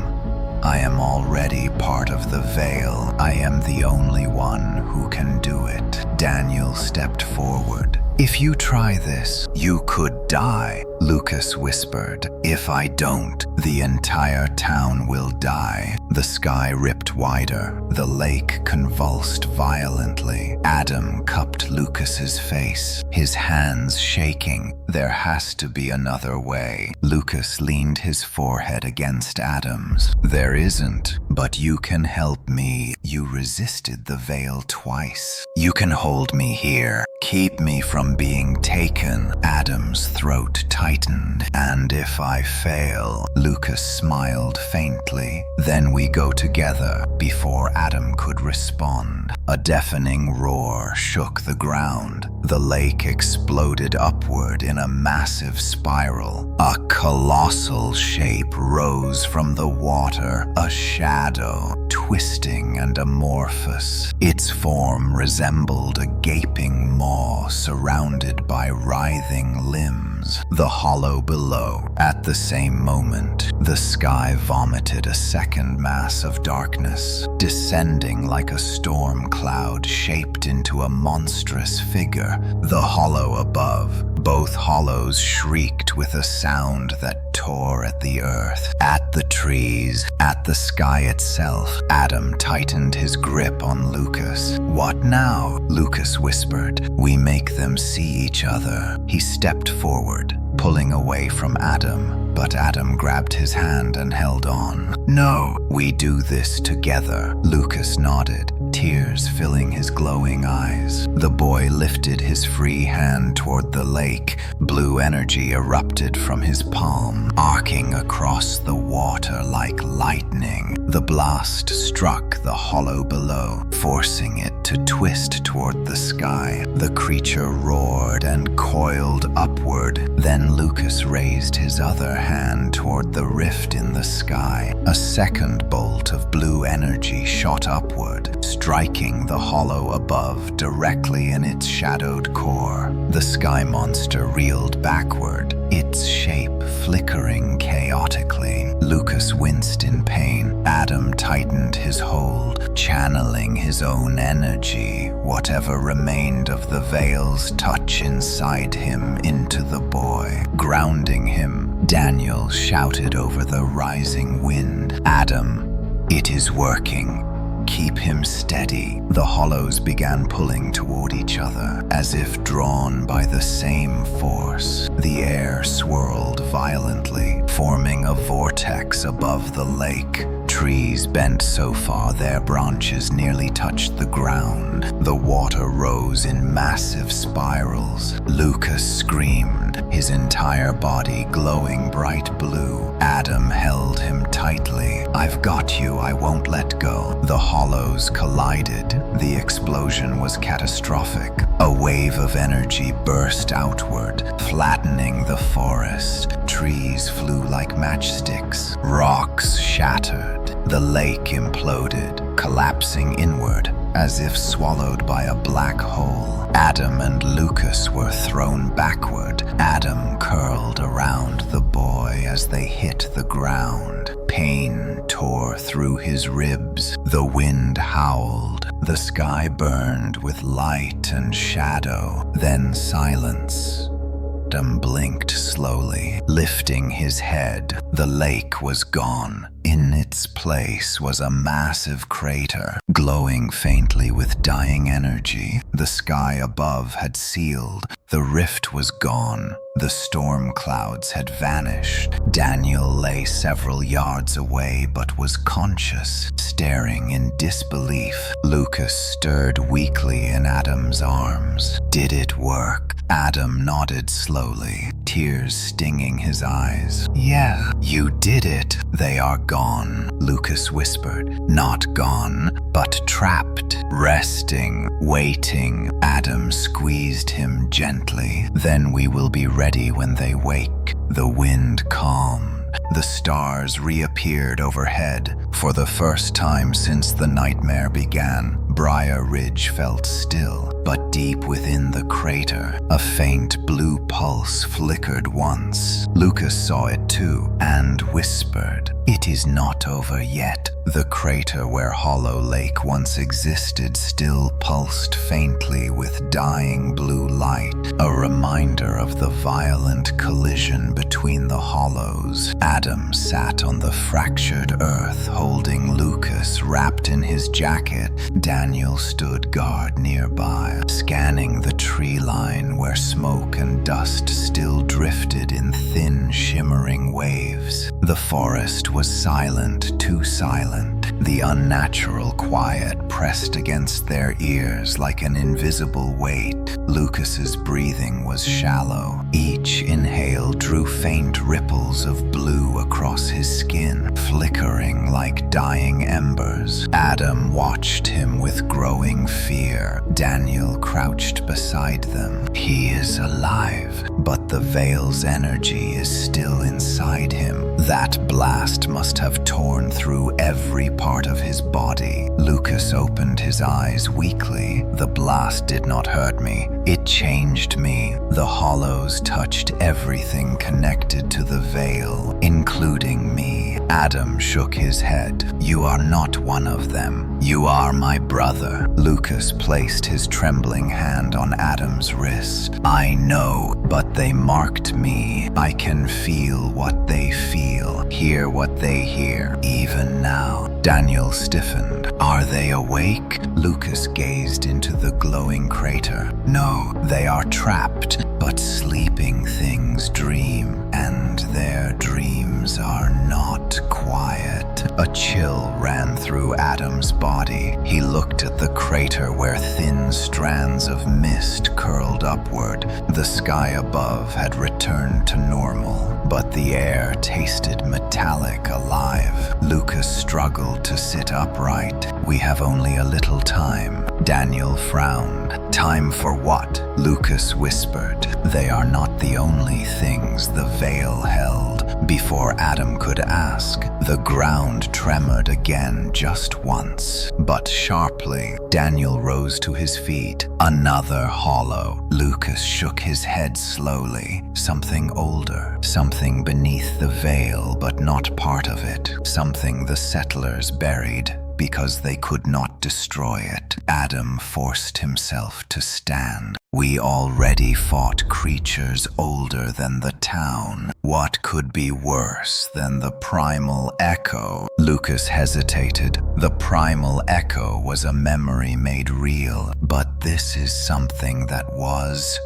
I am already part of the veil. I am the only one who can do it." Daniel stepped forward. "If you try this, you could die," Lucas whispered. "If I don't, the entire town will die." The sky ripped wider. The lake convulsed violently. Adam cupped Lucas's face, his hands shaking. "There has to be another way." Lucas leaned his forehead against Adam's. "There isn't, but you can help me. You resisted the veil twice. You can hold me here. Keep me from being taken." Adam's throat tightened. "And if I fail?" Lucas smiled faintly. "Then we go together." Before Adam could respond, a deafening roar shook the ground. The lake exploded upward in a massive spiral. A colossal shape rose from the water, a shadow, twisting and amorphous. Its form resembled revealed a gaping maw surrounded by writhing limbs. The hollow below. At the same moment, the sky vomited a second mass of darkness, descending like a storm cloud shaped into a monstrous figure. The hollow above. Both hollows shrieked with a sound that tore at the earth, at the trees, at the sky itself. Adam tightened his grip on Lucas. "What now?" Lucas whispered. "We make them see each other." He stepped forward, pulling away from Adam, but Adam grabbed his hand and held on. "No, we do this together." Lucas nodded, tears filling his glowing eyes. The boy lifted his free hand toward the lake. Blue energy erupted from his palm, arcing across the water like lightning. The blast struck the hollow below, forcing it to twist toward the sky. The creature roared and coiled upward. Then Lucas raised his other hand toward the rift in the sky. A second bolt of blue energy shot upward, striking the hollow above directly in its shadowed core. The sky monster reeled backward, its shape flickering chaotically. Lucas winced in pain. Adam tightened his hold, channeling his own energy, whatever remained of the veil's touch inside him, into the boy, grounding him. Daniel shouted over the rising wind, "Adam, it is working. Keep him steady." The hollows began pulling toward each other, as if drawn by the same force. The air swirled violently, forming a vortex above the lake. Trees bent so far their branches nearly touched the ground. The water rose in massive spirals. Lucas screamed, his entire body glowing bright blue. Adam held him tightly. "I've got you, I won't let go." The hollows collided. The explosion was catastrophic. A wave of energy burst outward, flattening the forest. Trees flew like matchsticks. Rocks shattered. The lake imploded, collapsing inward, as if swallowed by a black hole. Adam and Lucas were thrown backward. Adam curled around the boy as they hit the ground. Pain tore through his ribs. The wind howled. The sky burned with light and shadow, then silence. Adam blinked slowly, lifting his head. The lake was gone. In its place was a massive crater, glowing faintly with dying energy. The sky above had sealed. The rift was gone. The storm clouds had vanished. Daniel lay several yards away but was conscious, staring in disbelief. Lucas stirred weakly in Adam's arms. "Did it work?" Adam nodded slowly, tears stinging his eyes. "Yeah, you did it. They are gone," Lucas whispered. "Not gone, but trapped, resting, waiting." Adam squeezed him gently. "Then we will be ready when they wake." The wind calmed. The stars reappeared overhead. For the first time since the nightmare began, Briar Ridge felt still, but deep within the crater, a faint blue pulse flickered once. Lucas saw it too, and whispered, "It is not over yet." The crater where Hollow Lake once existed still pulsed faintly with dying blue light, a reminder of the violent collision between the hollows. Adam sat on the fractured earth, holding Lucas wrapped in his jacket. Daniel stood guard nearby, scanning the tree line where smoke and dust still drifted in thin, shimmering waves. The forest was silent, too silent. The unnatural quiet pressed against their ears like an invisible weight. Lucas's breathing was shallow. Each inhale drew faint ripples of blue across his skin, flickering like dying embers. Adam watched him with growing fear. Daniel crouched beside them. He is alive, but the veil's energy is still inside him. That blast must have torn through every part of his body. Lucas opened his eyes weakly. The blast did not hurt me. It changed me. The hollows touched everything connected to the veil, including me. Adam shook his head. You are not one of them. You are my brother. Lucas placed his trembling hand on Adam's wrist. I know, but they marked me. I can feel what they feel, hear what they hear, even now. Daniel stiffened. Are they awake? Lucas gazed into the glowing crater. No, they are trapped, but sleeping things dream, and their dreams are not quiet. A chill ran through Adam's body. He looked at the crater where thin strands of mist curled upward. The sky above had returned to normal, but the air tasted metallic, alive. Lucas struggled to sit upright. We have only a little time. Daniel frowned. Time for what? Lucas whispered. They are not the only things the veil held. Before Adam could ask, the ground tremored again just once, but sharply. Daniel rose to his feet. Another hollow. Lucas shook his head slowly. Something older, something beneath the veil, but not part of it. Something the settlers buried because they could not destroy it. Adam forced himself to stand. We already fought creatures older than the town. What could be worse than the primal echo? Lucas hesitated. The primal echo was a memory made real, but this is something that was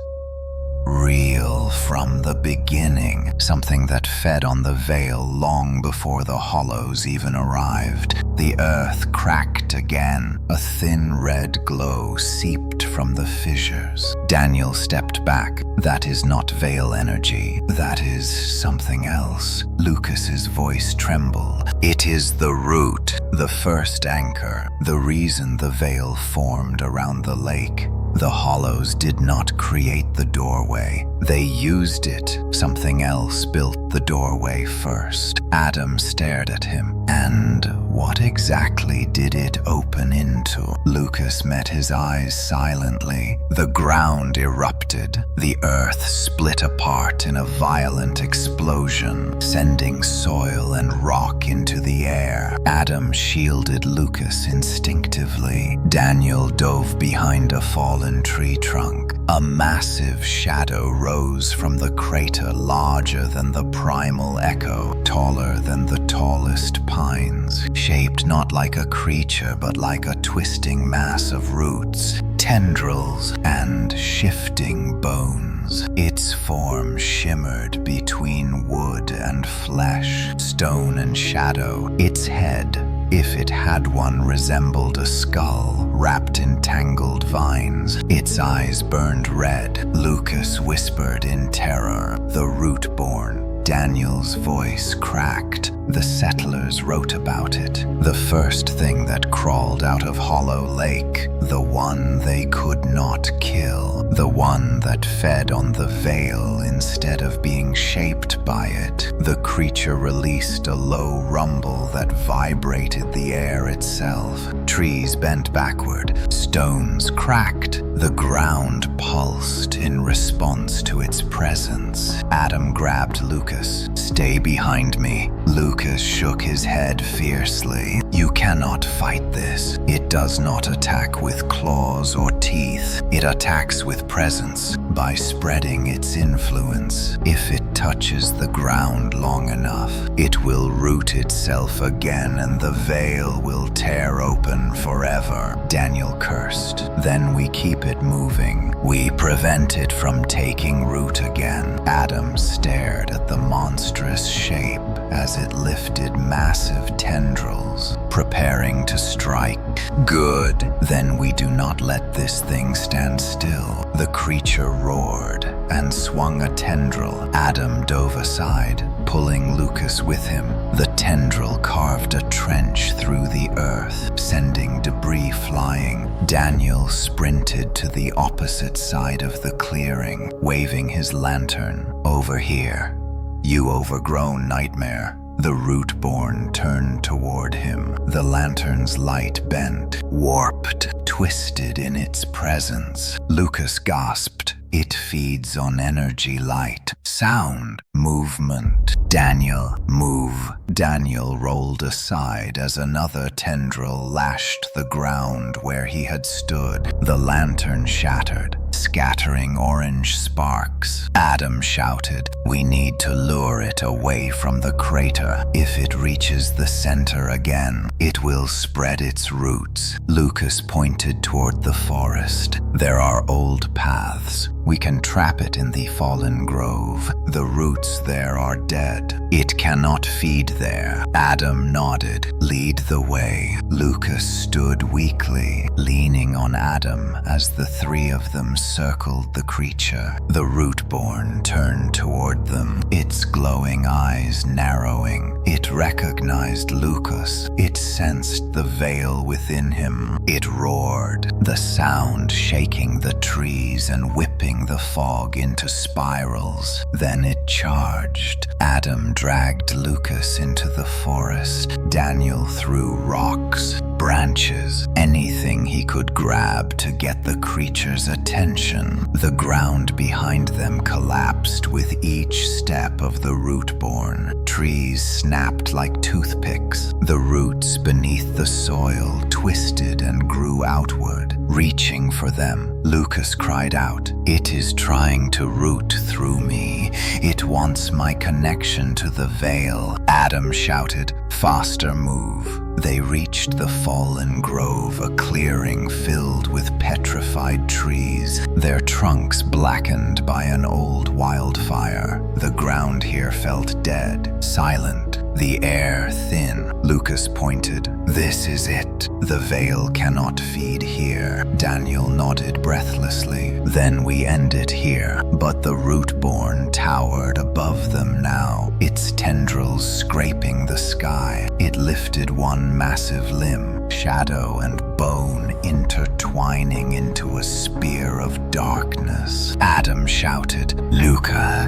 real from the beginning, something that fed on the veil long before the hollows even arrived. The earth cracked again. A thin red glow seeped from the fissures. Daniel stepped back. That is not veil energy. That is something else. Lucas's voice trembled. It is the root, the first anchor, the reason the veil formed around the lake. The hollows did not create the doorway. They used it. Something else built the doorway first. Adam stared at him. And what exactly did it open into? Lucas met his eyes silently. The ground erupted. The earth split apart in a violent explosion, sending soil and rock into the air. Adam shielded Lucas instinctively. Daniel dove behind a fallen tree trunk. A massive shadow rose from the crater, larger than the primal echo, taller than the tallest pines, shaped not like a creature but like a twisting mass of roots, tendrils, and shifting bones. Its form shimmered between wood and flesh, stone and shadow. Its head, if it had one, resembled a skull wrapped in tangled vines. Its eyes burned red. Lucas whispered in terror. The root-born. Daniel's voice cracked. The settlers wrote about it. The first thing that crawled out of Hollow Lake. The one they could not kill. The one that fed on the veil instead of being shaped by it. The creature released a low rumble that vibrated the air itself. Trees bent backward. Stones cracked. The ground pulsed in response to its presence. Adam grabbed Lucas. "Stay behind me." Lucas shook his head fiercely. "You cannot fight this. It does not attack with claws or teeth. It attacks with presence, by spreading its influence. If it touches the ground long enough, it will root itself again and the veil will tear open forever." Daniel cursed. "Then we keep it moving. We prevent it from taking root again." Adam stared at the monstrous shape as it lifted massive tendrils, preparing to strike. Good. Then we do not let this thing stand still. The creature roared and swung a tendril. Adam dove aside, pulling Lucas with him. The tendril carved a trench through the earth, sending debris flying. Daniel sprinted to the opposite side of the clearing, waving his lantern. Over here. You overgrown nightmare. The root-born turned toward him. The lantern's light bent, warped, twisted in its presence. Lucas gasped. It feeds on energy, light, sound, movement. Daniel, move. Daniel rolled aside as another tendril lashed the ground where he had stood. The lantern shattered, scattering orange sparks. Adam shouted, "We need to lure it away from the crater. If it reaches the center again, it will spread its roots." Lucas pointed toward the forest. "There are old paths. We can trap it in the fallen grove. The roots there are dead. It cannot feed there." Adam nodded. "Lead the way." Lucas stood weakly, leaning on Adam as the three of them circled the creature. The root-born turned toward them, its glowing eyes narrowing. It recognized Lucas. It sensed the veil within him. It roared, the sound shaking the trees and whipping the fog into spirals. Then it charged. Adam dragged Lucas into the forest. Daniel threw rocks, branches, anything he could grab to get the creature's attention. The ground behind them collapsed with each step of the root-born. Trees snapped like toothpicks. The roots beneath the soil twisted and grew outward, reaching for them. Lucas cried out, "It is trying to root through me. It wants my connection to the veil." Adam shouted, "Faster move." They reached the fallen grove, a clearing filled with petrified trees, their trunks blackened by an old wildfire. The ground here felt dead, silent, the air thin. Lucas pointed. "This is it. The veil cannot feed here." Daniel nodded breathlessly. "Then we end it here." But the root-born towered above them now, its tendrils scraping the sky. It lifted one massive limb, shadow and bone intertwining into a spear of darkness. Adam shouted, "Luca,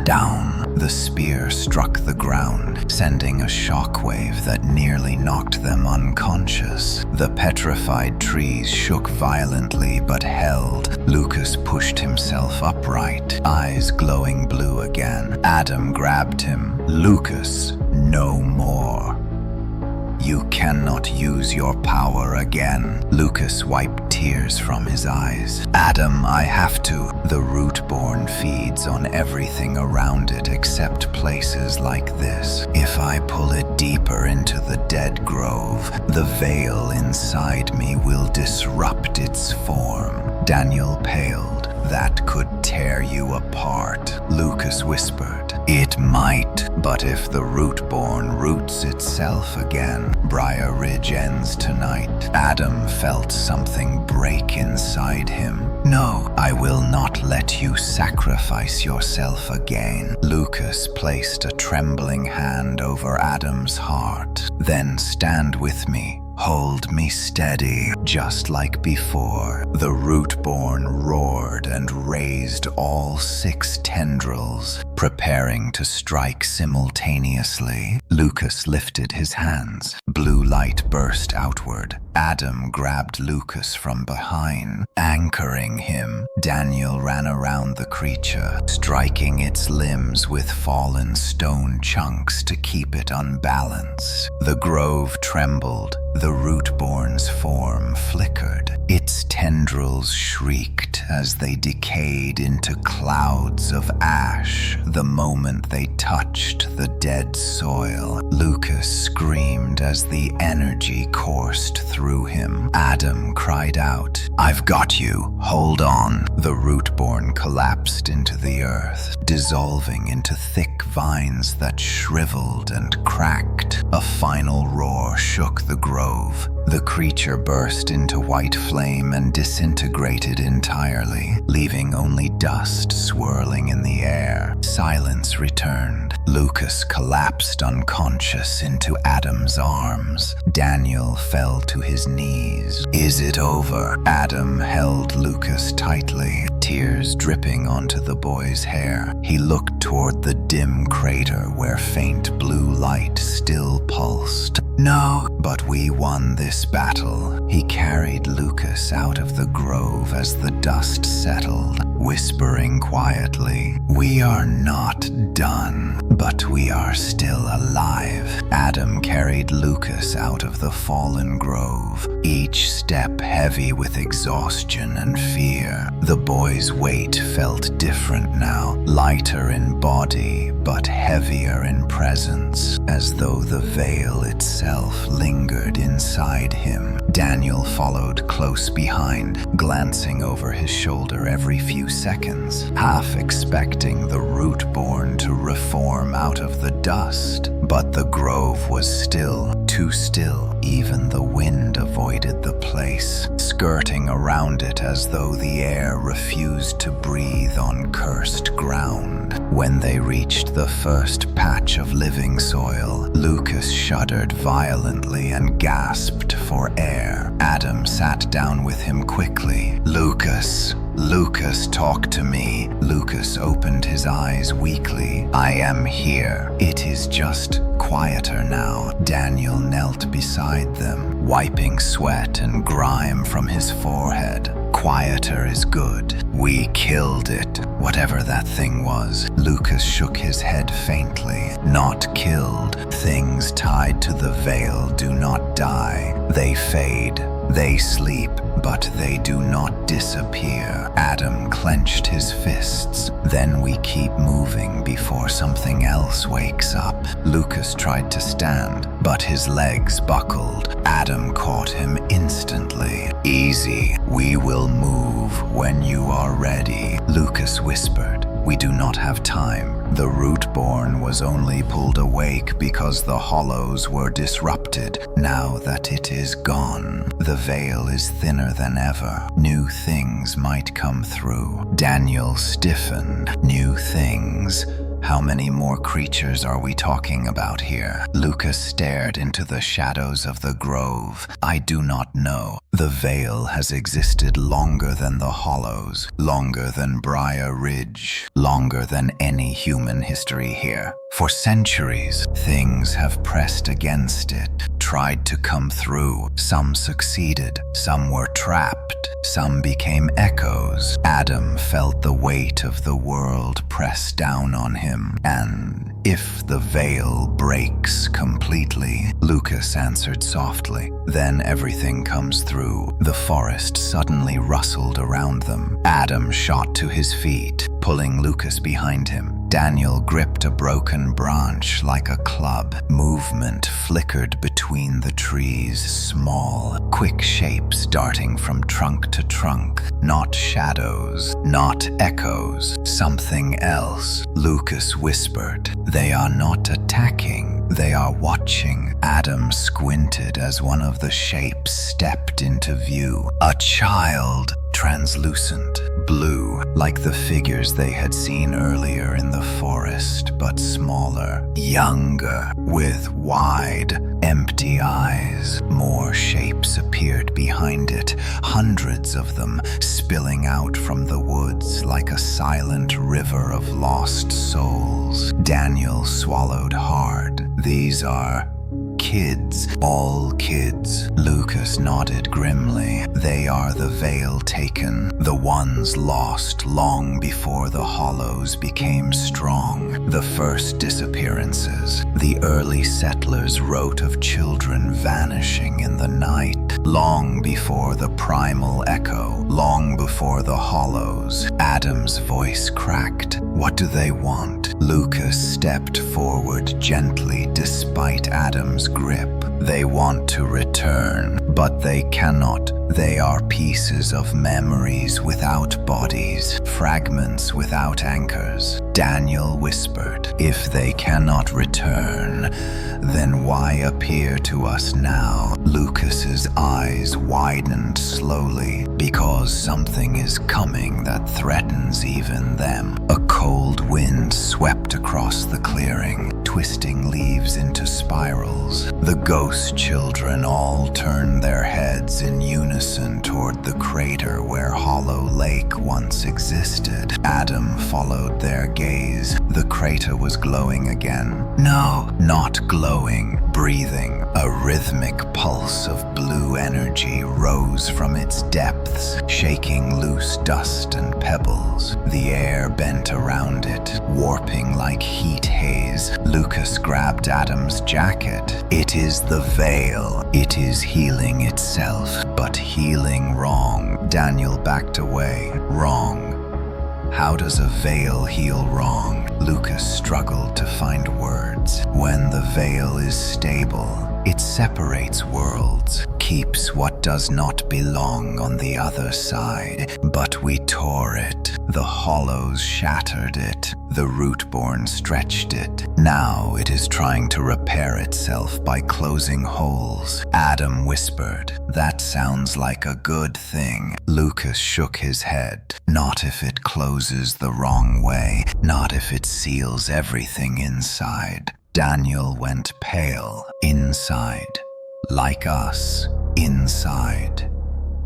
down." The spear struck the ground, sending a shockwave that nearly knocked them unconscious. The petrified trees shook violently but held. Lucas pushed himself upright, eyes glowing blue again. Adam grabbed him. "Lucas, no more. You cannot use your power again." Lucas wiped tears from his eyes. "Adam, I have to." The root-born feeds on everything around it except places like this. If I pull it deeper into the dead grove, the veil inside me will disrupt its form. Daniel paled. "That could tear you apart," Lucas whispered. "It might, but if the root-born roots itself again, Briar Ridge ends tonight." Adam felt something break inside him. "No, I will not let you sacrifice yourself again." Lucas placed a trembling hand over Adam's heart. "Then stand with me. Hold me steady." Just like before, the root-born roared and raised all 6 tendrils, preparing to strike simultaneously. Lucas lifted his hands. Blue light burst outward. Adam grabbed Lucas from behind, anchoring him. Daniel ran around the creature, striking its limbs with fallen stone chunks to keep it unbalanced. The grove trembled. The root-born's form flickered. Its tendrils shrieked as they decayed into clouds of ash. The moment they touched the dead soil, Lucas screamed as the energy coursed through him. Adam cried out, "I've got you. Hold on." The root-born collapsed into the earth, dissolving into thick vines that shriveled and cracked. A final roar shook the grove. The creature burst into white flame and disintegrated entirely, leaving only dust swirling in the air. Silence returned. Lucas collapsed unconscious into Adam's arms. Daniel fell to his knees. Is it over? Adam held Lucas tightly, tears dripping onto the boy's hair. He looked toward the dim crater where faint blue light still pulsed. No, but we won this battle. He carried Lucas out of the grove as the dust settled, whispering quietly, "We are not done, but we are still alive." Adam carried Lucas out of the fallen grove, each step heavy with exhaustion and fear. The boy's weight felt different now, lighter in body, but heavier in presence, as though the veil itself lingered inside him. Daniel followed close behind, glancing over his shoulder every few seconds, half expecting the root-born to reform out of the dust. But the grove was still, too still. Even the wind avoided the place, skirting around it as though the air refused to breathe on cursed ground. When they reached the first patch of living soil, Lucas shuddered violently and gasped for air. Adam sat down with him quickly. Lucas, talk to me." Lucas opened his eyes weakly. "I am here. It is just quieter now." Daniel knelt beside them, wiping sweat and grime from his forehead. "Quieter is good. We killed it, whatever that thing was." Lucas shook his head faintly. "Not killed. Things tied to the veil do not die. They fade. They sleep, but they do not disappear." Adam clenched his fists. "Then we keep moving before something else wakes up." Lucas tried to stand, but his legs buckled. Adam caught him instantly. "Easy. We will move when you are ready," Lucas whispered. "We do not have time." The root-born was only pulled awake because the hollows were disrupted. Now that it is gone, the veil is thinner than ever. New things might come through. Daniel stiffened. New things? How many more creatures are we talking about here? Lucas stared into the shadows of the grove. "I do not know. The veil has existed longer than the hollows, longer than Briar Ridge, longer than any human history here. For centuries, things have pressed against it, tried to come through. Some succeeded, some were trapped, some became echoes." Adam felt the weight of the world press down on him. "And if the veil breaks completely," Lucas answered softly, "then everything comes through." The forest suddenly rustled around them. Adam shot to his feet, pulling Lucas behind him. Daniel gripped a broken branch like a club. Movement flickered between the trees, small, quick shapes darting from trunk to trunk. Not shadows, not echoes, something else. Lucas whispered, "They are not attacking. They are watching." Adam squinted as one of the shapes stepped into view. A child, translucent, blue, like the figures they had seen earlier in the forest, but smaller, younger, with wide, empty eyes. More shapes appeared behind it, hundreds of them spilling out from the woods like a silent river of lost souls. Daniel swallowed hard. "These are kids, all kids." Lucas nodded grimly. "They are the veil taken, the ones lost long before the hollows became strong. The first disappearances, the early settlers wrote of children vanishing in the night, long before the primal echo, long before the hollows." Adam's voice cracked. "What do they want?" Lucas stepped forward gently despite Adam's grip. "They want to return, but they cannot. They are pieces of memories without bodies, fragments without anchors. Daniel whispered, "If they cannot return, then why appear to us now?" Lucas's eyes widened slowly, because something is coming that threatens even them. A cold wind swept across the clearing, twisting leaves into spirals. The ghost children all turned their heads in unison toward the crater where Hollow Lake once existed. Adam followed their gaze. The crater was glowing again. No, not glowing, breathing. A rhythmic pulse of blue energy rose from its depths, shaking loose dust and pebbles. The air bent around it, warping like heat haze. Lucas grabbed Adam's jacket. "It is the veil. It is healing itself, but healing wrong." Daniel backed away. "Wrong? How does a veil heal wrong?" Lucas struggled to find words. "When the veil is stable, it separates worlds, keeps what does not belong on the other side. But we tore it. The hollows shattered it. The rootborn stretched it. Now it is trying to repair itself by closing holes." Adam whispered, "That sounds like a good thing." Lucas shook his head. "Not if it closes the wrong way. Not if it seals everything inside." Daniel went pale. "Inside. Like us. Inside.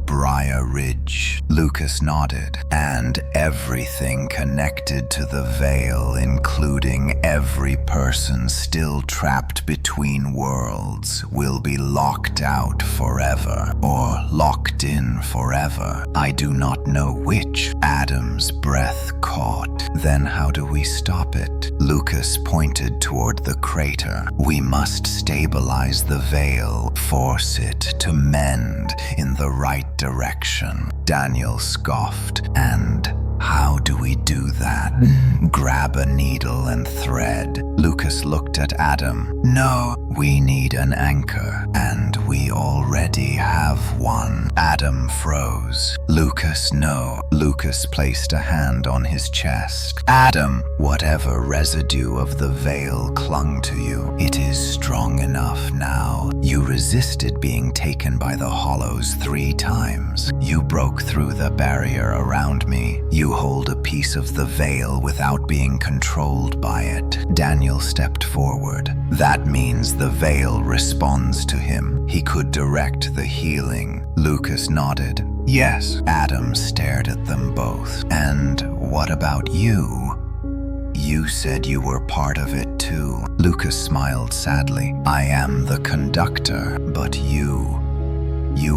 Briar Ridge." Lucas nodded. "And everything connected to the veil, including every person still trapped between worlds, will be locked out forever, or locked in forever. I do not know which." Adam's breath caught. "Then how do we stop it?" Lucas pointed toward the crater. "We must stabilize the veil, force it to mend in the right direction." Daniel scoffed. "And how do we do that?" "Grab a needle and thread." Lucas looked at Adam. "No, we need an anchor, and we already have one." Adam froze. "Lucas, no." Lucas placed a hand on his chest. "Adam, whatever residue of the veil clung to you, it is strong enough now. You resisted being taken by the hollows 3 times. You broke through the barrier around me. You hold a piece of the veil without being controlled by it." Daniel stepped forward. "That means the veil responds to him. He could direct the healing." Lucas nodded. "Yes." Adam stared at them both. "And what about you? You said you were part of it too." Lucas smiled sadly. "I am the conductor, but you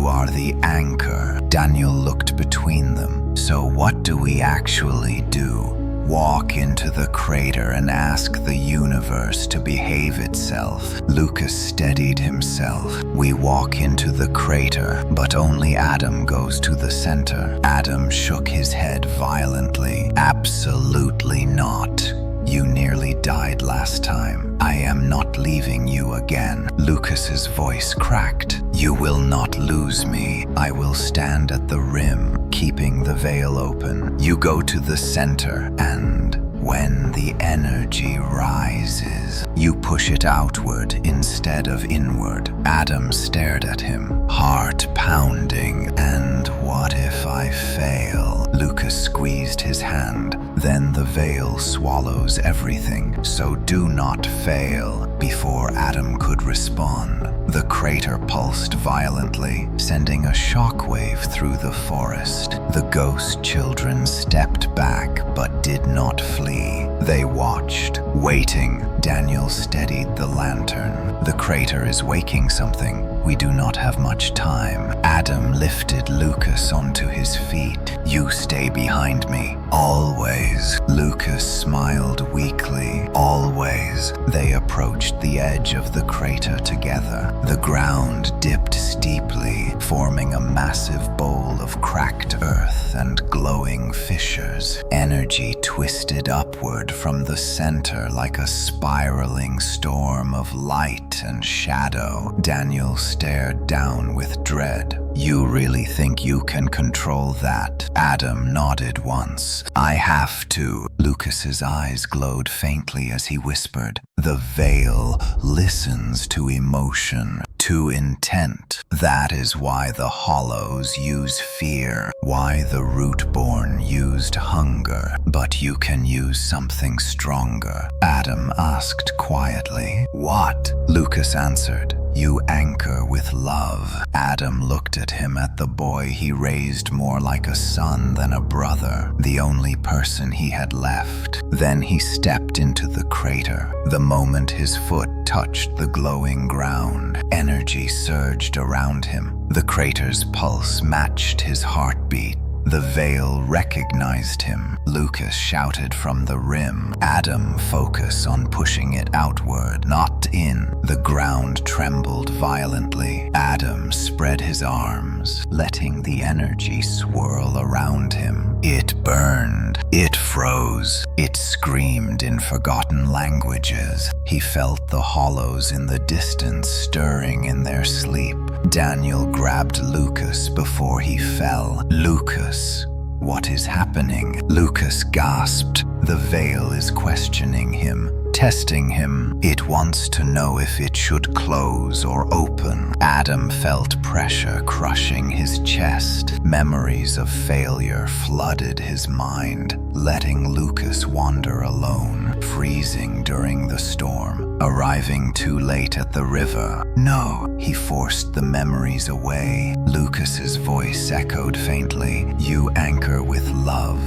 are the anchor." Daniel looked between them. "So what do we actually do? Walk into the crater and ask the universe to behave itself?" Lucas steadied himself. "We walk into the crater, but only Adam goes to the center." Adam shook his head violently. "Absolutely not. You nearly died last time. I am not leaving you again." Lucas's voice cracked. "You will not lose me. I will stand at the rim, keeping the veil open. You go to the center, and when the energy rises, you push it outward instead of inward." Adam stared at him, heart pounding. "And what if I fail?" Lucas squeezed his hand. "Then the veil swallows everything, so do not fail." Before Adam could respond, the crater pulsed violently, sending a shockwave through the forest. The ghost children stepped back but did not flee. They watched, waiting. Daniel steadied the lantern. "The crater is waking something. We do not have much time." Adam lifted Lucas onto his feet. "You stay behind me. Always." Lucas smiled weakly. "Always." They approached the edge of the crater together. The ground dipped steeply, forming a massive bowl of cracked earth and glowing fissures. Energy twisted upward from the center like a spiraling storm of light and shadow. Daniel stared down with dread. "You really think you can control that?" Adam nodded once. "I have to." Lucas's eyes glowed faintly as he whispered, "The veil listens to emotion, to intent. That is why the hollows use fear, why the rootborn used hunger. But you can use something stronger." Adam asked quietly. "What?" Lucas answered. "You anchor with love." Adam looked at him, at the boy he raised more like a son than a brother, the only person he had left. Then he stepped into the crater. The moment his foot touched the glowing ground, energy surged around him. The crater's pulse matched his heartbeat. The veil recognized him. Lucas shouted from the rim. Adam, focus on pushing it outward, not in. The ground trembled violently. Adam spread his arms, letting the energy swirl around him. It burned. It froze. It screamed in forgotten languages. He felt the hollows in the distance stirring in their sleep. Daniel grabbed Lucas before he fell. "Lucas, what is happening?" Lucas gasped. "The veil is questioning him, testing him. It wants to know if it should close or open." Adam felt pressure crushing his chest. Memories of failure flooded his mind, letting Lucas wander alone, freezing during the storm, arriving too late at the river. "No," he forced the memories away. Lucas's voice echoed faintly. "You anchor with love."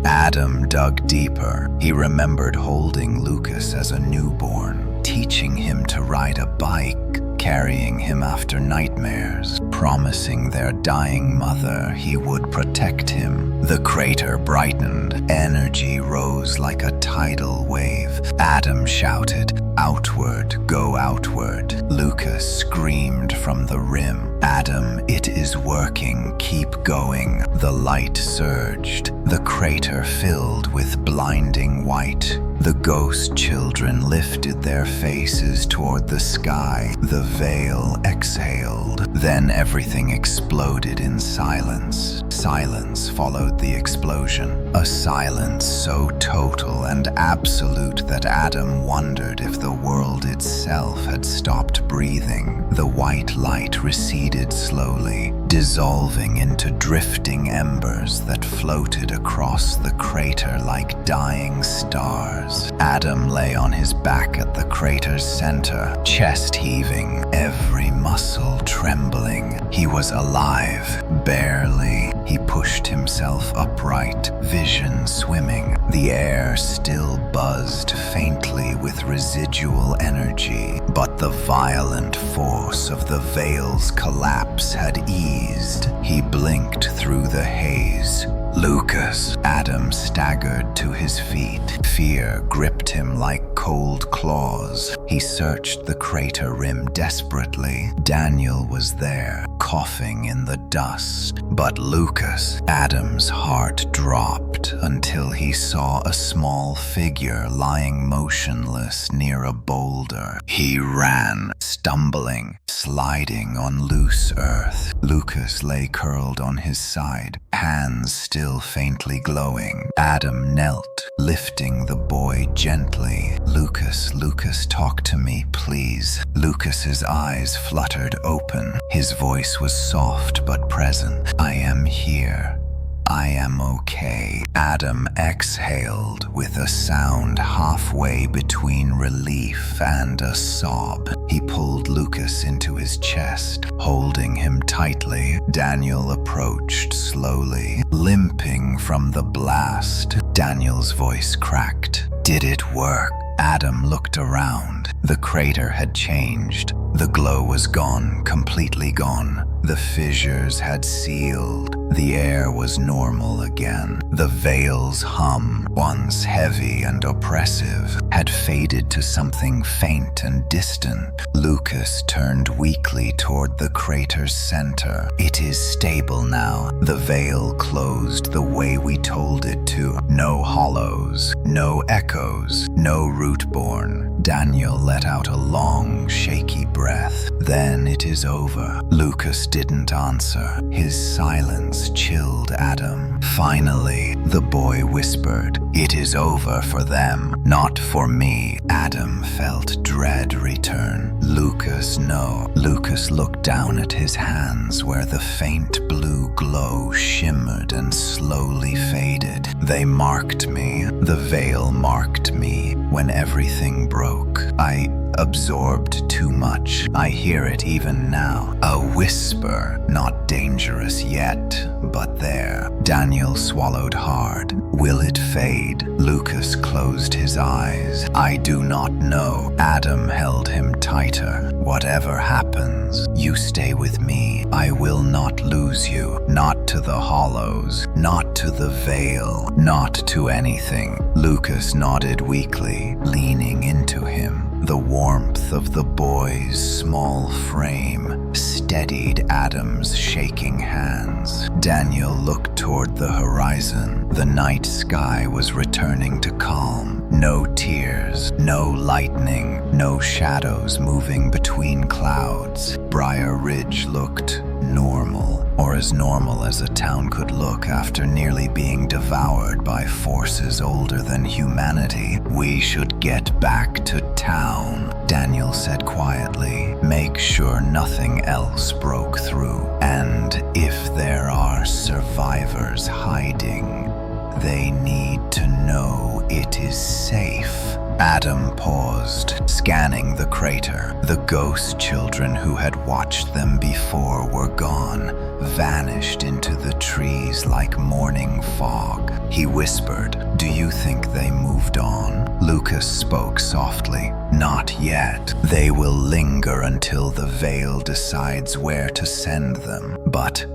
Adam dug deeper. He remembered holding Lucas as a newborn, teaching him to ride a bike, carrying him after nightmares, promising their dying mother he would protect him. The crater brightened. Energy rose like a tidal wave. Adam shouted, "Outward, go outward." Lucas screamed from the rim. "Adam, it is working. Keep going." The light surged. The crater filled with blinding white. The ghost children lifted their faces toward the sky. The veil exhaled. Then everything exploded in silence. Silence followed the explosion. A silence so total and absolute that Adam wondered if the world itself had stopped breathing. The white light receded slowly, dissolving into drifting embers that floated across the crater like dying stars. Adam lay on his back at the crater's center, chest heaving, every muscle trembling. He was alive, barely. He pushed himself upright, vision swimming. The air still buzzed faintly with residual energy, but the violent force of the veil's collapse had eased. He blinked through the haze. "Lucas!" Adam staggered to his feet. Fear gripped him like cold claws. He searched the crater rim desperately. Daniel was there, coughing in the dust. But Lucas, Adam's heart dropped until he saw a small figure lying motionless near a boulder. He ran, stumbling, sliding on loose earth. Lucas lay curled on his side, hands still faintly glowing. Adam knelt, lifting the boy gently. Lucas, talk to me, please." Lucas's eyes fluttered open. His voice was soft but present. "I am here. I am okay." Adam exhaled with a sound halfway between relief and a sob. He pulled Lucas into his chest, holding him tightly. Daniel approached slowly, limping from the blast. Daniel's voice cracked. "Did it work?" Adam looked around. The crater had changed. The glow was gone, completely gone. The fissures had sealed. The air was normal again. The veil's hum, once heavy and oppressive, had faded to something faint and distant. Lucas turned weakly toward the crater's center. It is stable now. The veil closed the way we told it to. No hollows, no echoes, no rootborn. Daniel let out a long, shaky breath. Then it is over. Lucas didn't answer. His silence chilled Adam. Finally, the boy whispered, "It is over for them, not for me." Adam felt dread return. Lucas, no. Lucas looked down at his hands where the faint blue glow shimmered and slowly faded. They marked me. The veil marked me when everything broke. I absorbed too much. I hear it even now. A whisper, not dangerous yet, but there. Daniel swallowed hard. Will it fade? Lucas closed his eyes. I do not know. Adam held him tighter. Whatever happens, you stay with me. I will not lose you. Not to the hollows, not to the veil, not to anything. Lucas nodded weakly, leaning into him. The warmth of the boy's small frame steadied Adam's shaking hands. Daniel looked toward the horizon. The night sky was returning to calm. No tears, no lightning, no shadows moving between clouds. Briar Ridge looked normal, or as normal as a town could look after nearly being devoured by forces older than humanity. We should get back to town, Daniel said quietly. Make sure nothing else broke through. And if there are survivors hiding, they need to know it is safe. Adam paused, scanning the crater. The ghost children who had watched them before were gone, vanished into the trees like morning fog. He whispered, "Do you think they moved on?" Lucas spoke softly, "Not yet. They will linger until the veil decides where to send them. But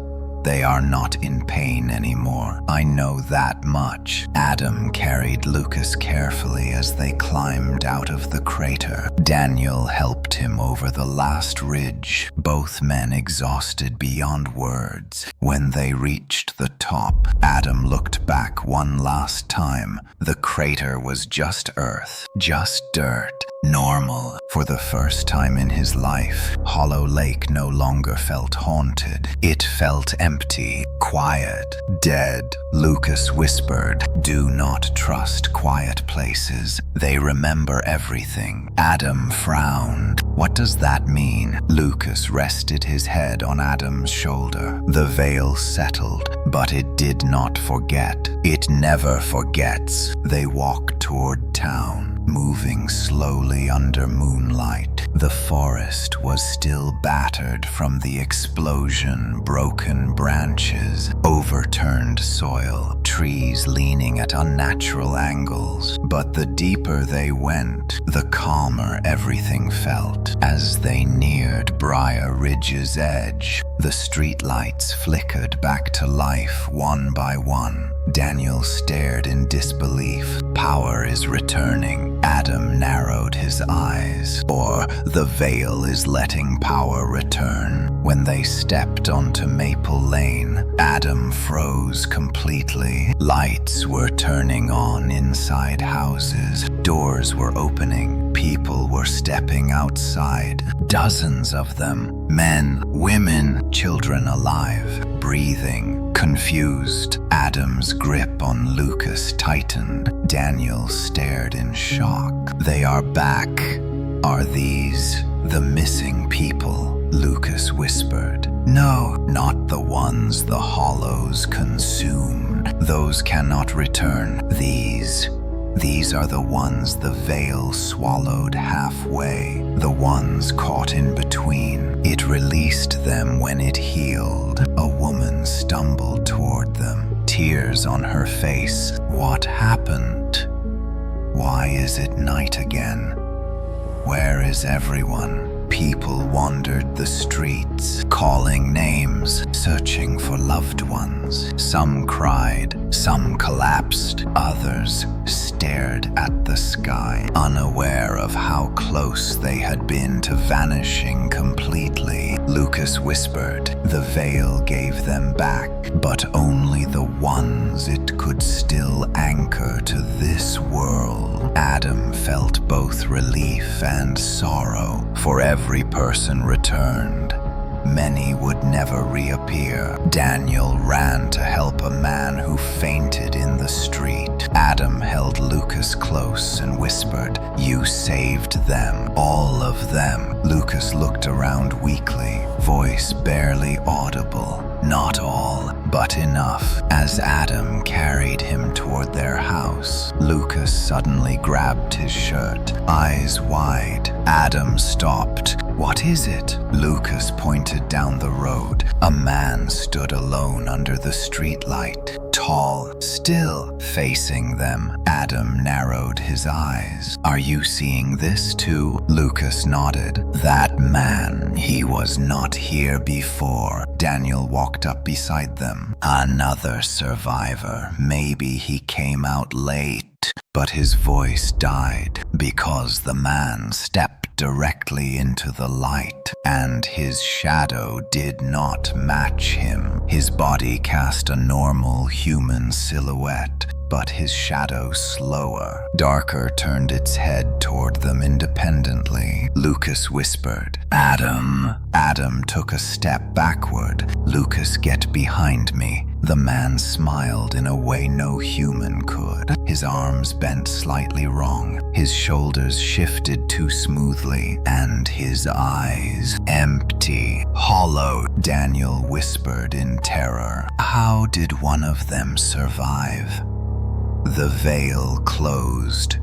they are not in pain anymore. I know that much." Adam carried Lucas carefully as they climbed out of the crater. Daniel helped him over the last ridge, both men exhausted beyond words. When they reached the top, Adam looked back one last time. The crater was just earth, just dirt. Normal. For the first time in his life, Hollow Lake no longer felt haunted. It felt empty, quiet, dead. Lucas whispered, "Do not trust quiet places. They remember everything." Adam frowned. "What does that mean?" Lucas rested his head on Adam's shoulder. The veil settled, but it did not forget. It never forgets. They walked toward town, moving slowly under moonlight. The forest was still battered from the explosion, broken branches, overturned soil, trees leaning at unnatural angles. But the deeper they went, the calmer everything felt. As they neared Briar Ridge's edge, the streetlights flickered back to life one by one. Daniel stared in disbelief. Power is returning. Adam narrowed his eyes. Or the veil is letting power return. When they stepped onto Maple Lane, Adam froze completely. Lights were turning on inside houses. Doors were opening. People were stepping outside. Dozens of them. Men, women, children alive, breathing, confused. Adam's grip on Lucas tightened. Daniel stared in shock. They are back. Are these the missing people? Lucas whispered. No, not the ones the hollows consumed. Those cannot return. These are the ones the veil swallowed halfway, the ones caught in between. It released them when it healed. A woman stumbled toward them, tears on her face. What happened? Why is it night again? Where is everyone? People wandered the streets, calling names, searching for loved ones. Some cried, some collapsed, others stared at the sky, unaware of how close they had been to vanishing completely. Lucas whispered, the veil gave them back, but only the ones it could still anchor to this world. Adam felt both relief and sorrow, for every person returned. Many would never reappear. Daniel ran to help a man who fainted in the street. Adam held Lucas close and whispered, "You saved them, all of them." Lucas looked around weakly, voice barely audible. Not all, but enough. As Adam carried him toward their house, Lucas suddenly grabbed his shirt, eyes wide. Adam stopped. "What is it?" Lucas pointed down the road. A man stood alone under the streetlight, tall, still, facing them. Adam narrowed his eyes. "Are you seeing this too?" Lucas nodded. "That man, he was not here before." Daniel walked up beside them. "Another survivor. Maybe he came out late." But his voice died because the man stepped directly into the light, and his shadow did not match him. His body cast a normal human silhouette, but his shadow slower, darker, turned its head toward them independently. Lucas whispered, "Adam." Adam took a step backward. "Lucas, get behind me." The man smiled in a way no human could. His arms bent slightly wrong, his shoulders shifted too smoothly, and his eyes empty, hollow. Daniel whispered in terror, "How did one of them survive?" The veil closed.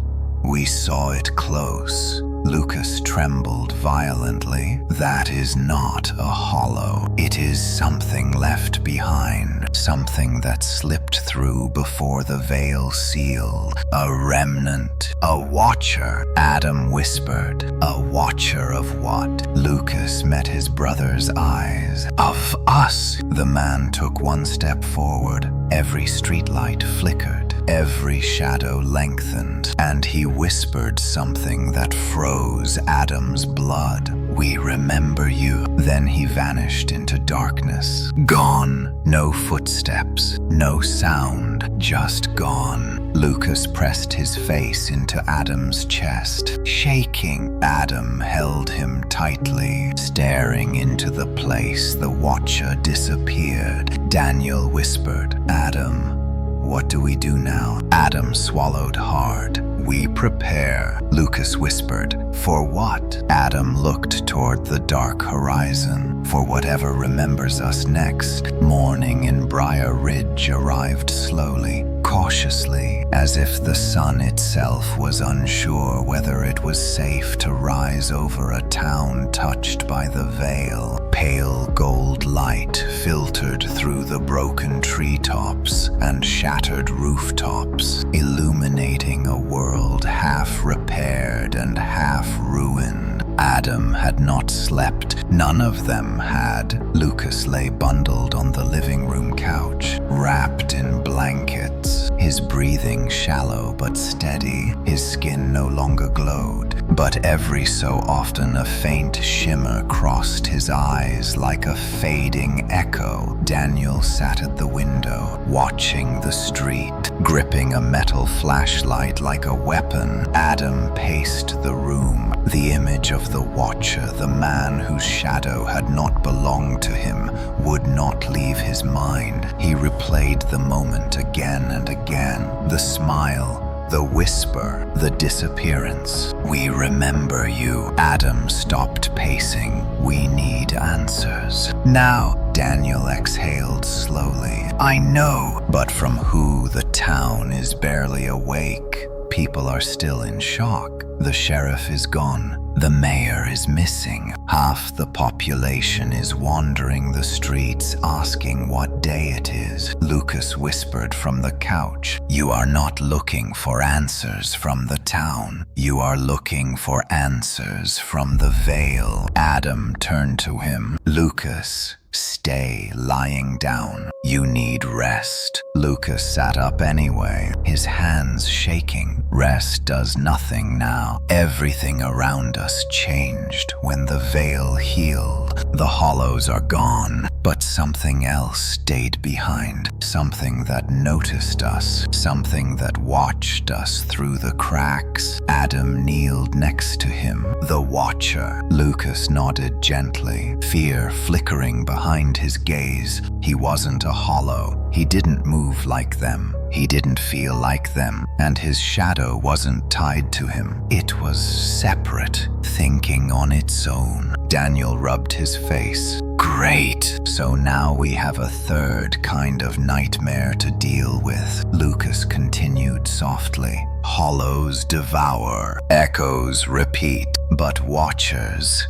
We saw it close. Lucas trembled violently. "That is not a hollow. It is something left behind, something that slipped through before the veil sealed. A remnant, a watcher." Adam whispered, "A watcher of what?" Lucas met his brother's eyes. "Of us." The man took one step forward. Every streetlight flickered, every shadow lengthened, and he whispered something that froze Adam's blood. "We remember you." Then he vanished into darkness. Gone. No footsteps, no sound, just gone. Lucas pressed his face into Adam's chest, shaking. Adam held him tightly, staring into the place the watcher disappeared. Daniel whispered, "Adam, what do we do now?" Adam swallowed hard. "We prepare," Lucas whispered. "For what?" Adam looked toward the dark horizon. "For whatever remembers us next." Morning in Briar Ridge arrived slowly, cautiously, as if the sun itself was unsure whether it was safe to rise over a town touched by the veil. Pale gold light filtered through the broken treetops and shattered rooftops, illuminating a world half repaired and half ruined. Adam had not slept. None of them had. Lucas lay bundled on the living room couch, wrapped in blankets, his breathing shallow but steady. His skin no longer glowed, but every so often a faint shimmer crossed his eyes like a fading echo. Daniel sat at the window, watching the street, gripping a metal flashlight like a weapon. Adam paced the room, the image of the watcher, the man whose shadow had not belonged to him, would not leave his mind. He replayed the moment again and again. The smile, the whisper, the disappearance. "We remember you." Adam stopped pacing. "We need answers. Now." Daniel exhaled slowly. "I know, but from who? The town is barely awake. People are still in shock. The sheriff is gone. The mayor is missing. Half the population is wandering the streets asking what day it is. Lucas whispered from the couch, "You are not looking for answers from the town. You are looking for answers from the veil." Adam turned to him. "Lucas, stay lying down. You need rest." Lucas sat up anyway, his hands shaking. Rest does nothing now. Everything around us changed when the veil healed. The hollows are gone, but something else stayed behind. Something that noticed us, something that watched us through the cracks. Adam kneeled next to him. "The Watcher." Lucas nodded gently, fear flickering behind his gaze. He wasn't a hollow. He didn't move like them. He didn't feel like them, and his shadow wasn't tied to him. It was separate, thinking on its own. Daniel rubbed his face. "Great! So now we have a third kind of nightmare to deal with," Lucas continued softly. "Hollows devour, echoes repeat, but watchers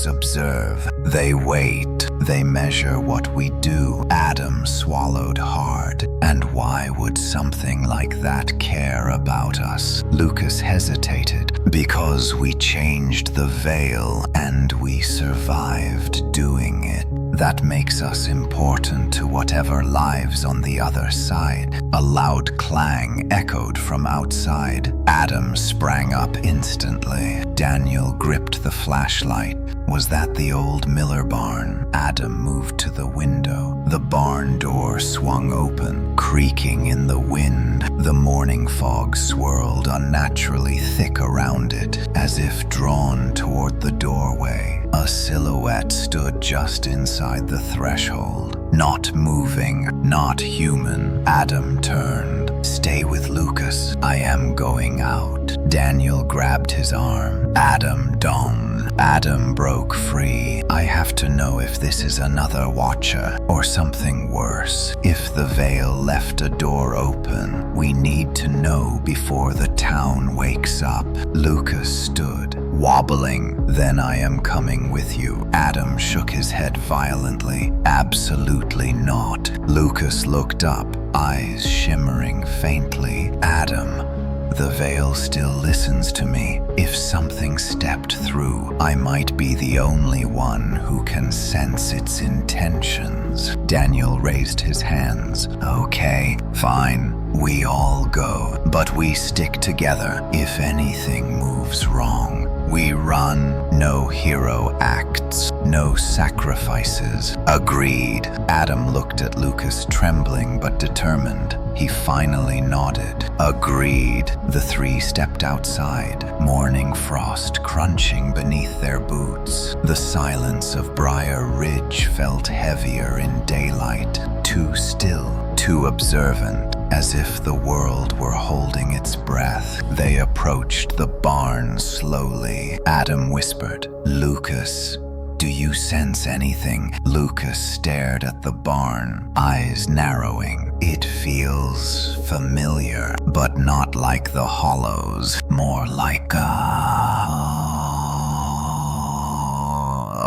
observe. They wait. They measure what we do." Adam swallowed hard. "And why would something like that care about us?" Lucas hesitated. "Because we changed the veil and we survived doing it. That makes us important to whatever lives on the other side." A loud clang echoed from outside. Adam sprang up instantly. Daniel gripped the flashlight. Was that the old Miller barn? Adam moved to the window. The barn door swung open, creaking in the wind. The morning fog swirled unnaturally thick around it, as if drawn toward the doorway. A silhouette stood just inside the threshold. Not moving, not human. Adam turned. "Stay with Lucas. I am going out." Daniel grabbed his arm. "Adam, don't." Adam broke free. "I have to know if this is another Watcher or something worse. If the veil left a door open, we need to know before the town wakes up." Lucas stood, wobbling. "Then I am coming with you." Adam shook his head violently. "Absolutely not." Lucas looked up, eyes shimmering faintly. "Adam, the veil still listens to me. If something stepped through, I might be the only one who can sense its intentions." Daniel raised his hands. "Okay, fine. We all go, but we stick together. If anything moves wrong, we run. No hero acts, no sacrifices." "Agreed." Adam looked at Lucas, trembling but determined. He finally nodded. "Agreed." The three stepped outside, morning frost crunching beneath their boots. The silence of Briar Ridge felt heavier in daylight, too still, too observant, as if the world were holding its breath. They approached the barn slowly. Adam whispered, "Lucas, do you sense anything?" Lucas stared at the barn, eyes narrowing. "It feels familiar, but not like the hollows. More like a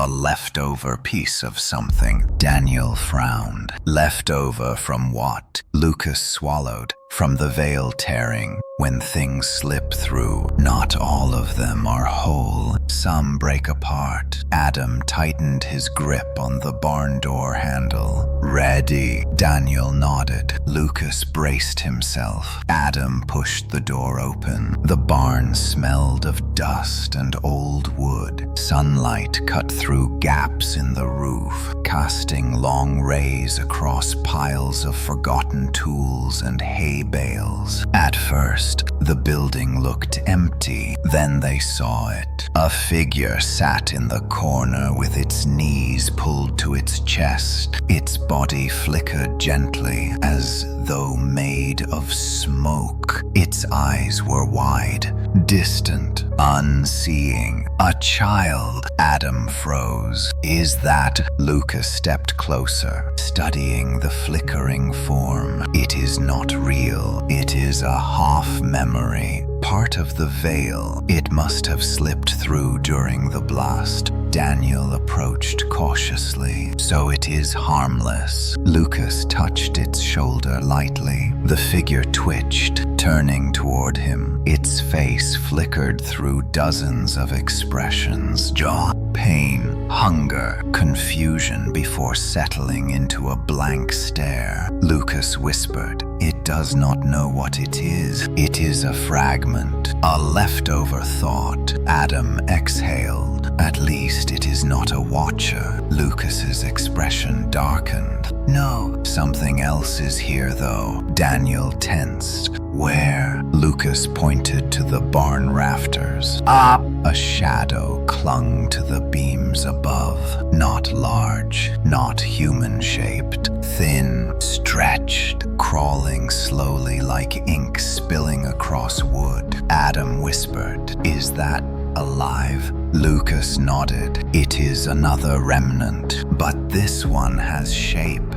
leftover piece of something." Daniel frowned. "Leftover from what?" Lucas swallowed. "From the veil tearing. When things slip through, not all of them are whole. Some break apart." Adam tightened his grip on the barn door handle. "Ready?" Daniel nodded. Lucas braced himself. Adam pushed the door open. The barn smelled of dust and old wood. Sunlight cut through gaps in the roof, casting long rays across piles of forgotten tools and hay bales. At first, the building looked empty. Then they saw it. A figure sat in the corner with its knees pulled to its chest. Its body flickered gently, as though made of smoke. Its eyes were wide, distant, unseeing. A child. Adam froze. "Is that?" Lucas stepped closer, studying the flickering form. "It is not real. It is a half memory. part of the veil. It must have slipped through during the blast. Daniel approached cautiously. So it is harmless. Lucas touched its shoulder lightly. The figure twitched, turning toward him. Its face flickered through dozens of expressions: jaw, pain, hunger, confusion, before settling into a blank stare. Lucas whispered, "It does not know what it is. It is a fragment, a leftover thought." Adam exhaled. "At least it is not a watcher." Lucas's expression darkened. "No, something else is here though." Daniel tensed. "Where?" Lucas pointed to the barn rafters. "Up!" A shadow clung to the beams above. Not large, not human-shaped. Thin, stretched, crawling slowly like ink spilling across wood. Adam whispered, "Is that alive?" Lucas nodded. "It is another remnant, but this one has shape,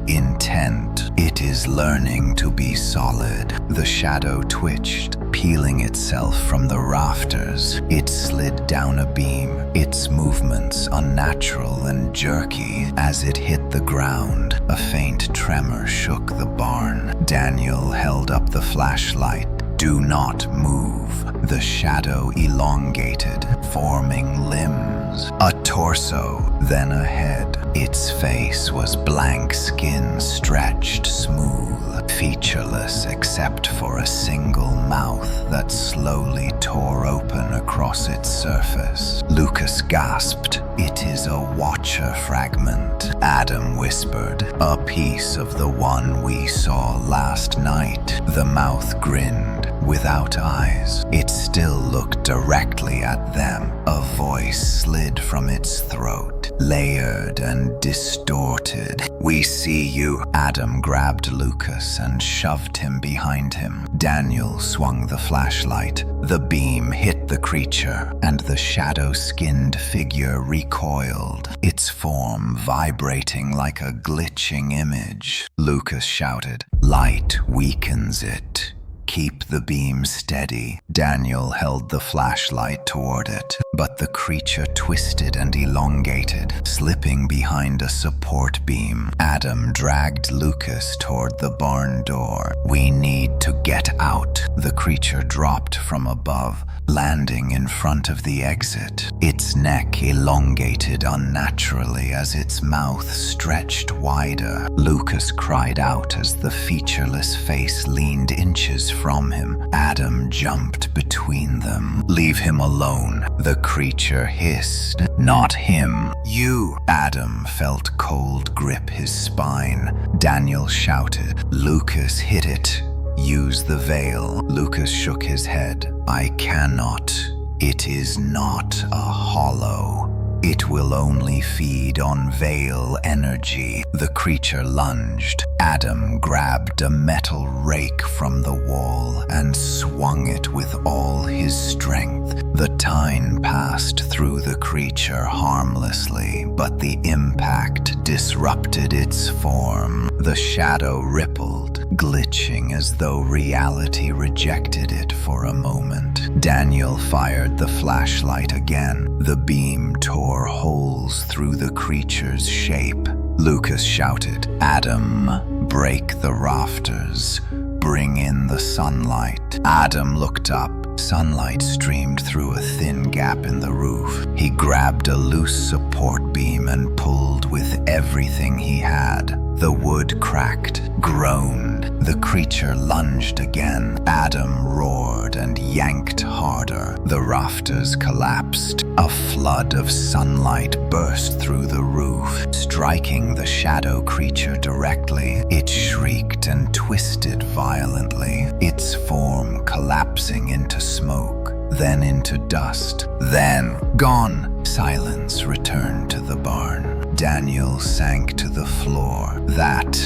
intent. It is learning to be solid." The shadow twitched, peeling itself from the rafters. It slid down a beam, its movements unnatural and jerky. As it hit the ground, a faint tremor shook the barn. Daniel held up the flashlight. "Do not move." The shadow elongated, forming limbs, a torso, then a head. Its face was blank skin, stretched smooth, featureless except for a single mouth that slowly tore open across its surface. Lucas gasped. "It is a watcher fragment." Adam whispered, "A piece of the one we saw last night." The mouth grinned, without eyes. It still looked directly at them. A voice slid from its throat, layered and distorted. "We see you." Adam grabbed Lucas and shoved him behind him. Daniel swung the flashlight. The beam hit the creature, and the shadow-skinned figure recoiled, its form vibrating like a glitching image. Lucas shouted, "Light weakens it. Keep the beam steady." Daniel held the flashlight toward it, but the creature twisted and elongated, slipping behind a support beam. Adam dragged Lucas toward the barn door. "We need to get out." The creature dropped from above, landing in front of the exit. Its neck elongated unnaturally as its mouth stretched wider. Lucas cried out as the featureless face leaned inches from him. Adam jumped between them. "Leave him alone." The creature hissed. "Not him. You." Adam felt cold grip his spine. Daniel shouted. "Lucas, hit it. Use the veil." Lucas shook his head. "I cannot. It is not a hollow. It will only feed on veil energy." The creature lunged. Adam grabbed a metal rake from the wall and swung it with all his strength. The tine passed through the creature harmlessly, but the impact disrupted its form. The shadow rippled, glitching as though reality rejected it for a moment. Daniel fired the flashlight again. The beam tore holes through the creature's shape. Lucas shouted, "Adam, break the rafters. Bring in the sunlight." Adam looked up. Sunlight streamed through a thin gap in the roof. He grabbed a loose support beam and pulled with everything he had. The wood cracked, groaned. The creature lunged again. Adam roared and yanked harder. The rafters collapsed. A flood of sunlight burst through the roof, striking the shadow creature directly. It shrieked and twisted violently, its form collapsing into smoke, then into dust, then gone. Silence returned to the barn. Daniel sank to the floor. That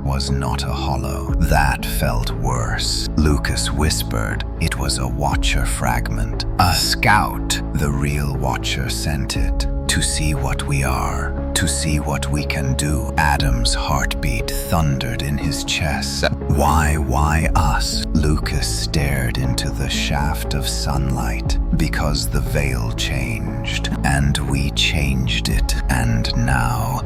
was not a hollow. That felt worse. Lucas whispered, "It was a watcher fragment. A scout. The real watcher sent it to see what we are." to see what we can do. Adam's heartbeat thundered in his chest. Why us? Lucas stared into the shaft of sunlight. Because the veil changed, and we changed it, and now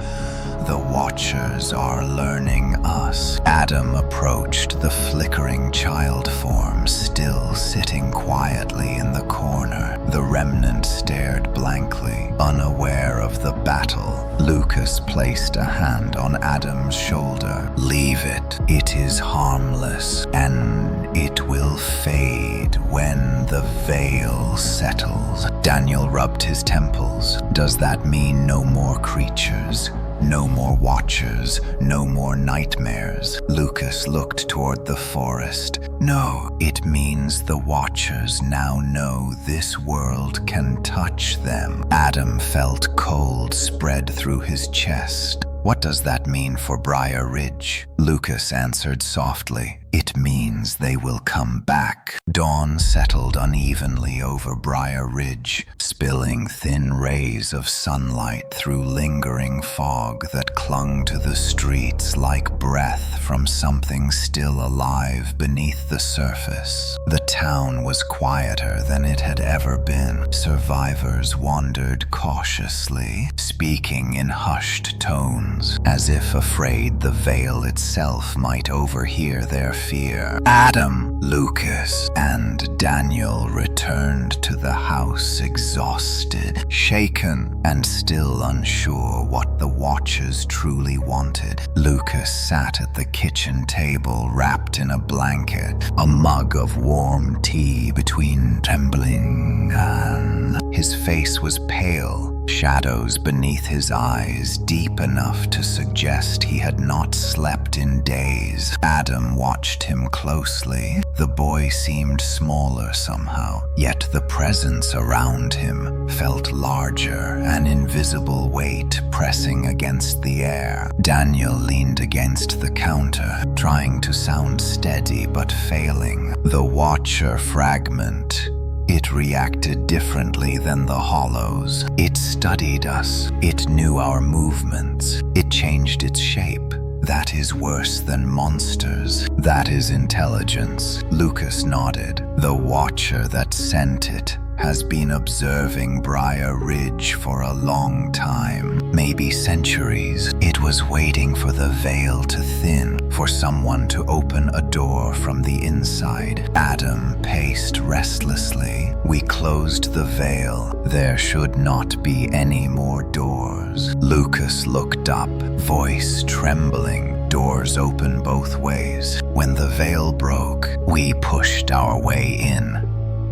the Watchers are learning us. Adam approached the flickering child form, still sitting quietly in the corner. The remnant stared blankly, unaware of the battle. Lucas placed a hand on Adam's shoulder. Leave it. It is harmless, and it will fade when the veil settles. Daniel rubbed his temples. Does that mean no more creatures? No more Watchers, no more nightmares. Lucas looked toward the forest. No, it means the Watchers now know this world can touch them. Adam felt cold spread through his chest. What does that mean for Briar Ridge? Lucas answered softly. It means they will come back. Dawn settled unevenly over Briar Ridge, spilling thin rays of sunlight through lingering fog that clung to the streets like breath from something still alive beneath the surface. The town was quieter than it had ever been. Survivors wandered cautiously, speaking in hushed tones, as if afraid the veil itself might overhear their fear. Adam, Lucas, and Daniel returned to the house exhausted, shaken, and still unsure what the Watchers truly wanted. Lucas sat at the kitchen table wrapped in a blanket, a mug of warm tea between trembling hands. His face was pale, shadows beneath his eyes deep enough to suggest he had not slept in days. Adam watched him closely. The boy seemed smaller somehow, yet the presence around him felt larger, an invisible weight pressing against the air. Daniel leaned against the counter, trying to sound steady but failing. The Watcher fragment. It reacted differently than the hollows. It studied us. It knew our movements. It changed its shape. That is worse than monsters. That is intelligence. Lucas nodded. The Watcher that sent it has been observing Briar Ridge for a long time, maybe centuries. It was waiting for the veil to thin, for someone to open a door from the inside. Adam paced restlessly. We closed the veil. There should not be any more doors. Lucas looked up, voice trembling. Doors open both ways. When the veil broke, we pushed our way in.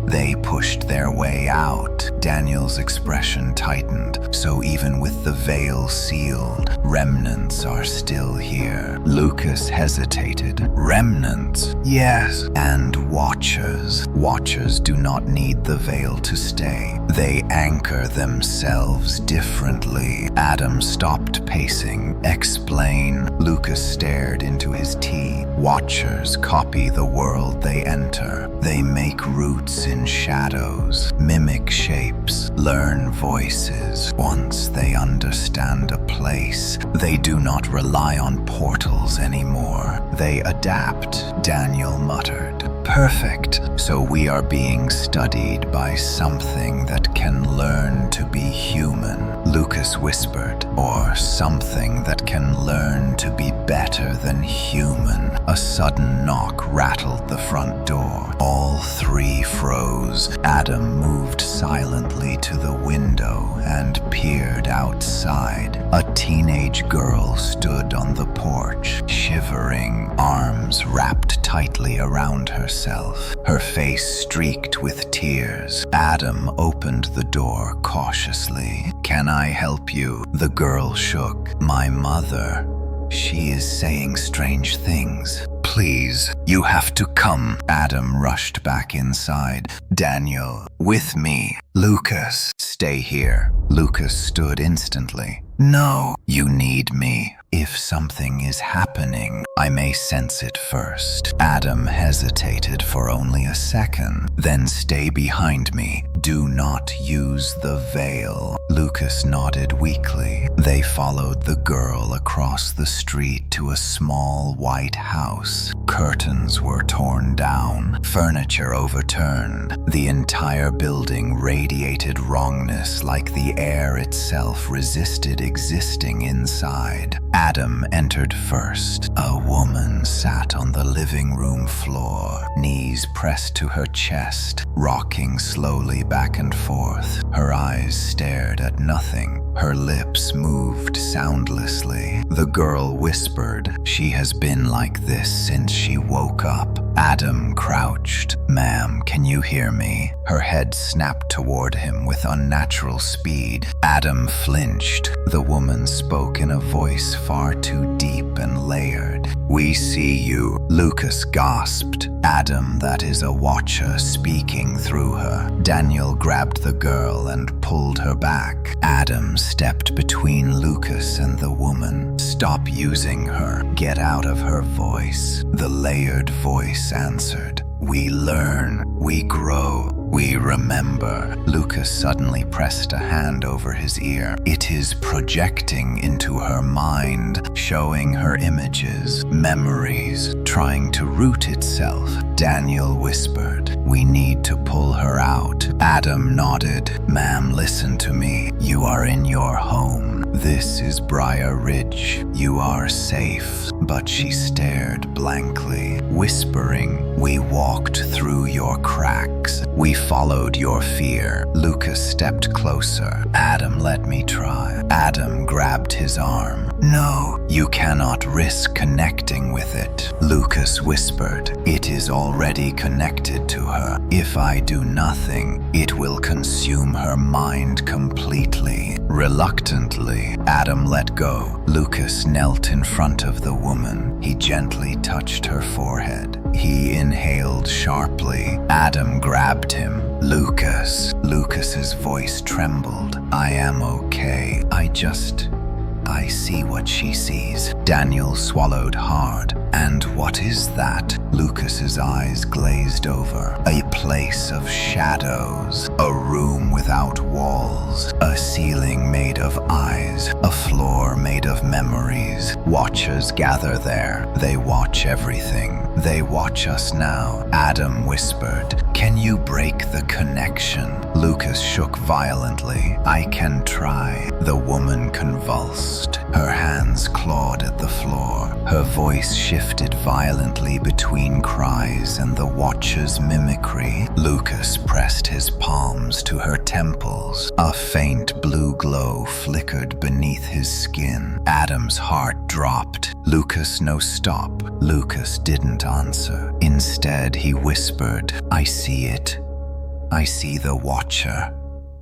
They pushed their way out. Daniel's expression tightened. So even with the veil sealed, remnants are still here. Lucas hesitated. Remnants? Yes. And Watchers. Watchers do not need the veil to stay. They anchor themselves differently. Adam stopped pacing. Explain. Lucas stared into his tea. Watchers copy the world they enter. They make roots in shadows, mimic shapes, learn voices. Once they understand a place, they do not rely on portals anymore. They adapt, Daniel muttered. Perfect. So we are being studied by something that can learn to be human, Lucas whispered. Or something that can learn to be better than human. A sudden knock rattled the front door. All three froze. Adam moved silently to the window and peered outside. A teenage girl stood on the porch, shivering, arms wrapped tightly around herself, her face streaked with tears. Adam opened the door cautiously. Can I help you? The girl shook. My mother. She is saying strange things. Please, you have to come. Adam rushed back inside. Daniel, with me. Lucas, stay here. Lucas stood instantly. No, you need me. If something is happening, I may sense it first. Adam hesitated for only a second. Then stay behind me. Do not use the veil. Lucas nodded weakly. They followed the girl across the street to a small white house. Curtains were torn down, furniture overturned. The entire building radiated wrongness like the air itself resisted existing inside. Adam entered first. A woman sat on the living room floor, knees pressed to her chest, rocking slowly back and forth. Her eyes stared at nothing. Her lips moved soundlessly. The girl whispered, "She has been like this since she woke up." Adam crouched. "Ma'am, can you hear me?" Her head snapped toward him with unnatural speed. Adam flinched. The woman spoke in a voice far too deep and layered. "We see you," Lucas gasped. Adam, that is a watcher speaking through her. Daniel grabbed the girl and pulled her back. Adam stepped between Lucas and the woman. "Stop using her. Get out of her voice." The layered voice answered, "We learn, we grow, we remember." Lucas suddenly pressed a hand over his ear. "It is projecting into her mind, showing her images, memories, trying to root itself." Daniel whispered, "We need to pull her out." Adam nodded. "Ma'am, listen to me. You are in your home. This is Briar Ridge. You are safe." But she stared blankly, whispering, "We walked through your cracks. We followed your fear." Lucas stepped closer. "Adam, let me try." Adam grabbed his arm. "No, you cannot risk connecting with it." Lucas whispered, "It is already connected to her. If I do nothing, it will consume her mind completely." Reluctantly, Adam let go. Lucas knelt in front of the woman. He gently touched her forehead. He inhaled sharply. Adam grabbed him. Lucas's voice trembled. "I am okay. I see what she sees." Daniel swallowed hard. "And what is that?" Lucas's eyes glazed over. "A place of shadows, a room without walls, a ceiling made of eyes, a floor made of memories. Watchers gather there. They watch everything. They watch us now." Adam whispered, "Can you break the connection?" Lucas shook violently. "I can try." The woman convulsed. Her hands clawed at the floor. Her voice shifted violently between cries and the watcher's mimicry. Lucas pressed his palms to her temples. A faint blue glow flickered beneath his skin. Adam's heart dropped. "Lucas, no, stop." Lucas didn't answer. Instead, he whispered, "I see it. I see the watcher.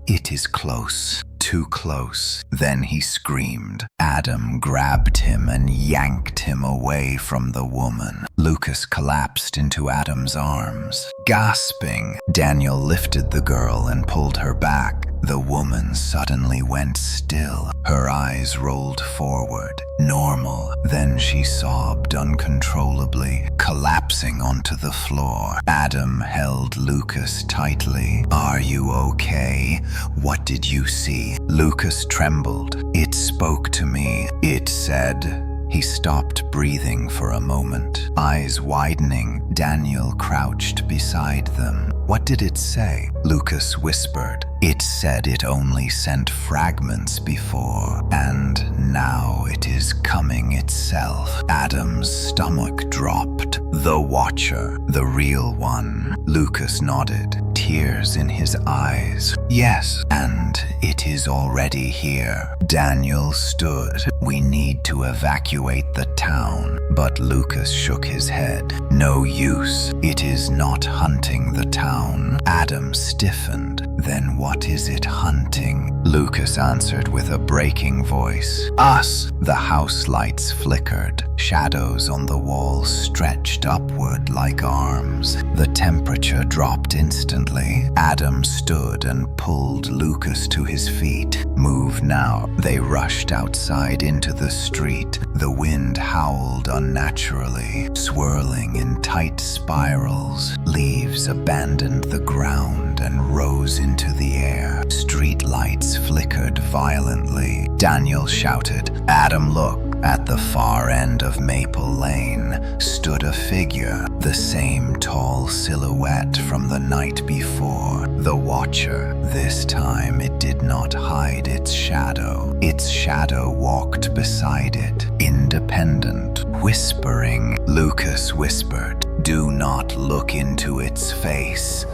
It is close. Too close." Then he screamed. Adam grabbed him and yanked him away from the woman. Lucas collapsed into Adam's arms. Gasping, Daniel lifted the girl and pulled her back. The woman suddenly went still. Her eyes rolled forward. Normal. Then she sobbed uncontrollably, collapsing onto the floor. Adam held Lucas tightly. "Are you okay? What did you see?" Lucas trembled. "It spoke to me. It said..." He stopped breathing for a moment. Eyes widening, Daniel crouched beside them. "What did it say?" Lucas whispered. "It said it only sent fragments before, and now it is coming itself." Adam's stomach dropped. "The Watcher, the real one." Lucas nodded, tears in his eyes. "Yes, and it is already here." Daniel stood. "We need to evacuate the town." But Lucas shook his head. "No use. It is not hunting the town." Adam stiffened. "Then what is it hunting?" Lucas answered with a breaking voice. Us! The house lights flickered. Shadows on the walls stretched upward like arms. The temperature dropped instantly. Adam stood and pulled Lucas to his feet. Move now. They rushed outside into the street. The wind howled unnaturally, swirling in tight spirals. Leaves abandoned the ground and rose into the air. Street lights flickered violently. Daniel shouted, Adam, look! At the far end of Maple Lane stood a figure, the same tall silhouette from the night before. The Watcher. This time it did not hide its shadow. Its shadow walked beside it, independent, whispering. Lucas whispered, do not look into its face.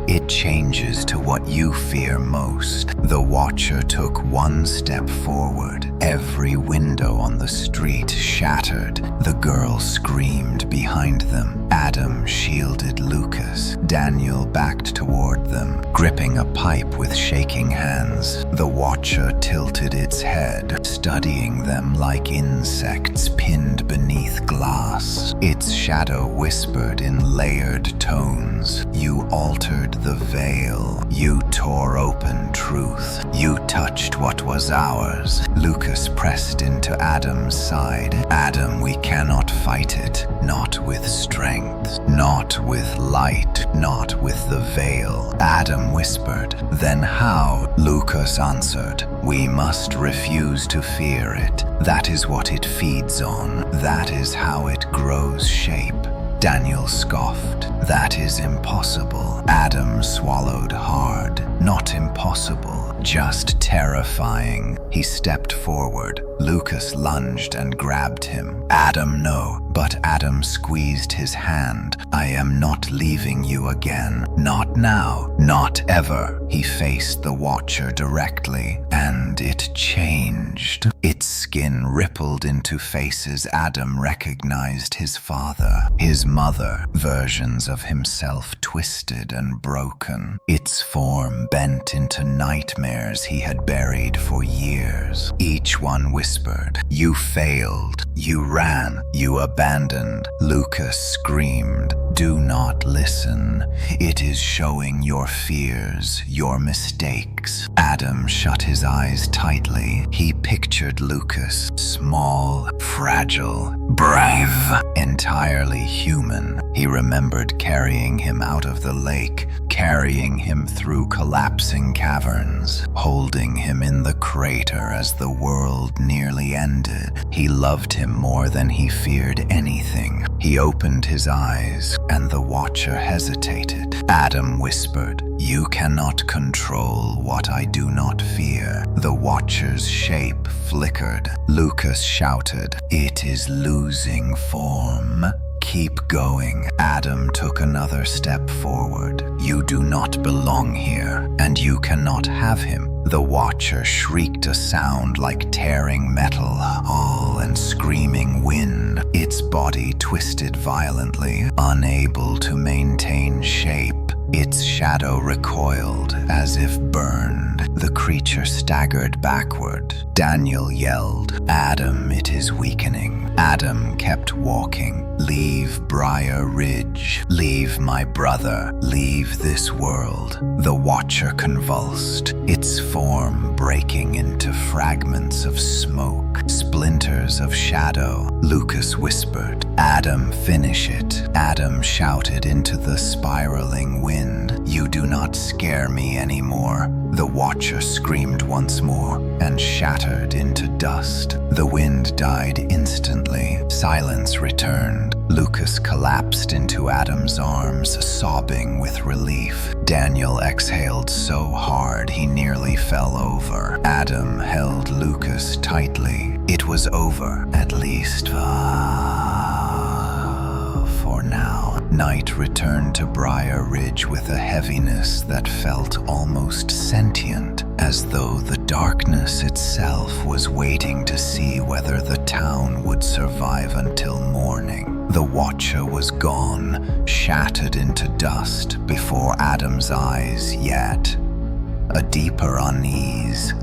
It changes to what you fear most. The Watcher took one step forward. Every window on the street shattered. The girl screamed behind them. Adam shielded Lucas. Daniel backed toward them, gripping a pipe with shaking hands. The Watcher tilted its head, studying them like insects pinned beneath glass. Its shadow whispered in layered tones. You altered the veil. You tore open truth. You touched what was ours. Lucas pressed into Adam's side. Adam, we cannot fight it. Not with strength. Not with light. Not with the veil. Adam whispered. Then how? Lucas answered. We must refuse to fear it. That is what it feeds on. That is how it grows shape. Daniel scoffed. That is impossible. Adam swallowed hard. Not impossible, just terrifying. He stepped forward. Lucas lunged and grabbed him. Adam, no. But Adam squeezed his hand. I am not leaving you again. Not now. Not ever. He faced the Watcher directly, and it changed. Its skin rippled into faces. Adam recognized his father, his mother, versions of himself twisted and broken. Its form bent into nightmares he had buried for years. Each one whispered, you failed. You ran. You abandoned. Lucas screamed, do not listen. It is showing your fears, your mistakes. Adam shut his eyes tightly. He pictured Lucas, small, fragile, brave, entirely human. He remembered carrying him out of the lake, carrying him through collapsing caverns, holding him in the crater as the world nearly ended. He loved him more than he feared anything. He opened his eyes, and the Watcher hesitated. Adam whispered, you cannot control what I do not fear. The Watcher's shape flickered. Lucas shouted, it is losing form. Keep going. Adam took another step forward. You do not belong here, and you cannot have him. The Watcher shrieked a sound like tearing metal, all and screaming wind. Its body twisted violently, unable to maintain shape. Its shadow recoiled, as if burned. The creature staggered backward. Daniel yelled, Adam, it is weakening. Adam kept walking. Leave Briar Ridge. Leave my brother. Leave this world. The Watcher convulsed, its form breaking into fragments of smoke, splinters of shadow. Lucas whispered, Adam, finish it. Adam shouted into the spiraling wind, you do not scare me anymore. The Watcher screamed once more and shattered into dust. The wind died instantly. Silence returned. Lucas collapsed into Adam's arms, sobbing with relief. Daniel exhaled so hard he nearly fell over. Adam held Lucas tightly. It was over, at least for now. Night returned to Briar Ridge with a heaviness that felt almost sentient, as though the darkness itself was waiting to see whether the town would survive until morning. The Watcher was gone, shattered into dust before Adam's eyes yet. a deeper unease,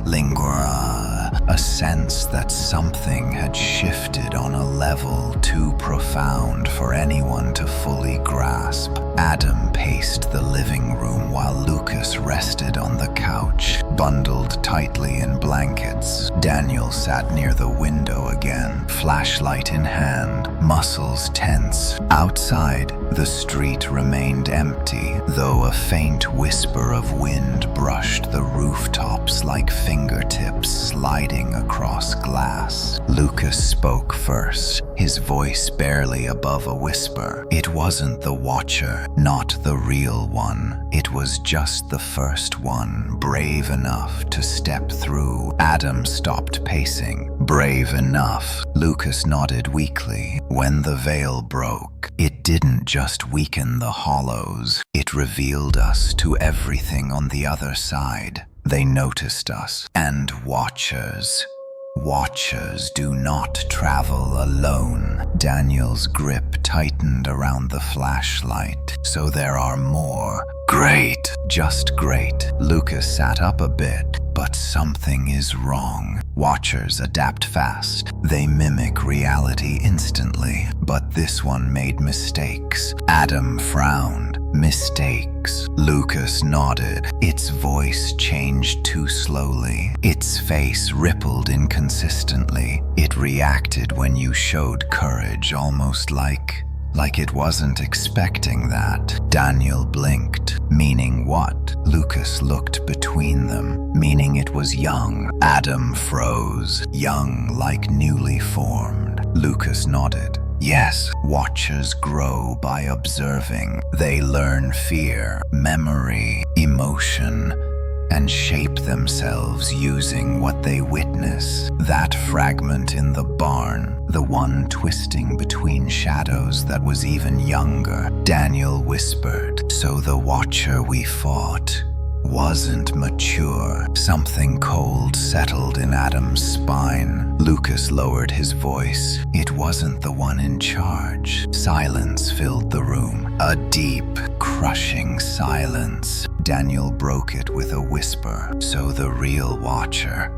a sense that something had shifted on a level too profound for anyone to fully grasp. Adam paced the living room while Lucas rested on the couch, bundled tightly in blankets. Daniel sat near the window again, flashlight in hand, muscles tense. Outside, the street remained empty, though a faint whisper of wind brushed the rooftops like fingertips sliding across glass. Lucas spoke first, his voice barely above a whisper. It wasn't the Watcher, not the real one. It was just the first one, brave enough to step through. Adam stopped pacing. Brave enough. Lucas nodded weakly. When the veil broke, it didn't just weaken the hollows. It revealed us to everything on the other side. They noticed us. And Watchers. Watchers do not travel alone. Daniel's grip tightened around the flashlight. So there are more. Great. Just great. Lucas sat up a bit. But something is wrong. Watchers adapt fast. They mimic reality instantly. But this one made mistakes. Adam frowned. Mistakes. Lucas nodded. Its voice changed too slowly. Its face rippled inconsistently. It reacted when you showed courage, almost like it wasn't expecting that. Daniel blinked. Meaning what? Lucas looked between them. Meaning it was young. Adam froze. Young like newly formed. Lucas nodded. Yes, Watchers grow by observing. They learn fear, memory, emotion, and shape themselves using what they witness. That fragment in the barn, the one twisting between shadows that was even younger, Daniel whispered. So the Watcher we fought wasn't mature. Something cold settled in Adam's spine. Lucas lowered his voice. It wasn't the one in charge. Silence filled the room. A deep, crushing silence. Daniel broke it with a whisper. So the real Watcher,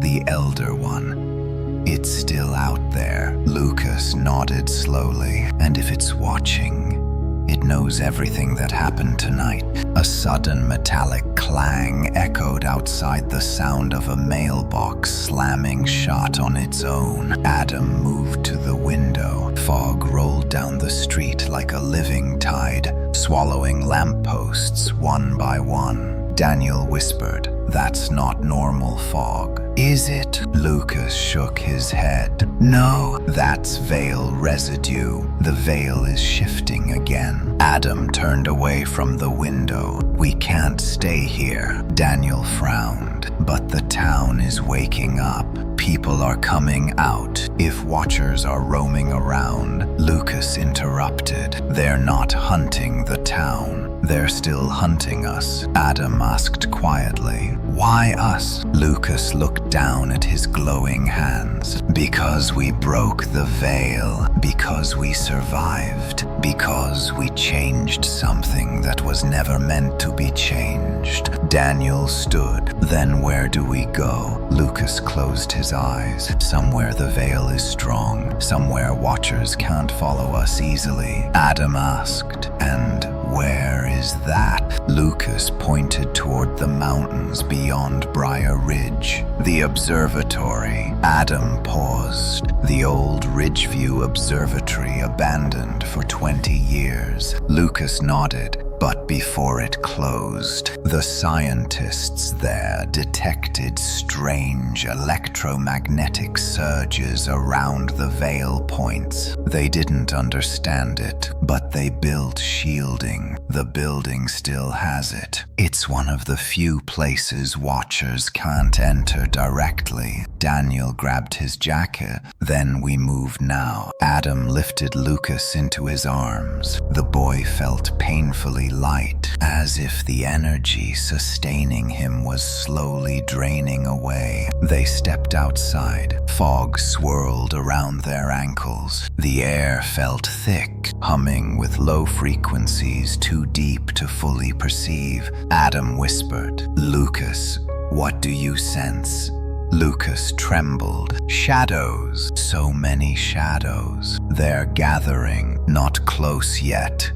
the elder one, it's still out there. Lucas nodded slowly. And if it's watching, it knows everything that happened tonight. A sudden metallic clang echoed outside, the sound of a mailbox slamming shut on its own. Adam moved to the window. Fog rolled down the street like a living tide, swallowing lampposts one by one. Daniel whispered, "That's not normal fog." "Is it?" Lucas shook his head. "No, that's veil residue. The veil is shifting again." Adam turned away from the window. "We can't stay here." Daniel frowned. "But the town is waking up. People are coming out. If Watchers are roaming around." Lucas interrupted. "They're not hunting the town. They're still hunting us." Adam asked quietly, "Why us?" Lucas looked down at his glowing hands. "Because we broke the veil. Because we survived. Because we changed something that was never meant to be changed." Daniel stood. "Then where do we go?" Lucas closed his eyes. "Somewhere the veil is strong. Somewhere Watchers can't follow us easily." Adam asked, "And where is that?" Lucas pointed toward the mountains beyond Briar Ridge. "The observatory." Adam paused. "The old Ridgeview Observatory abandoned for 20 years." Lucas nodded. But before it closed, the scientists there detected strange electromagnetic surges around the veil points. They didn't understand it, but they built shielding. The building still has it. It's one of the few places Watchers can't enter directly. Daniel grabbed his jacket. "Then we move now." Adam lifted Lucas into his arms. The boy felt painfully light. as if the energy sustaining him was slowly draining away. They stepped outside. Fog swirled around their ankles. The air felt thick, humming with low frequencies too deep to fully perceive. Adam whispered, "Lucas, what do you sense?" Lucas trembled. "Shadows, so many shadows. They're gathering, not close yet,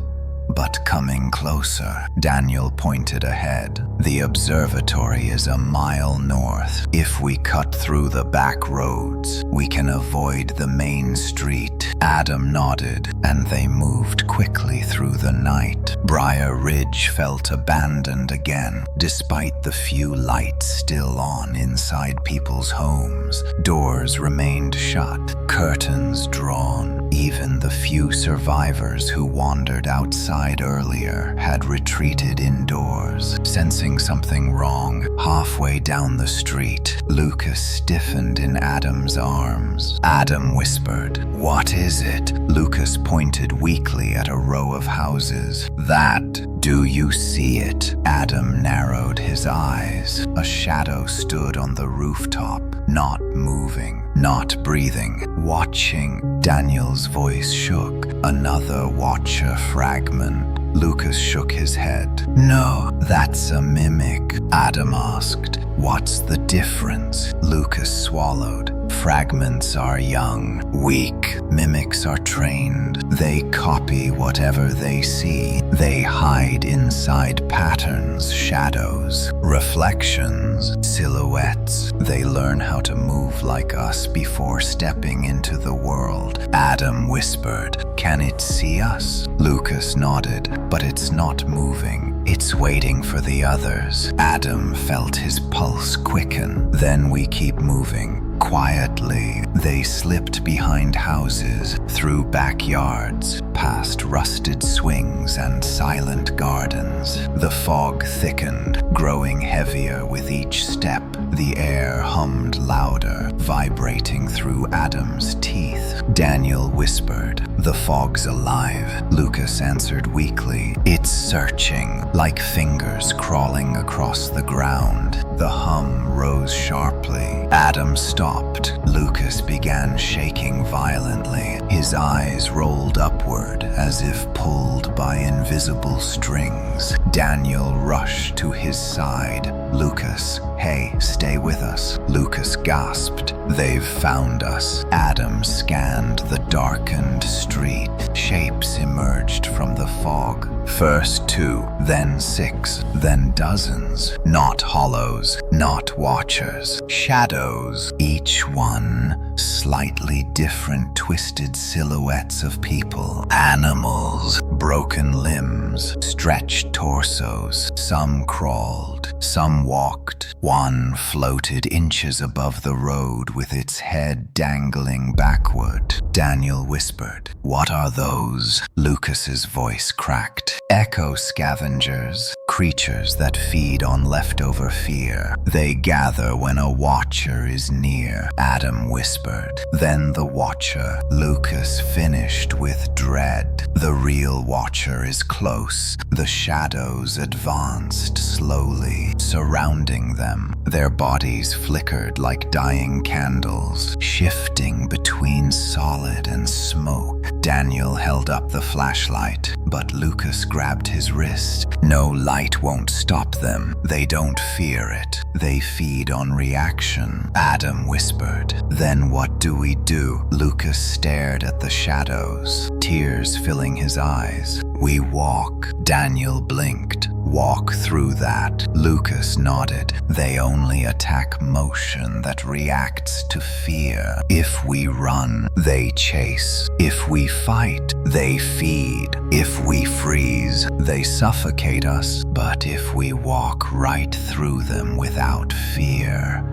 but coming closer." Daniel pointed ahead. "The observatory is a mile north. If we cut through the back roads, we can avoid the main street." Adam nodded, and they moved quickly through the night. Briar Ridge felt abandoned again, despite the few lights still on inside people's homes. Doors remained shut, curtains drawn. Even the few survivors who wandered outside earlier had retreated indoors. Sensing something wrong, halfway down the street, Lucas stiffened in Adam's arms. Adam whispered, "What is it?" Lucas pointed weakly at a row of houses. "That. Do you see it?" Adam narrowed his eyes. A shadow stood on the rooftop, not moving, not breathing, watching. Daniel's voice shook. "Another watcher fragment." Lucas shook his head. "No, that's a mimic." Adam asked, "What's the difference?" Lucas swallowed. "Fragments are young, weak. Mimics are trained. They copy whatever they see. They hide inside patterns, shadows, reflections, silhouettes. They learn how to move like us before stepping into the world." Adam whispered, "Can it see us?" Lucas nodded, "But it's not moving. It's waiting for the others." Adam felt his pulse quicken. "Then we keep moving." Quietly, they slipped behind houses, through backyards, past rusted swings and silent gardens. The fog thickened, growing heavier with each step. The air hummed louder, vibrating through Adam's teeth. Daniel whispered, "The fog's alive." Lucas answered weakly, "It's searching, like fingers crawling across the ground." The hum rose sharply. Adam stopped. Lucas began shaking violently. His eyes rolled upward as if pulled by invisible strings. Daniel rushed to his side. "Lucas, hey, stay with us." Lucas gasped. "They've found us." Adam scanned the darkened street. Shapes emerged from the fog. First 2, then 6, then dozens. Not hollows, not watchers. Shadows, each one slightly different twisted silhouettes of people. Animals, broken limbs, stretched torsos. Some crawled, some walked. One floated inches above the road with its head dangling backward. Daniel whispered, "What are those?" Lucas's voice cracked. "Echo scavengers, creatures that feed on leftover fear. They gather when a watcher is near." Adam whispered. "Then the watcher." Lucas finished with dread. "The real watcher is close." The shadows advanced slowly, surrounding them. Their bodies flickered like dying candles, shifting between solid and smoke. Daniel held up the flashlight, but Lucas grabbed his wrist. "No light won't stop them. They don't fear it. They feed on reaction." Adam whispered. "Then what do we do?" Lucas stared at the shadows, tears filling his eyes. "We walk." Daniel blinked. "Walk through that." Lucas nodded. "They only attack motion that reacts to fear. If we run, they chase. If we fight, they feed. If we freeze, they suffocate us. But if we walk right through them without fear..."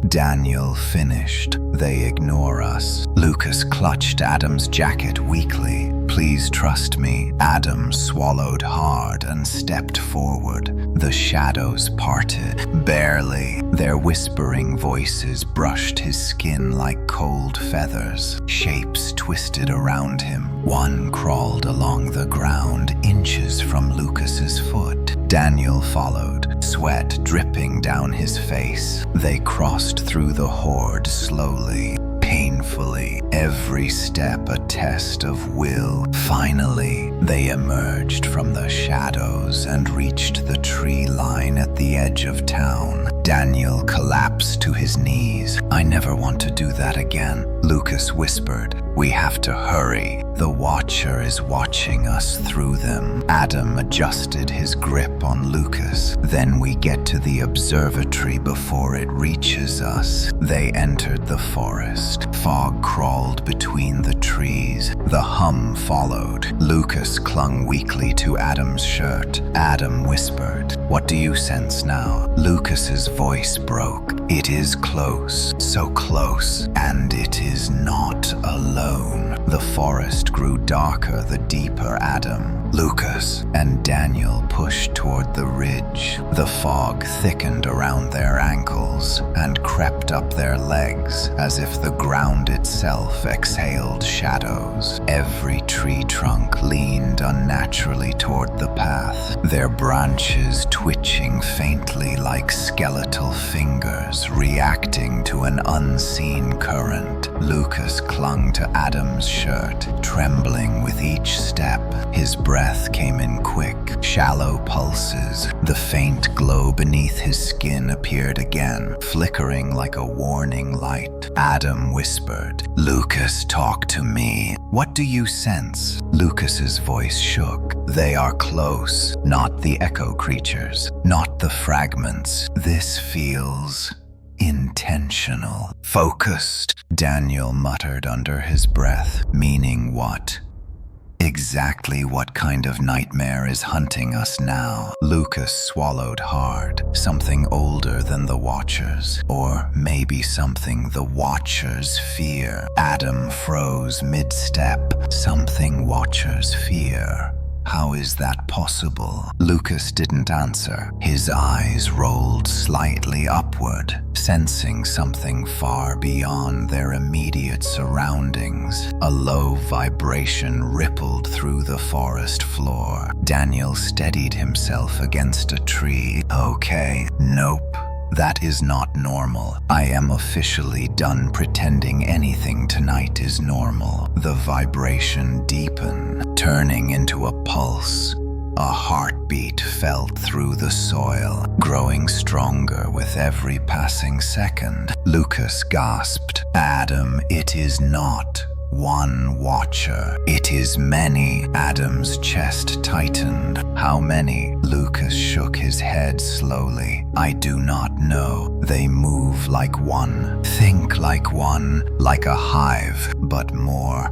Daniel finished. "They ignore us." Lucas clutched Adam's jacket weakly. "Please trust me." Adam swallowed hard and stepped forward. The shadows parted, barely. Their whispering voices brushed his skin like cold feathers. Shapes twisted around him. One crawled along the ground, inches from Lucas's foot. Daniel followed, sweat dripping down his face. They crossed through the horde slowly, painfully, every step a test of will. Finally, they emerged from the shadows and reached the tree line at the edge of town. Daniel collapsed to his knees. "I never want to do that again," Lucas whispered. "We have to hurry. The Watcher is watching us through them." Adam adjusted his grip on Lucas. "Then we get to the observatory before it reaches us." They entered the forest. Fog crawled between the trees. The hum followed. Lucas clung weakly to Adam's shirt. Adam whispered, "What do you sense now?" Lucas's voice broke. "It is close, so close, and it is not alone." The forest grew darker the deeper Adam, Lucas, and Daniel pushed toward the ridge. The fog thickened around their ankles and crept up their legs as if the ground itself exhaled shadows. Every tree trunk leaned unnaturally toward the path, their branches twitching faintly like skeletal fingers reacting to an unseen current. Lucas clung to Adam's shirt, trembling with each step. His breath came in quick, shallow pulses. The faint glow beneath his skin appeared again, flickering like a warning light. Adam whispered, "Lucas, talk to me. What do you sense?" Lucas's voice shook. "They are close, not the echo creatures, not the fragments. This feels intentional. Focused," Daniel muttered under his breath. "Meaning what?" "Exactly what kind of nightmare is hunting us now?" Lucas swallowed hard. "Something older than the Watchers, or maybe something the Watchers fear." Adam froze mid-step. "Something Watchers fear? How is that possible?" Lucas didn't answer. His eyes rolled slightly upward, sensing something far beyond their immediate surroundings. A low vibration rippled through the forest floor. Daniel steadied himself against a tree. "Okay, nope. That is not normal. I am officially done pretending anything tonight is normal." The vibration deepened, turning into a pulse. A heartbeat felt through the soil, growing stronger with every passing second. Lucas gasped, "Adam, it is not one Watcher. It is many." Adam's chest tightened. "How many?" Lucas shook his head slowly. "I do not know. They move like one, think like one, like a hive, but more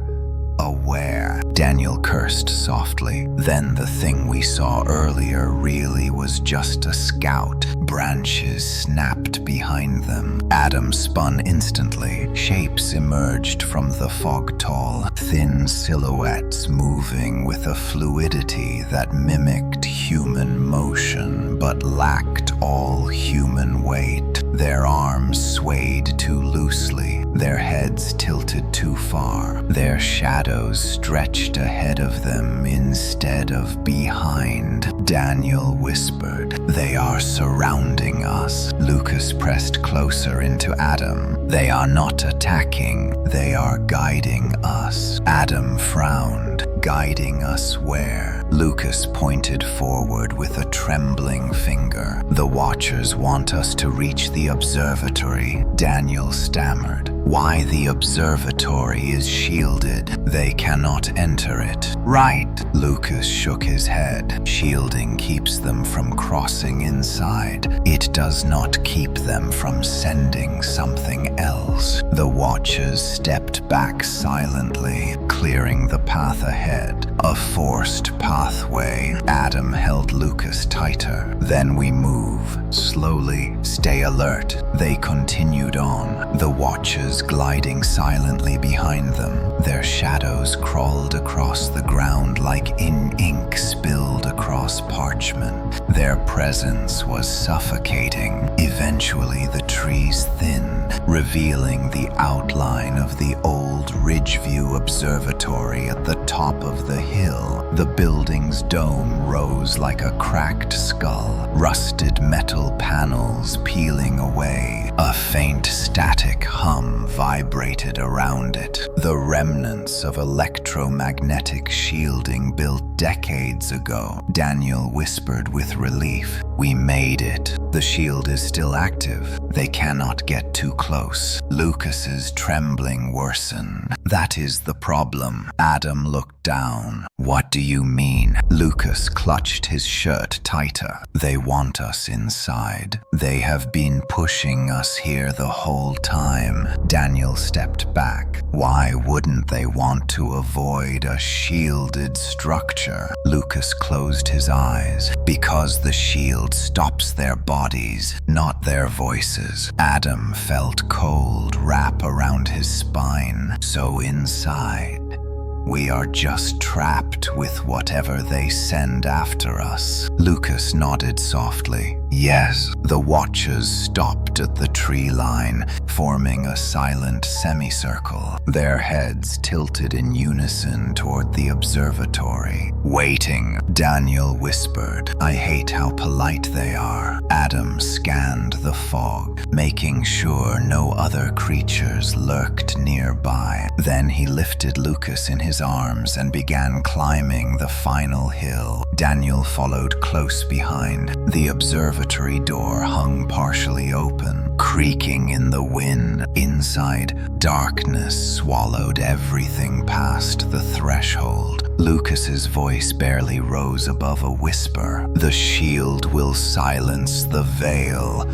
aware." Daniel cursed softly. "Then the thing we saw earlier really was just a scout." Branches snapped behind them. Adam spun instantly. Shapes emerged from the fog tall, thin silhouettes moving with a fluidity that mimicked human motion but lacked all human weight. Their arms swayed too loosely, their heads tilted too far, their shadows stretched ahead of them instead of behind. Daniel whispered, "They are surrounding us." Lucas pressed closer into Adam. "They are not attacking, they are guiding us." Adam frowned. "Guiding us where?" Lucas pointed forward with a trembling finger. "The Watchers want us to reach the observatory." Daniel stammered. "Why the observatory is shielded. They cannot enter it." "Right." Lucas shook his head. "Shielding keeps them from crossing inside. It does not keep them from sending something else." The Watchers stepped back silently, clearing the path ahead. A forced pathway. Adam held Lucas tighter. "Then we move. Slowly. Stay alert." They continued on, the Watchers gliding silently behind them, their shadows crawled across the ground like ink spilled across parchment. Their presence was suffocating. Eventually, the trees thinned, revealing the outline of the old Ridgeview Observatory at the top of the hill. The building's dome rose like a cracked skull, rusted metal panels peeling away. A faint static hum vibrated around it, the remnants of electromagnetic shielding built decades ago. Daniel whispered with relief. "We made it. The shield is still active. They cannot get too close." Lucas's trembling worsened. "That is the problem." Adam looked down. "What do you mean?" Lucas clutched his shirt tighter. "They want us inside. They have been pushing us here the whole time." Daniel stepped back. "Why wouldn't they want to avoid a shielded structure?" Lucas closed his eyes. "Because the shield stops their bodies, not their voices." Adam felt cold wrap around his spine. "So inside, we are just trapped with whatever they send after us." Lucas nodded softly. "Yes." The watchers stopped at the tree line, forming a silent semicircle, their heads tilted in unison toward the observatory. "Waiting," Daniel whispered. "I hate how polite they are." Adam scanned the fog, making sure no other creatures lurked nearby. Then he lifted Lucas in his arms and began climbing the final hill. Daniel followed close behind. The observatory door hung partially open, creaking in the wind. Inside, darkness swallowed everything past the threshold. Lucas's voice barely rose above a whisper. "The shield will silence the veil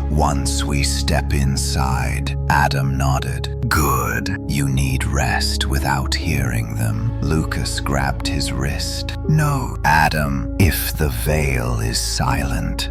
once we step inside." Adam nodded. "Good. You need rest without hearing them." Lucas grabbed his wrist. "No, Adam, if the veil is silent,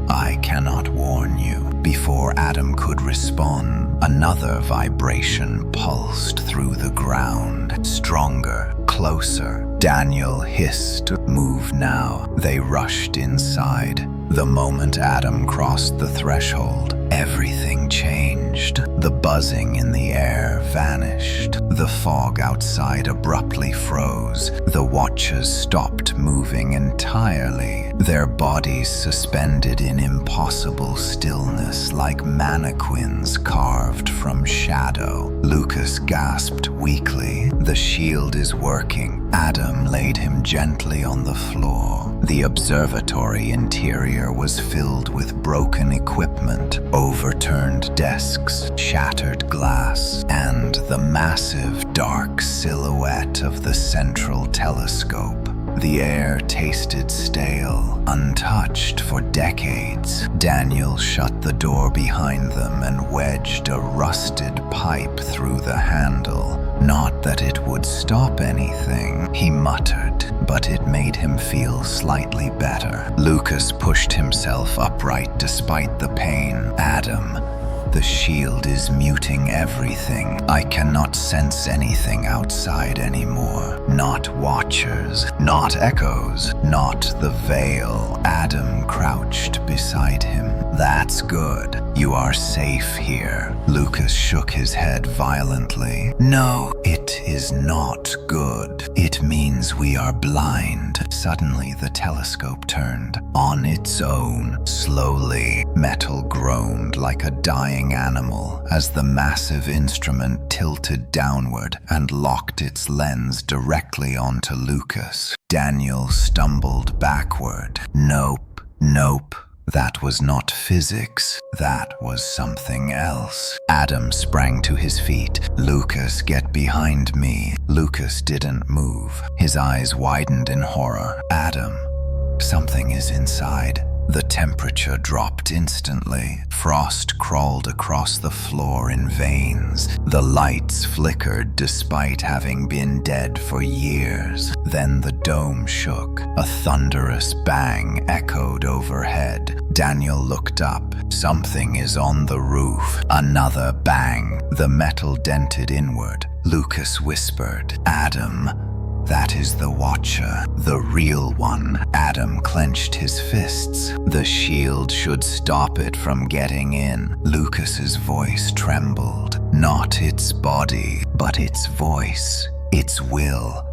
I cannot warn you." Before Adam could respond, another vibration pulsed through the ground, stronger, closer. Daniel hissed, "Move now." They rushed inside. The moment Adam crossed the threshold, everything changed. The buzzing in the air vanished. The fog outside abruptly froze. The watchers stopped moving entirely, their bodies suspended in impossible stillness like mannequins carved from shadow. Lucas gasped weakly. "The shield is working." Adam laid him gently on the floor. The observatory interior was filled with broken equipment, overturned desks, shattered glass, and the massive dark silhouette of the central telescope. The air tasted stale, untouched for decades. Daniel shut the door behind them and wedged a rusted pipe through the handle. Not that it would stop anything, he muttered, but it made him feel slightly better. Lucas pushed himself upright despite the pain. "Adam, the shield is muting everything. I cannot sense anything outside anymore. Not watchers, not echoes, not the veil." Adam crouched beside him. "That's good. You are safe here." Lucas shook his head violently. "No, it is not good. It means we are blind." Suddenly the telescope turned. On its own, slowly, metal groaned like a dying animal as the massive instrument tilted downward and locked its lens directly onto Lucas. Daniel stumbled backward. Nope, nope. That was not physics. That was something else. Adam sprang to his feet. "Lucas, get behind me." Lucas didn't move. His eyes widened in horror. "Adam, something is inside." The temperature dropped instantly. Frost crawled across the floor in veins. The lights flickered despite having been dead for years. Then the dome shook. A thunderous bang echoed overhead. Daniel looked up. Something is on the roof. Another bang. The metal dented inward. Lucas whispered, "Adam, that is the Watcher, the real one." Adam clenched his fists. "The shield should stop it from getting in." Lucas's voice trembled. Not its body, but its voice, its will,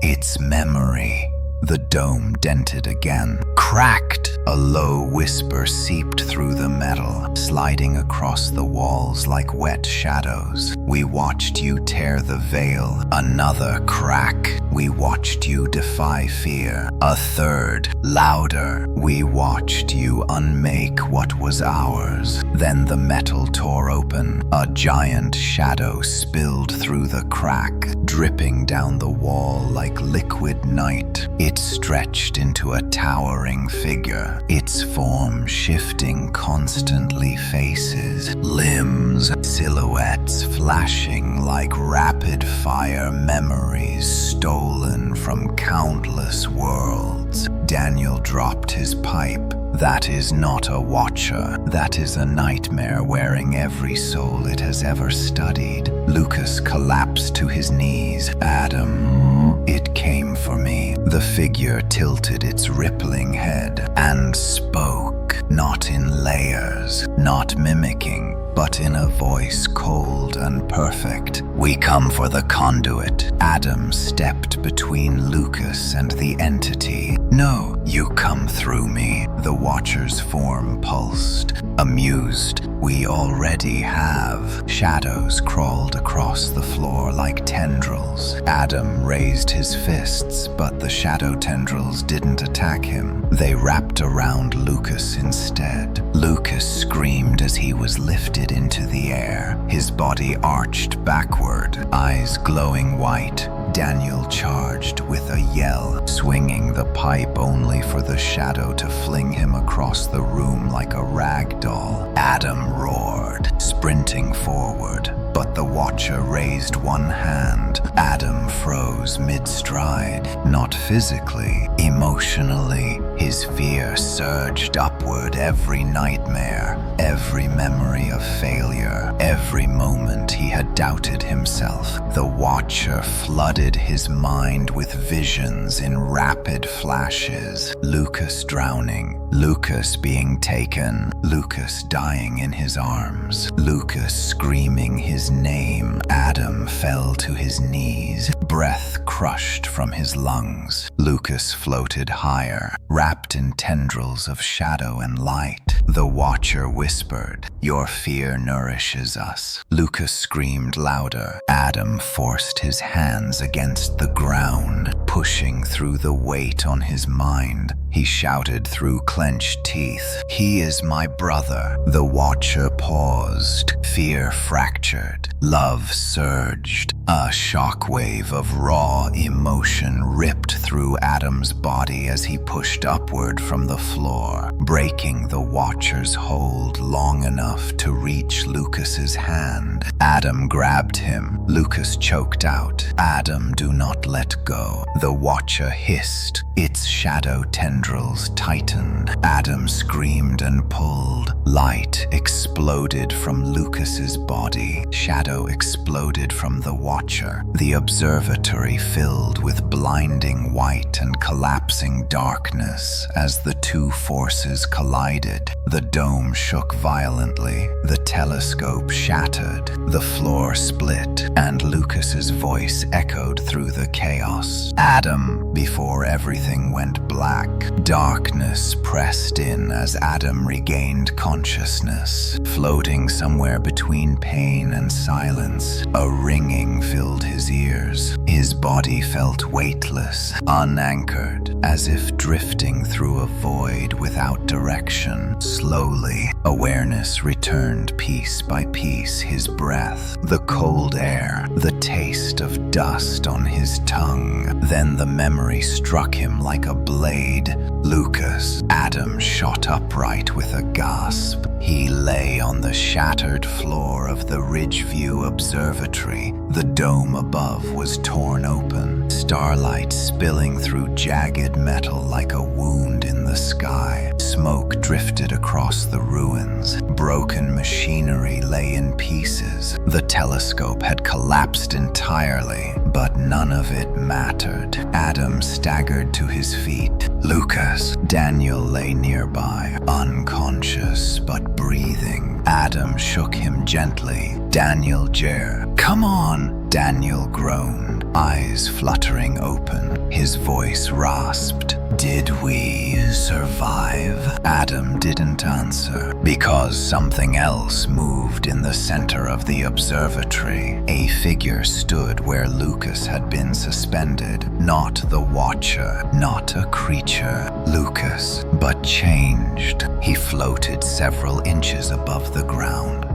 its memory. The dome dented again. Cracked! A low whisper seeped through the metal, sliding across the walls like wet shadows. "We watched you tear the veil." Another crack. "We watched you defy fear." A third, louder. "We watched you unmake what was ours." Then the metal tore open. A giant shadow spilled through the crack, dripping down the wall like liquid night. It stretched into a towering figure, its form shifting constantly. Faces, limbs, silhouettes flashing like rapid fire, memories stolen from countless worlds. Daniel dropped his pipe. That is not a Watcher. That is a nightmare wearing every soul it has ever studied. Lucas collapsed to his knees. "Adam, it came for me." The figure tilted its rippling head and spoke, not in layers, not mimicking, but in a voice cold and perfect. "We come for the conduit." Adam stepped between Lucas and the entity. "No, you come through me." The Watcher's form pulsed. Amused, "We already have." Shadows crawled across the floor like tendrils. Adam raised his fists, but the shadow tendrils didn't attack him. They wrapped around Lucas instead. Lucas screamed as he was lifted into the air, his body arched backward, eyes glowing white. Daniel charged with a yell, swinging the pipe only for the shadow to fling him across the room like a rag doll. Adam roared, sprinting forward, but the Watcher raised one hand. Adam froze mid-stride, not physically, emotionally. His fear surged upward. Every nightmare, every memory of failure, every moment he had doubted himself. The Watcher flooded his mind with visions in rapid flashes. Lucas drowning, Lucas being taken, Lucas dying in his arms, Lucas screaming his name. Adam fell to his knees, breath crushed from his lungs. Lucas floated higher, wrapped in tendrils of shadow and light. The Watcher whispered, "Your fear nourishes us." Lucas screamed louder. Adam forced his hands against the ground, pushing through the weight on his mind. He shouted through clenched teeth, "He is my brother." The Watcher paused. Fear fractured. Love surged. A shockwave of raw emotion ripped through Adam's body as he pushed upward from the floor, breaking the Watcher's hold long enough to reach Lucas's hand. Adam grabbed him. Lucas choked out, "Adam, do not let go." The Watcher hissed. Its shadow tendrils tightened. Adam screamed and pulled. Light exploded from Lucas's body. Shadow exploded from the Watcher. The observatory filled with blinding white and collapsing darkness as the two forces collided. The dome shook violently. The telescope shattered. The floor split, and Lucas's voice echoed through the chaos. "Adam!" Before everything went black, darkness pressed in as Adam regained consciousness, floating somewhere between pain and silence. A ringing filled his ears. His body felt weightless, unanchored, as if drifting through a void without direction. Slowly, awareness returned piece by piece. His breath, the cold air, the taste of dust on his tongue. Then the memory struck him like a blade. Lucas. Adam shot upright with a gasp. He lay on the shattered floor of the Ridgeview Observatory. The dome above was torn open, starlight spilling through jagged metal like a wound in the sky. Smoke drifted across the ruins. Broken machinery lay in pieces. The telescope had collapsed entirely, but none of it mattered. Adam staggered to his feet. Lucas. Daniel lay nearby, unconscious but breathing. Adam shook him gently. Daniel jeered. "Come on!" Daniel groaned, eyes fluttering open. His voice rasped. "Did we survive?" Adam didn't answer, because something else moved in the center of the observatory. A figure stood where Lucas had been suspended. Not the Watcher, not a creature, Lucas, but changed. He floated several inches above the ground.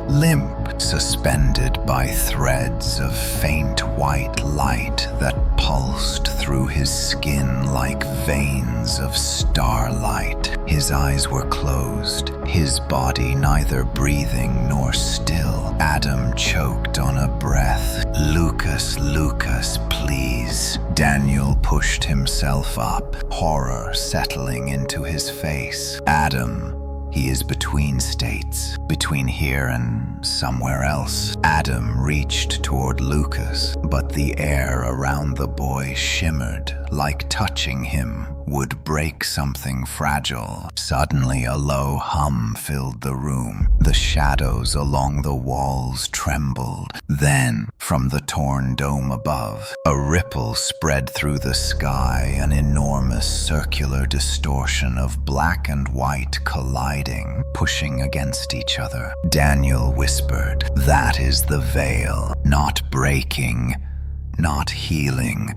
Limp, suspended by threads of faint white light that pulsed through his skin like veins of starlight. His eyes were closed, his body neither breathing nor still. Adam choked on a breath. "Lucas, Lucas, please." Daniel pushed himself up, horror settling into his face. "Adam, he is between states, between here and somewhere else." Adam reached toward Lucas, but the air around the boy shimmered, like touching him would break something fragile. Suddenly, a low hum filled the room. The shadows along the walls trembled. Then, from the torn dome above, a ripple spread through the sky, an enormous circular distortion of black and white colliding, pushing against each other. Daniel whispered, "That is the veil, not breaking, not healing,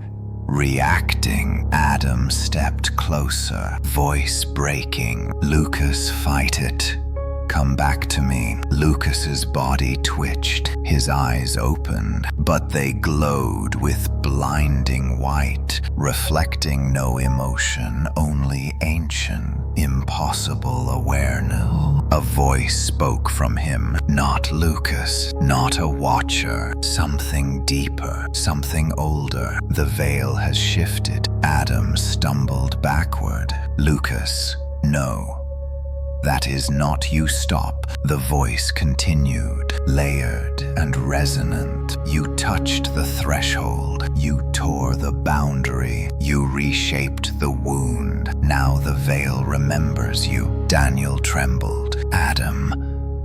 reacting." Adam stepped closer, voice breaking. "Lucas, fight it. Come back to me." Lucas's body twitched, his eyes opened, but they glowed with blinding white, reflecting no emotion, only ancient, impossible awareness. A voice spoke from him, not Lucas, not a Watcher, something deeper, something older. The veil has shifted. Adam stumbled backward. "Lucas, no. That is not you. Stop." The voice continued, layered and resonant. "You touched the threshold. You tore the boundary. You reshaped the wound. Now the veil remembers you." Daniel trembled. "Adam,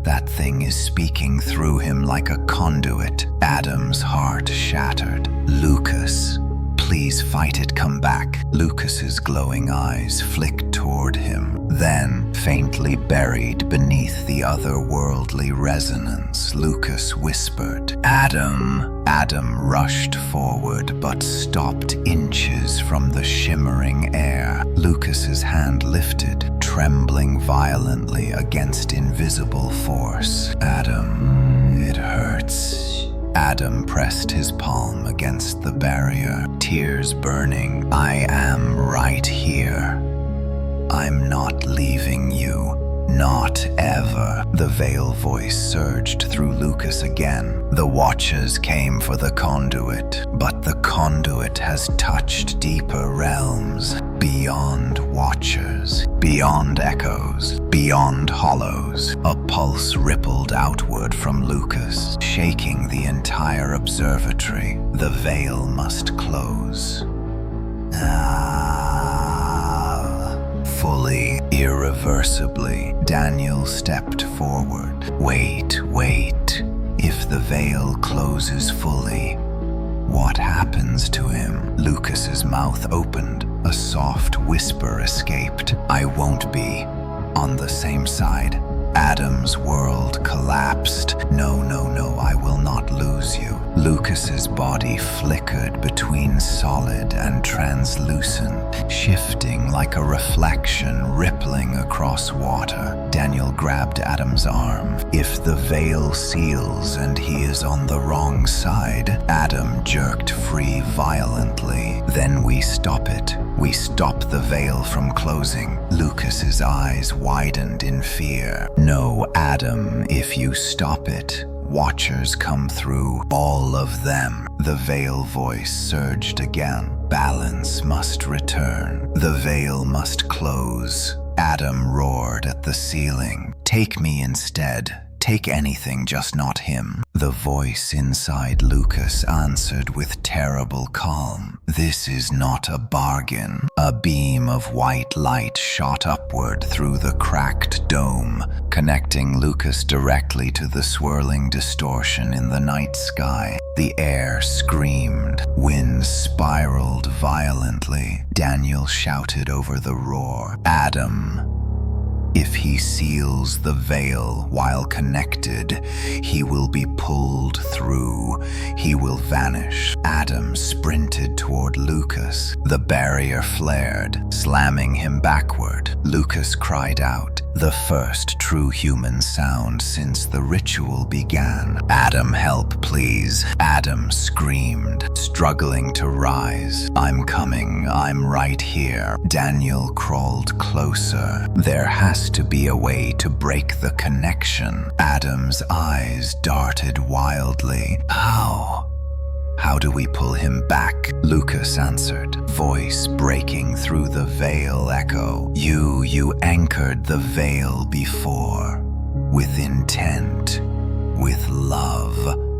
that thing is speaking through him like a conduit." Adam's heart shattered. "Lucas, please fight it, come back." Lucas's glowing eyes flicked toward him. Then, faintly buried beneath the otherworldly resonance, Lucas whispered, "Adam." Adam rushed forward, but stopped inches from the shimmering air. Lucas's hand lifted, trembling violently against invisible force. "Adam, it hurts." Adam pressed his palm against the barrier, tears burning. "I am right here. I'm not leaving you. Not ever." The veil voice surged through Lucas again. "The Watchers came for the conduit, but the conduit has touched deeper realms. Beyond Watchers, beyond echoes, beyond hollows." A pulse rippled outward from Lucas, shaking the entire observatory. The veil must close. Fully, irreversibly, Daniel stepped forward. Wait. If the veil closes fully, what happens to him? Lucas's mouth opened. A soft whisper escaped. "I won't be on the same side." Adam's world collapsed. No, I will not lose you." Lucas's body flickered between solid and translucent, shifting like a reflection rippling across water. Daniel grabbed Adam's arm. "If the veil seals and he is on the wrong side," Adam jerked free violently. "Then we stop it. We stop the veil from closing. Lucas's eyes widened in fear. No, Adam, if you stop it, Watchers come through, all of them. The veil voice surged again. Balance must return. The veil must close. Adam roared at the ceiling. Take me instead. Take anything, just not him. The voice inside Lucas answered with terrible calm. This is not a bargain. A beam of white light shot upward through the cracked dome, connecting Lucas directly to the swirling distortion in the night sky. The air screamed. Wind spiraled violently. Daniel shouted over the roar. Adam, if he seals the veil while connected, he will be pulled through. He will vanish. Adam sprinted toward Lucas. The barrier flared, slamming him backward. Lucas cried out, the first true human sound since the ritual began. Adam, help, please. Adam screamed, struggling to rise. I'm coming. I'm right here. Daniel crawled closer. There has to be a way to break the connection. Adam's eyes darted wildly. How? How do we pull him back? Lucas answered, voice breaking through the veil echo. You anchored the veil before, with intent, with love.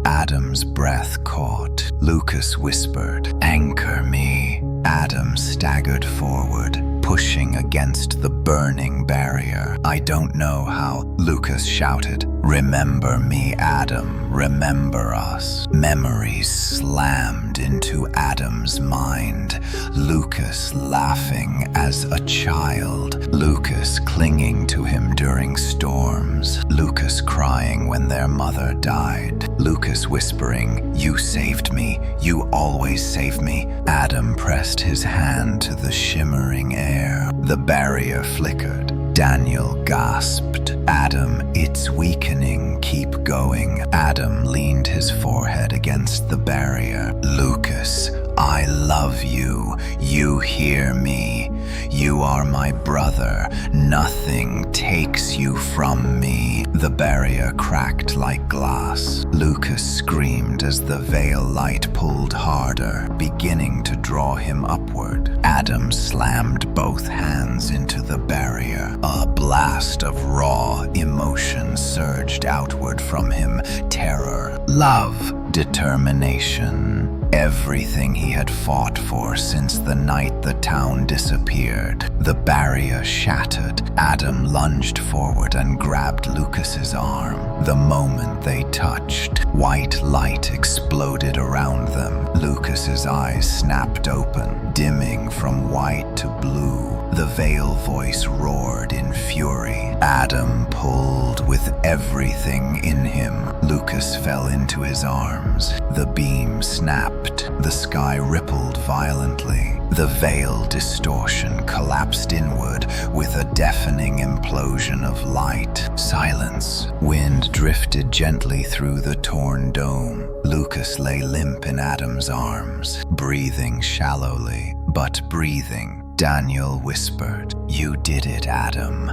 Adam's breath caught. Lucas whispered, anchor me. Adam staggered forward, pushing against the burning barrier. I don't know how, Lucas shouted. Remember me, Adam. Remember us. Memories slammed into Adam's mind. Lucas laughing as a child. Lucas clinging to him during storms. Lucas crying when their mother died. Lucas whispering, you saved me. You always save me. Adam pressed his hand to the shimmering air. The barrier flickered. Daniel gasped. Adam, it's weakening. Keep going. Adam leaned his forehead against the barrier. Lucas, I love you. You hear me. You are my brother. Nothing takes you from me. The barrier cracked like glass. Lucas screamed as the veil light pulled harder, beginning to draw him upward. Adam slammed both hands into the barrier. A blast of raw emotion surged outward from him. Terror, love, determination. Everything he had fought for since the night the town disappeared. The barrier shattered. Adam lunged forward and grabbed Lucas's arm. The moment they touched, white light exploded around them. Lucas's eyes snapped open, dimming from white to blue. The veil voice roared in fury. Adam pulled with everything in him. Lucas fell into his arms. The beam snapped. The sky rippled violently. The veil distortion collapsed inward with a deafening implosion of light. Silence. Wind drifted gently through the torn dome. Lucas lay limp in Adam's arms, breathing shallowly, but breathing. Daniel whispered, you did it, Adam.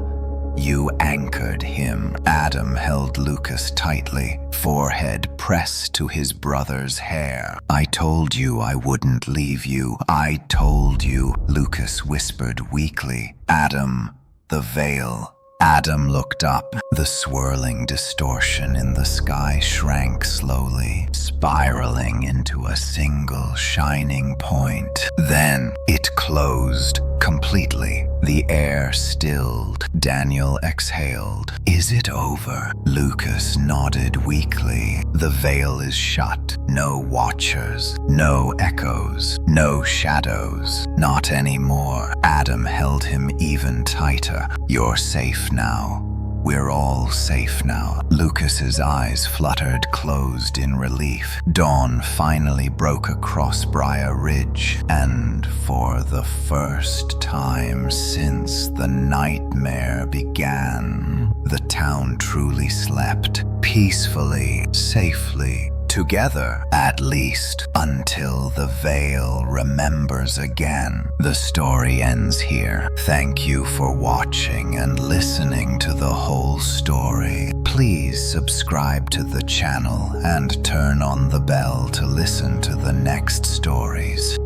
You anchored him. Adam held Lucas tightly, forehead pressed to his brother's hair. I told you I wouldn't leave you. I told you, Lucas whispered weakly. Adam, the veil. Adam looked up. The swirling distortion in the sky shrank slowly, spiraling into a single shining point. Then it closed completely. The air stilled. Daniel exhaled. Is it over? Lucas nodded weakly. The veil is shut. No watchers, no echoes, no shadows. Not anymore. Adam held him even tighter. You're safe now. We're all safe now. Lucas's eyes fluttered closed in relief. Dawn finally broke across Briar Ridge, and for the first time since the nightmare began, the town truly slept, peacefully, safely, together, at least, until the veil remembers again. The story ends here. Thank you for watching and listening to the whole story. Please subscribe to the channel and turn on the bell to listen to the next stories.